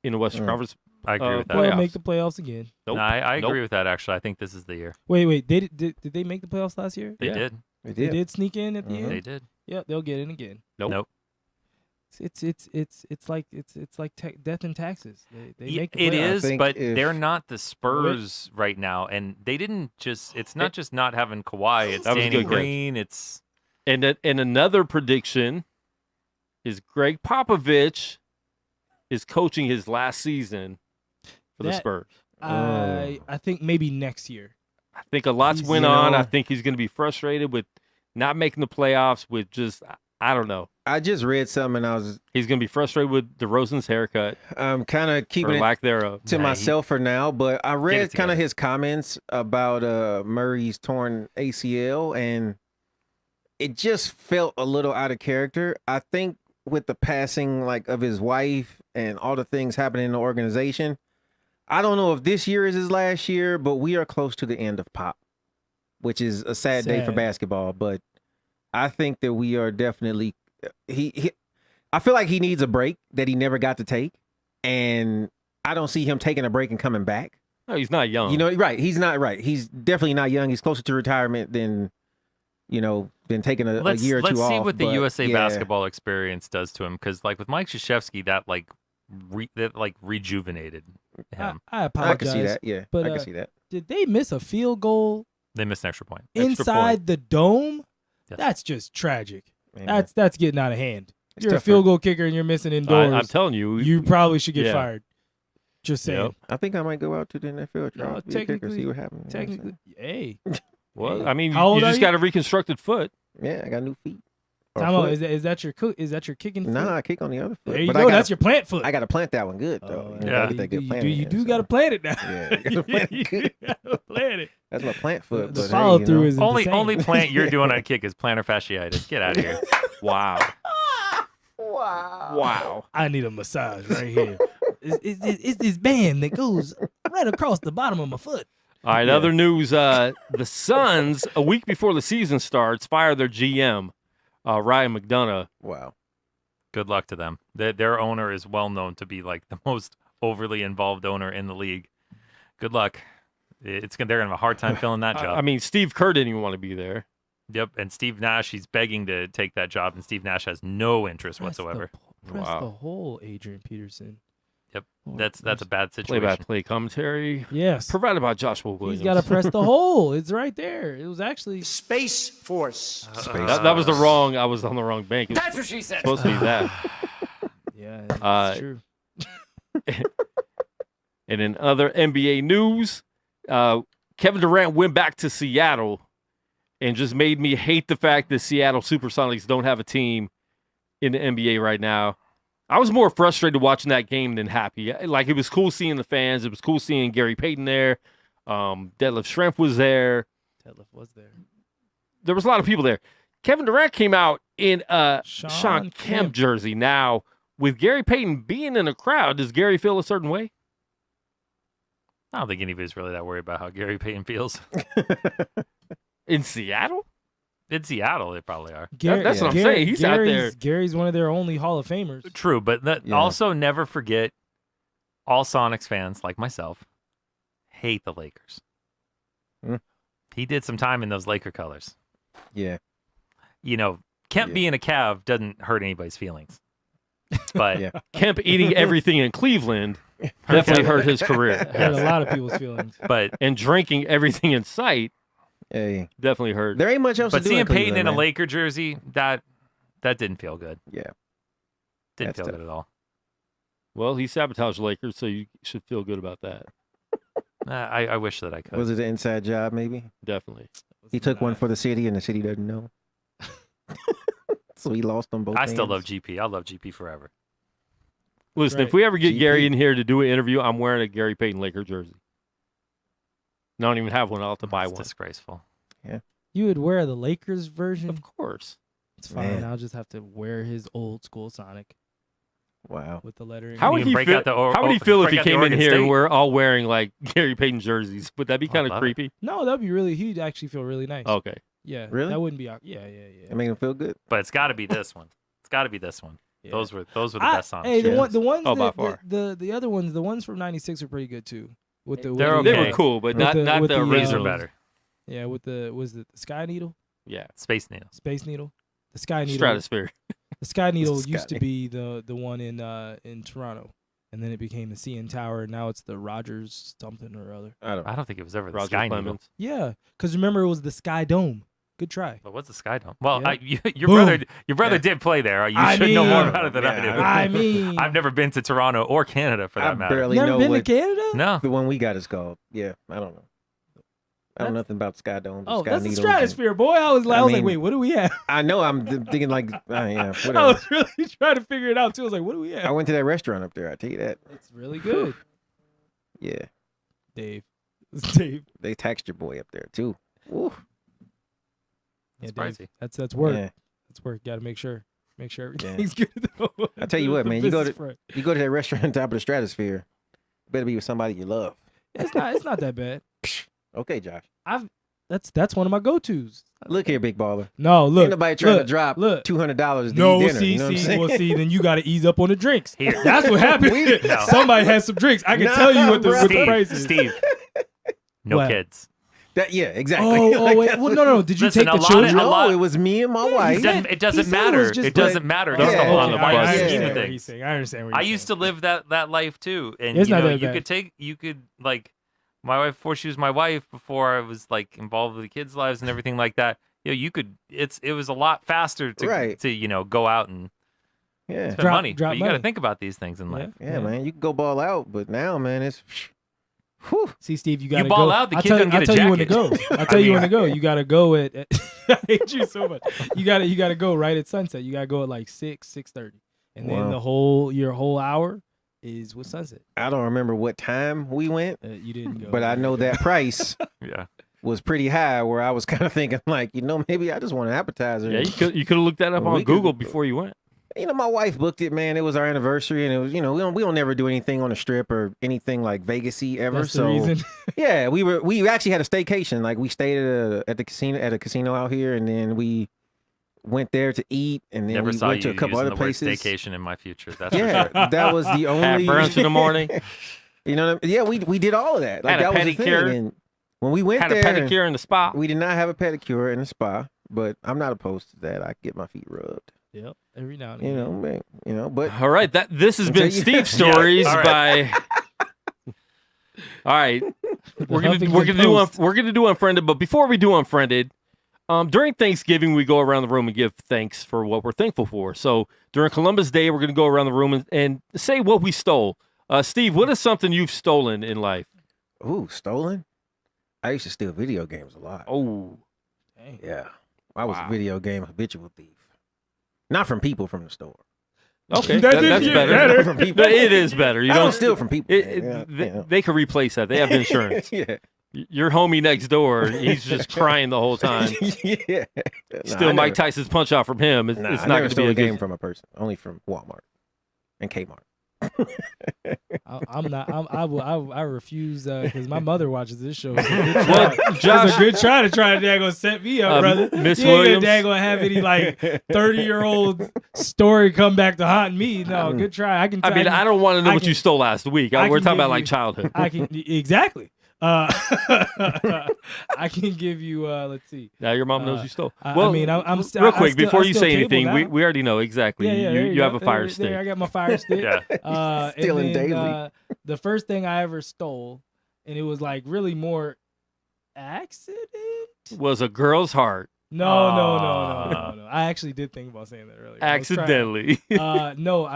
B: in the Western Conference.
E: I agree with that.
B: playoffs.
D: They'll make the playoffs again.
B: Nope.
E: No, I
B: Nope.
E: agree with that, actually. I think this is the year.
D: Wait. Did they make the playoffs last year?
E: They
B: Yeah.
E: did.
C: They
D: They
C: did.
D: did sneak in at the
E: They
D: end.
E: did.
D: Yeah, they'll get in again.
B: Nope.
D: It's like death and taxes. They make the
E: It
D: playoffs.
E: is,
C: think
E: but
C: if-
E: they're not the Spurs right now. And they didn't just, it's not just not having Kawhi. It's
B: That was a
E: Danny
B: good catch.
E: Green. It's,
B: And another prediction is Greg Popovich is coaching his last season for the
D: That-
B: Spurs.
D: I think maybe next year.
B: I think a lot's
D: He's,
B: went
C: you
B: on.
C: know-
B: I think he's going to be frustrated with not making the playoffs with just, I don't know.
C: I just read something and I was
B: He's going to be frustrated with DeRozan's haircut
C: kind of keeping
B: or
C: it
B: lack thereof.
C: to
E: Nah,
C: myself for now, but I
E: it
C: read kind
E: together.
C: of his comments about Murray's torn ACL, and it just felt a little out of character. I think with the passing like of his wife and all the things happening in the organization, I don't know if this year is his last year, but we are close to the end of Pop, which is a sad day for
D: Sad.
C: basketball. But I think that we are definitely I feel like he needs a break that he never got to take, and I don't see him taking a break and coming back.
B: No, he's not young.
C: You know, right? He's not right. He's definitely not young. He's closer to retirement than taking a year or two
E: let's
C: off.
E: see what the
C: but
E: USA
C: yeah.
E: basketball experience does to him. Because like with Mike Krzyzewski, that rejuvenated him.
D: I apologize.
C: I can see that. Yeah,
D: but,
C: I can see that.
D: Did they miss a field goal
E: They missed an extra point.
D: inside the dome?
E: Yes.
D: That's just tragic.
C: Yeah.
D: That's getting out of hand.
C: It's
D: You're a
C: tough
D: field goal kicker and you're missing indoors.
B: I'm telling you.
D: you probably should get
B: Yeah.
D: fired. Just saying.
B: Yep.
C: I think I might go out to the NFL
D: No,
C: trial, be a kicker,
D: technically-
C: see what happens. You know what I'm
D: Technically, hey.
B: Well,
D: Hey,
B: I mean,
D: how
B: you
D: old are
B: just
D: you?
B: got a reconstructed foot.
C: saying? Yeah, I got new feet. Or
D: Time out.
C: foot.
D: Is that your kicking foot?
C: Nah, I kick on the other foot.
D: There you
C: but
D: go. That's your plant foot.
C: I got to plant that one good though.
D: Oh,
C: You
E: yeah.
C: gotta get that good plant
D: you
C: in,
D: do
C: so.
D: got to plant it now.
C: Yeah, you gotta plant it good.
D: You gotta plant it.
C: That's my plant foot.
D: The
C: but
D: follow
C: hey,
D: through
C: you
D: is
E: Only
D: insane.
E: only plant you're doing on a kick is plantar fasciitis. Get out of here.
B: Wow.
C: Wow.
B: Wow.
D: I need a massage right here. It's this band that goes right across the bottom of my foot.
B: All right, other news. The Suns, a week before the season starts, fire their GM, Ryan McDonough.
C: Wow.
E: Good luck to them. Their owner is well known to be like the most overly involved owner in the league. Good luck. They're gonna have a hard time filling that job.
B: I mean, Steve Kerr didn't even want to be there.
E: Yep, and Steve Nash, he's begging to take that job, and Steve Nash has no interest whatsoever.
D: Press
B: Wow.
D: the whole Adrian Peterson.
E: Yep,
D: Lord
E: that's a
D: mercy.
E: bad situation.
B: Play-by-play commentary
D: Yes.
B: provided by Joshua Williams.
D: He's got to press the hole. It's right there. It was actually
A: Space Force.
B: That was the wrong. I was on the wrong bank. It's
A: That's what she said.
B: supposed to be that.
D: yeah, it's true.
B: And in other NBA news, Kevin Durant went back to Seattle and just made me hate the fact that Seattle Supersonics don't have a team in the NBA right now. I was more frustrated watching that game than happy. Like, it was cool seeing the fans. It was cool seeing Gary Payton there. Detlef Schrempf was there.
D: Detlef was there.
B: There was a lot of people there. Kevin Durant came out in a
D: Sean
B: Sean Kemp
D: Kemp.
B: jersey. Now, with Gary Payton being in a crowd, does Gary feel a certain way?
E: I don't think anybody's really that worried about how Gary Payton feels.
B: In Seattle?
E: In Seattle, they probably are.
B: That's what I'm saying. He's out there.
D: Gary's one of their only Hall of Famers.
E: True, but
C: Yeah.
E: also never forget all Sonics fans, like myself, hate the Lakers. He did some time in those Laker colors.
C: Yeah.
E: Kemp being a Cav doesn't hurt anybody's feelings. But
B: Kemp eating everything in Cleveland definitely hurt his career.
D: Hurt a lot of people's feelings.
B: And drinking everything in sight definitely hurt.
C: There ain't much else to do.
E: But seeing
C: in
E: Peyton
C: Cleveland,
E: in a
C: man.
E: Laker jersey, that didn't feel good.
C: Yeah.
E: Didn't
C: That's
E: feel
C: tough.
E: good at all.
B: Well, he sabotaged the Lakers, so you should feel good about that.
E: I wish that I could.
C: Was it an inside job, maybe?
B: Definitely.
C: He took one for the city, and the city doesn't know. So he lost on both
E: I still
C: ends.
E: love GP. I'll love GP forever.
B: Listen,
D: Right.
B: if we ever get
C: GP.
B: Gary in here to do an interview, I'm wearing a Gary Payton Laker jersey. I don't even have one. I'll have to buy
E: It's
B: one.
E: disgraceful.
D: You would wear the Lakers version?
B: Of course.
D: It's fine.
C: Man.
D: I'll just have to wear his old school Sonic
C: Wow.
D: with the lettering.
B: How
E: You
B: would
E: can
B: he
E: break
B: feel?
E: out the
B: How would he feel if
E: break
B: he
E: out the
B: came in
E: Oregon
B: here and
E: State.
B: we're all wearing like Gary Payton jerseys? Would that be kind of
E: love it.
B: creepy?
D: No, that'd be really. He'd actually feel really nice.
B: Okay.
D: Yeah.
C: Really?
D: That wouldn't be. Yeah.
C: It made him feel good.
E: But it's got to be this one. It's got to be this one.
D: Yeah.
E: Those were the best songs.
D: Hey, the
C: Yeah.
D: ones
B: Oh, by
D: that,
B: far.
D: the other ones, the ones from '96 are pretty good too. With the
E: They're
D: with the,
B: They
E: okay.
B: were cool, but
D: With
B: not
D: the-
B: not
D: with
B: the
D: the,
E: These are
B: original.
E: better.
D: Yeah, with the was it the Sky Needle,
B: Yeah.
E: Space Needle.
D: Space Needle, the Sky Needle.
B: Stratosphere.
D: The Sky Needle
C: Sky
D: used to be the one in Toronto, and then it became the CN Tower, and now it's the Rogers something or other.
E: I don't think it was ever the
B: Roger
E: Sky Needle.
B: Clemens.
D: Yeah, because remember it was the Sky Dome. Good try.
E: But what's the Sky Dome? Well,
D: Yeah.
E: your
D: Boom.
E: brother did play there. You
D: I
E: should know more
D: mean-
E: about it than I do.
D: I mean,
E: I've never been to Toronto or Canada for
C: I
E: that matter.
C: barely
D: never
C: know
D: been
C: what
D: to Canada.
E: No.
C: the one we got is called. Yeah, I don't know. I don't know
D: That's-
C: nothing about Sky Dome.
D: Oh,
C: Sky
D: that's the
C: Needles, and-
D: Stratosphere, boy. I was like,
C: mean-
D: wait, what do we have?
C: I know. I'm thinking like, yeah,
D: I
C: whatever.
D: was really trying to figure it out too. I was like, what do we
C: I
D: have?
C: went to that restaurant up there. I tell you that.
D: It's really good,
C: Yeah,
D: Dave. It's Dave.
C: they taxed your boy up there too. Ooh.
D: Yeah,
E: That's
D: Dave.
E: pricey.
D: That's work.
C: Yeah.
D: That's work. Got to make sure everything's good.
C: I tell you what,
D: The
C: man, you go
D: business
C: to-
D: front.
C: You go to that restaurant on top of the stratosphere. Better be with somebody you love.
D: It's not that bad.
C: Okay, Josh.
D: That's one of my go-tos.
C: Look here, big baller.
D: No, look.
C: Ain't nobody trying
D: look,
C: to drop
D: look.
C: $200 to
D: No,
C: eat dinner.
D: see,
C: you know what I'm
D: see,
C: saying?
D: well, see, then you got to ease up on the drinks.
E: Here.
D: That's what happened.
E: No.
D: Somebody has some drinks. I can
C: Nah,
D: tell you what the,
C: bro.
D: what the
E: Steve,
D: price is.
E: Steve. No
D: What?
E: kids.
C: Yeah, exactly.
D: Oh, wait. Well, no. Did you
E: Listen,
D: take
E: a
D: the
E: lot
D: children?
E: of-
C: No, it was me and my wife.
D: said-
E: It doesn't
D: he said it
E: matter.
D: was just
E: It doesn't
D: like-
E: matter.
C: Yeah,
E: That's the
C: okay,
E: whole
C: on the
E: entire
C: bus.
D: I
E: scheme
D: understand
E: of
D: what
E: things.
D: he's saying. I understand what
E: I
D: he's
E: used
D: saying.
E: to live that life too, and
D: It's not that
E: you
D: bad.
E: could like my wife before she was my wife, before I was like involved with the kids' lives and everything like that. You could. It was a lot faster to
C: Right.
E: to go out and
C: Yeah.
E: spend money.
D: drop
E: But you got to
D: money.
E: think about these things in
D: Yeah.
E: life.
C: Yeah, man. You can go ball out, but now, man, it's. Whew.
D: See, Steve, you got to
E: ball
D: go.
E: out, the
D: I'll
E: kid
D: tell,
E: doesn't get
D: I'll
E: a
D: tell you when to go.
E: jacket.
D: I'll tell you
E: mean-
D: when to go. You got to go at I hate you so much. You got to go right at sunset. You got to go at like 6:30. And then
C: Wow.
D: your whole hour is with sunset.
C: I don't remember what time we went,
D: You didn't go.
C: but I know that price
E: Yeah.
C: was pretty high where I was kind of thinking, like, maybe I just want an appetizer.
B: Yeah, you could have looked that up
C: Well,
B: on
C: we could-
B: Google before you went.
C: My wife booked it, man. It was our anniversary, and it was, we don't never do anything on the strip or anything like Vegas-y ever.
D: That's
C: so
D: the reason.
C: yeah, we actually had a staycation. Like we stayed at the casino out here, and then we went there to eat, and then
E: Never
C: we
E: saw
C: went
E: you
C: to a couple
E: using
C: other
E: the word
C: places.
E: staycation in my future. That's for
C: Yeah,
E: sure.
C: that was the only
B: brunch in the morning.
C: You know, what I mean? Yeah, we did all of that. Like
B: Had a
C: that was the
B: pedicure.
C: thing. And when we went
B: Had
C: there,
B: a pedicure in the spa.
C: we did not have a pedicure in the spa, but I'm not opposed to that. I get my feet rubbed.
D: Yep. Every now and
C: You
D: again.
C: know, man. But
B: All right, this has
C: Until
B: been
C: you-
B: Steve Stories
E: all
B: by. All right, we're gonna
D: Huffington
B: do Unfriended, but before we do Unfriended, during Thanksgiving we go around the room and give thanks for what we're thankful for. So during Columbus Day, we're gonna go around the room and say what we stole. Steve, what is something you've stolen in life?
C: ooh, stolen. I used to steal video games a lot.
B: Oh,
D: Dang.
C: Yeah, I was
B: Wow.
C: a video game habitual thief. Not from people from the store.
B: okay,
D: That did
B: that's
D: get
B: better.
D: better.
C: From people.
B: It is better. You
C: I
B: don't
C: don't steal from people.
B: It,
C: man. Yeah,
B: they can replace that. They have insurance.
C: yeah.
B: Your homie next door, he's just crying the whole time.
C: Yeah.
B: Still, Mike Tyson's punch out from him. It's
C: Nah,
B: not
C: I
B: going
C: never
B: to
C: stole
B: be
C: a
B: a
C: game
B: good.
C: from a person. Only from Walmart and Kmart.
D: I'm not. I refuse because my mother watches this show. It's a good
B: Well,
D: try.
B: Josh-
D: It's a good try to daggone set me up, brother.
B: Miss
D: you ain't
B: Williams.
D: gonna daggone have any like 30-year-old story come back to haunt me. No, good try.
B: I mean, I don't want to know what you stole last week. We're talking about like childhood.
D: I can exactly. I can give you. Let's see.
B: Now your mom knows you stole.
D: Well, I mean, I'm
B: real quick before you say anything. We already know exactly.
D: Yeah,
B: you have a fire stick.
D: I got my fire stick.
E: Yeah.
C: Stealing daily.
D: The first thing I ever stole, and it was like really more accident.
B: Was a girl's heart.
D: No. I actually did think about saying that earlier.
B: Accidentally.
D: No,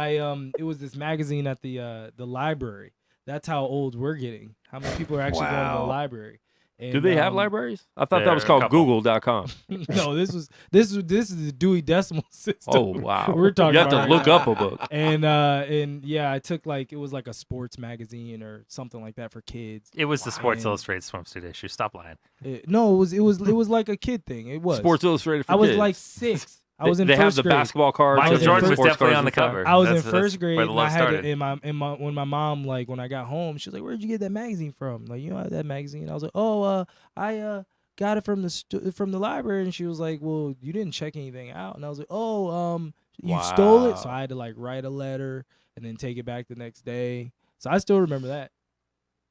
D: it was this magazine at the library. That's how old we're getting. How many people are actually going to the library? And,
B: do they have libraries? I thought that was called Google.com.
D: No, this is the Dewey Decimal System.
B: Oh wow!
D: We're talking.
B: You have to
D: about
B: look up a book.
D: And yeah, I took it was like a sports magazine or something like that for kids.
E: It was the Sports Illustrated swimsuit issue. Stop lying.
D: No, it was like a kid thing. It was
B: Sports Illustrated for kids.
D: I was like 6. I was in
B: they
D: first
B: have the
D: grade.
B: basketball cards.
E: Michael Jordan was definitely on the
B: inside.
E: cover.
D: I was in first grade,
E: where the
D: and I
E: love
D: had
E: started.
D: to, when my mom, like, when I got home, she was like, "Where'd you get that magazine from?" Like, that magazine. I was like, "Oh, I got it from the library." And she was like, "Well, you didn't check anything out." And I was like, "Oh, you stole it." So I had to like write a letter and then take it back the next day. So I still remember that.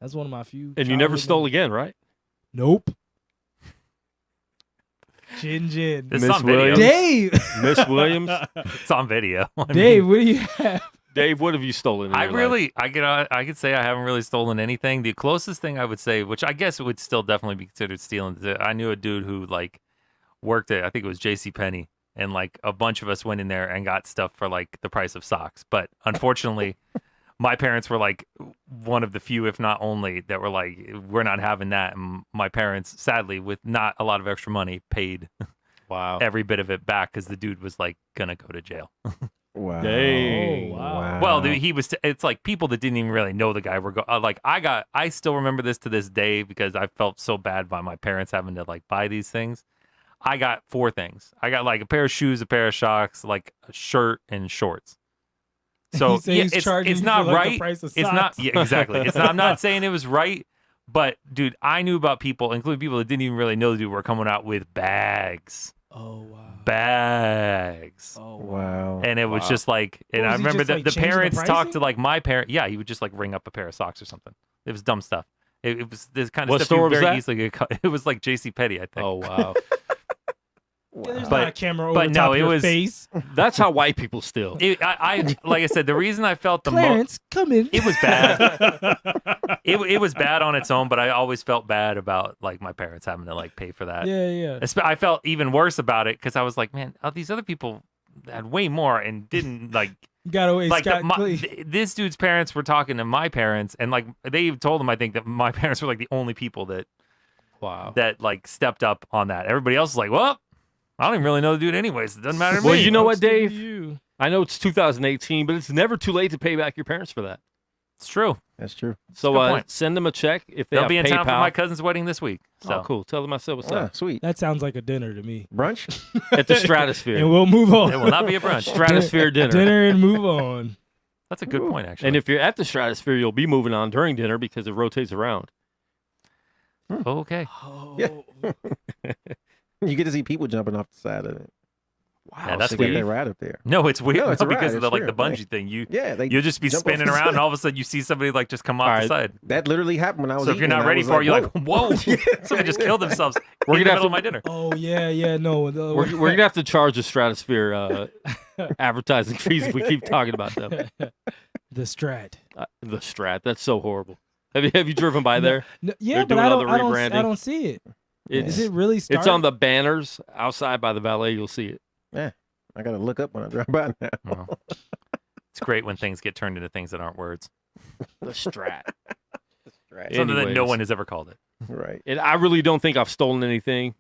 D: That's one of my few.
B: And you never stole again, right?
D: Nope. Gin.
E: It's
B: Miss
E: on video.
B: Williams.
D: Dave.
B: Miss Williams.
E: It's on video.
D: Dave, what do you have?
B: Dave, what have you stolen? In
E: I
B: your life?
E: I could say I haven't really stolen anything. The closest thing I would say, which I guess would still definitely be considered stealing, I knew a dude who like worked at, I think it was JCPenney, and like a bunch of us went in there and got stuff for like the price of socks. But unfortunately, my parents were like one of the few, if not only, that were like, we're not having that. And my parents, sadly, with not a lot of extra money, paid every bit of it back because the dude was like gonna go to jail.
C: Wow.
B: Dang.
D: Oh, wow.
E: Well, dude, he was. It's like people that didn't even really know the guy were like I still remember this to this day because I felt so bad by my parents having to like buy these things. I got 4 things. I got like a pair of shoes, a pair of socks, like a shirt and shorts. So yeah, it's not right. It's not exactly. It's not. I'm not saying it was right, but dude, I knew about people, including people that didn't even really know the dude, were coming out with bags.
D: Oh wow.
E: Bags.
D: Oh
C: wow.
E: And it was just like, and I remember the parents talked to like my parent. Yeah, he would just like ring up a pair of socks or something. It was dumb stuff. It was this kind of
B: What
E: stuff.
B: store
E: you
B: was
E: very
B: that?
E: easily get it was like JCPenney, I think.
B: Oh wow.
D: Yeah, there's
E: But-
D: not a camera over
E: but
D: the
E: no,
D: top of
E: it
D: your
E: was-
D: face.
B: That's how white people steal.
E: I like I said, the reason I felt the most.
D: Clarence, come in.
E: It was bad. it was bad on its own, but I always felt bad about like my parents having to like pay for that.
D: Yeah.
E: I felt even worse about it because I was like, man, these other people had way more and didn't like.
D: Got away
E: Like
D: scot-free.
E: this dude's parents were talking to my parents, and like they told him, I think that my parents were like the only people that like stepped up on that. Everybody else was like, well, I don't even really know the dude anyways. It doesn't matter to
B: Well,
E: me.
B: you know what, Dave?
D: You.
B: I know it's 2018, but it's never too late to pay back your parents for that.
E: It's true.
C: That's true.
B: So
E: Good point.
B: send them a check if they
E: They'll
B: have
E: be in
B: PayPal.
E: town for my cousin's wedding this week. So
B: Oh, cool. Tell them I said what's
C: Ah,
B: up.
C: sweet.
D: That sounds like a dinner to me.
C: Brunch?
B: At the Stratosphere.
D: And we'll move on.
E: it will not be a brunch.
B: Stratosphere dinner.
D: Dinner and move on.
E: That's a good point, actually.
B: And if you're at the Stratosphere, you'll be moving on during dinner because it rotates around.
E: okay.
D: Oh.
C: Yeah. You get to see people jumping off the side of it.
B: Wow.
E: Yeah, that's
C: They got
E: weird.
C: that ride up there.
E: No, it's weird
C: No, it's a
E: because
C: ride.
E: of the
C: It's
E: like the
C: weird.
E: bungee thing.
C: Yeah, they
E: You'll just be
C: jump
E: spinning
C: off the
E: around, and
C: side.
E: all of a sudden you see somebody like just come off
B: All
E: the
B: right.
E: side.
C: That literally happened when I was
E: So if you're
C: eating,
E: not
C: and I
E: ready
C: was
E: for it, you're like,
C: whoa.
E: whoa, somebody just killed themselves
B: We're
E: in
B: gonna
E: the
B: have
E: middle
B: to-
E: of my dinner.
D: Oh yeah. No.
B: We're going to have to charge the Stratosphere advertising fees if we keep talking about them.
D: The Strat.
B: The Strat. That's so horrible. Have you driven by there?
D: No, yeah,
B: They're
D: but
B: doing
D: I
B: all
D: don't.
B: the rebranding.
D: I don't see it.
B: It's,
D: Is it really?
B: it's on the banners outside by the valet. You'll see it.
C: Yeah, I got to look up when I drive by now.
E: Well, it's great when things get turned into things that aren't words.
B: The Strat.
C: Right.
E: Something that no
B: Anyways.
E: one has ever called it.
C: Right.
B: And I really don't think I've stolen anything.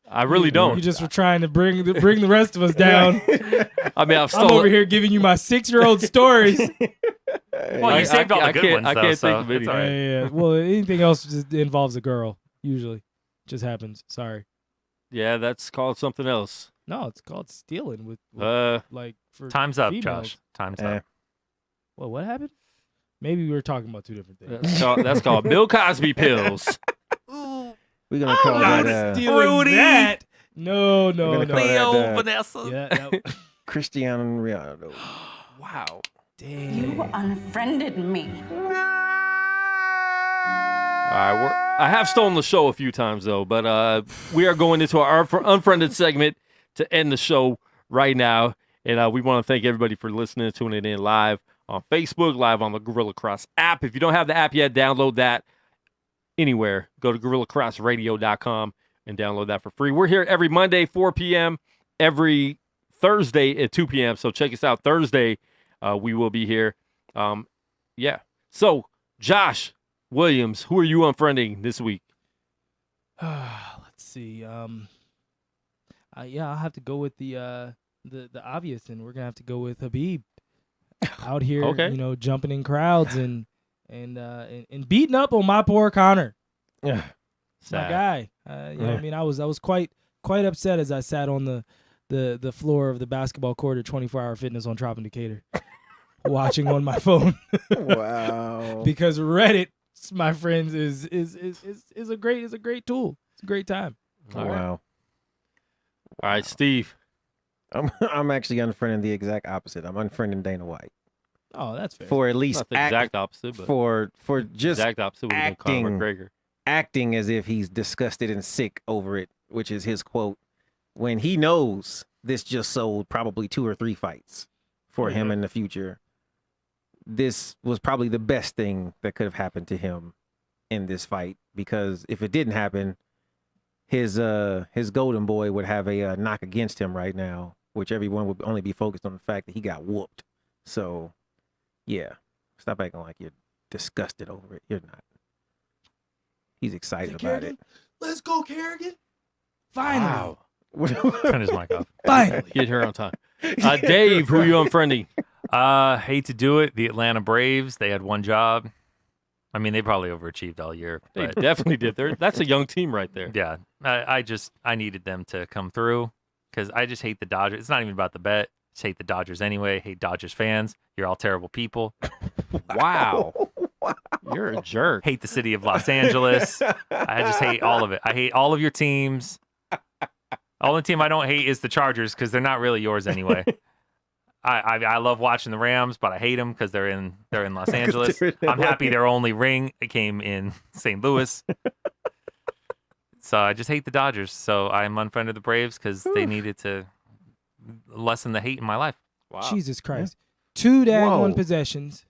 B: I really don't.
D: You just were trying to bring the rest of us down.
B: I mean, I've
D: I'm
B: stolen.
D: over here giving you my 6-year-old stories.
E: Well, you saved all the good ones,
B: I
E: though,
B: can't
E: so
B: think of
E: it's
B: any.
E: all right.
D: Yeah. Well, anything else just involves a girl. Usually, just happens. Sorry.
B: Yeah, that's called something else.
D: No, it's called stealing with like for
E: Time's up,
D: females.
E: Josh. Time's
C: Eh.
E: up.
D: Well, what happened? Maybe we were talking about 2 different things.
B: That's called Bill Cosby pills.
C: We're going to call
D: Not
C: that...
D: stealing
E: Fruity.
D: that. No.
C: We're gonna call
E: Leo,
C: that,
E: Vanessa.
D: Yeah.
C: Cristiano Ronaldo.
B: Wow.
D: Damn.
F: You unfriended me.
B: All right, I have stolen the show a few times, though, but we are going into our unfriended segment to end the show right now. And we want to thank everybody for listening, tuning in live on Facebook, live on the Guerilla Cross app. If you don't have the app yet, download that anywhere. Go to GuerillaCrossRadio.com and download that for free. We're here every Monday, 4 p.m., every Thursday at 2 p.m. So check us out Thursday. We will be here. Yeah. So, Josh Williams, who are you unfriending this week?
D: Let's see. Yeah, I'll have to go with the obvious, and we're gonna have to go with Khabib out here,
B: Okay.
D: Jumping in crowds and beating up on my poor Conor,
C: Yeah.
D: my guy. I mean, I was quite upset as I sat on the floor of the basketball court at 24-Hour Fitness on Trop in Decatur, watching on my phone.
C: Wow.
D: Because Reddit, my friends, is a great tool. It's a great time.
B: All right.
C: Wow.
B: All right, Steve.
C: I'm actually unfriending the exact opposite. I'm unfriending Dana White
D: Oh, that's fair.
C: for at least
B: Not the exact opposite, but
C: for just
B: exact opposite would have been Conor McGregor.
C: acting as if he's disgusted and sick over it, which is his quote, when he knows this just sold probably 2 or 3 fights for him in the future. This was probably the best thing that could have happened to him in this fight, because if it didn't happen, his golden boy would have a knock against him right now, which everyone would only be focused on the fact that he got whooped. So, yeah, stop acting like you're disgusted over it. You're not. He's excited about it.
D: Let's go, Kerrigan. Finally.
B: Wow.
E: Turn his mic off.
D: Finally.
B: Get here on time. Dave, who are you unfriending?
E: Hate to do it. The Atlanta Braves, they had one job. I mean, they probably overachieved all year.
B: They
E: But
B: definitely did. That's a young team right there.
E: yeah, I needed them to come through because I just hate the Dodgers. It's not even about the bet. I just hate the Dodgers anyway. Hate Dodgers fans. You're all terrible people.
B: Wow. You're a jerk.
E: Hate the city of Los Angeles. I just hate all of it. I hate all of your teams. The only team I don't hate is the Chargers because they're not really yours anyway. I love watching the Rams, but I hate them because they're in Los Angeles. I'm happy their only ring came in St. Louis. So I just hate the Dodgers. So I'm unfriended the Braves because they needed to lessen the hate in my life.
B: Wow.
D: Jesus Christ. 2 daggone
C: Whoa.
D: possessions.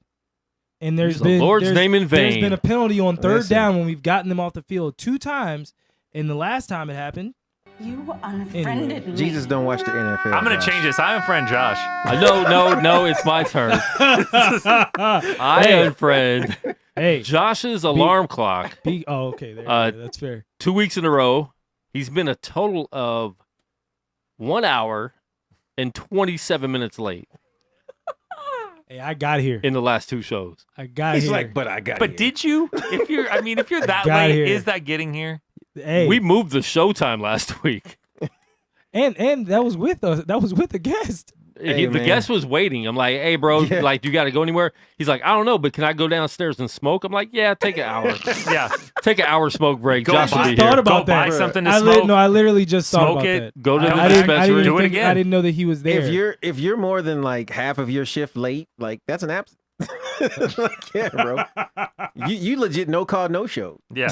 D: And there's
B: Use
D: been
B: the Lord's
D: there's-
B: name in
D: There's
B: vain.
D: been a penalty on third
C: Listen.
D: down when we've gotten them off the field 2 times. And the last time it happened,
F: You unfriended me.
C: Jesus don't watch the NFL.
E: I'm going
C: Josh.
E: to change this. I unfriend Josh.
B: No, it's my turn. I unfriend
D: hey,
B: Josh's alarm clock
D: okay, there you go. That's fair.
B: 2 weeks in a row. He's been a total of 1 hour and 27 minutes late
D: Hey, I got here.
B: in the last 2 shows.
D: I got
C: He's
D: here.
C: like, but I got
E: But
C: here.
E: did you? If you're that
D: got
E: late,
D: here.
E: is that getting here?
D: Hey,
B: We moved the showtime last week.
D: and that was with us. That was with a guest.
C: Hey,
B: The
C: man.
B: guest was waiting. I'm like, hey, bro,
C: Yeah.
B: like, you got to go anywhere? He's like, I don't know, but can I go downstairs and smoke? I'm like, yeah, take an hour.
E: Yeah.
B: Take an hour smoke break.
E: Go
B: Josh will
E: buy-
B: be
D: Thought
B: here.
D: about
E: Go buy
D: that.
E: something to
D: I
E: smoke.
D: I literally just thought
E: Smoke
D: about
E: it.
D: that.
B: Go to the
D: I didn't
B: dispensary.
E: Do it
D: think-
E: again.
D: I didn't know that he was there.
C: if you're more than like half of your shift late, like that's an absence. Like, yeah, bro. You legit no call, no show.
E: Yeah.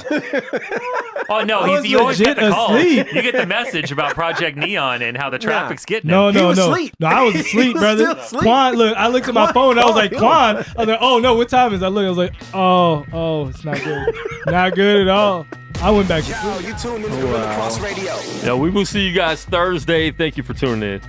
E: Oh no,
D: I was
E: you always get
D: legit
E: the call.
D: asleep.
E: You get the message about Project Neon and how the traffic's getting
D: No,
E: him.
C: He
D: no,
C: was
D: no.
C: asleep.
D: No, I was asleep,
C: He was
D: brother.
C: still asleep.
D: Quan, look, I looked at my phone. I was like,
C: Quan,
D: Quan. I was like, oh no, what time is it? I looked. I was like, oh, it's not good. Not good at all. I went back to sleep.
A: You tuned in to Guerilla Cross Radio.
B: Yeah, we will see you guys Thursday. Thank you for tuning in.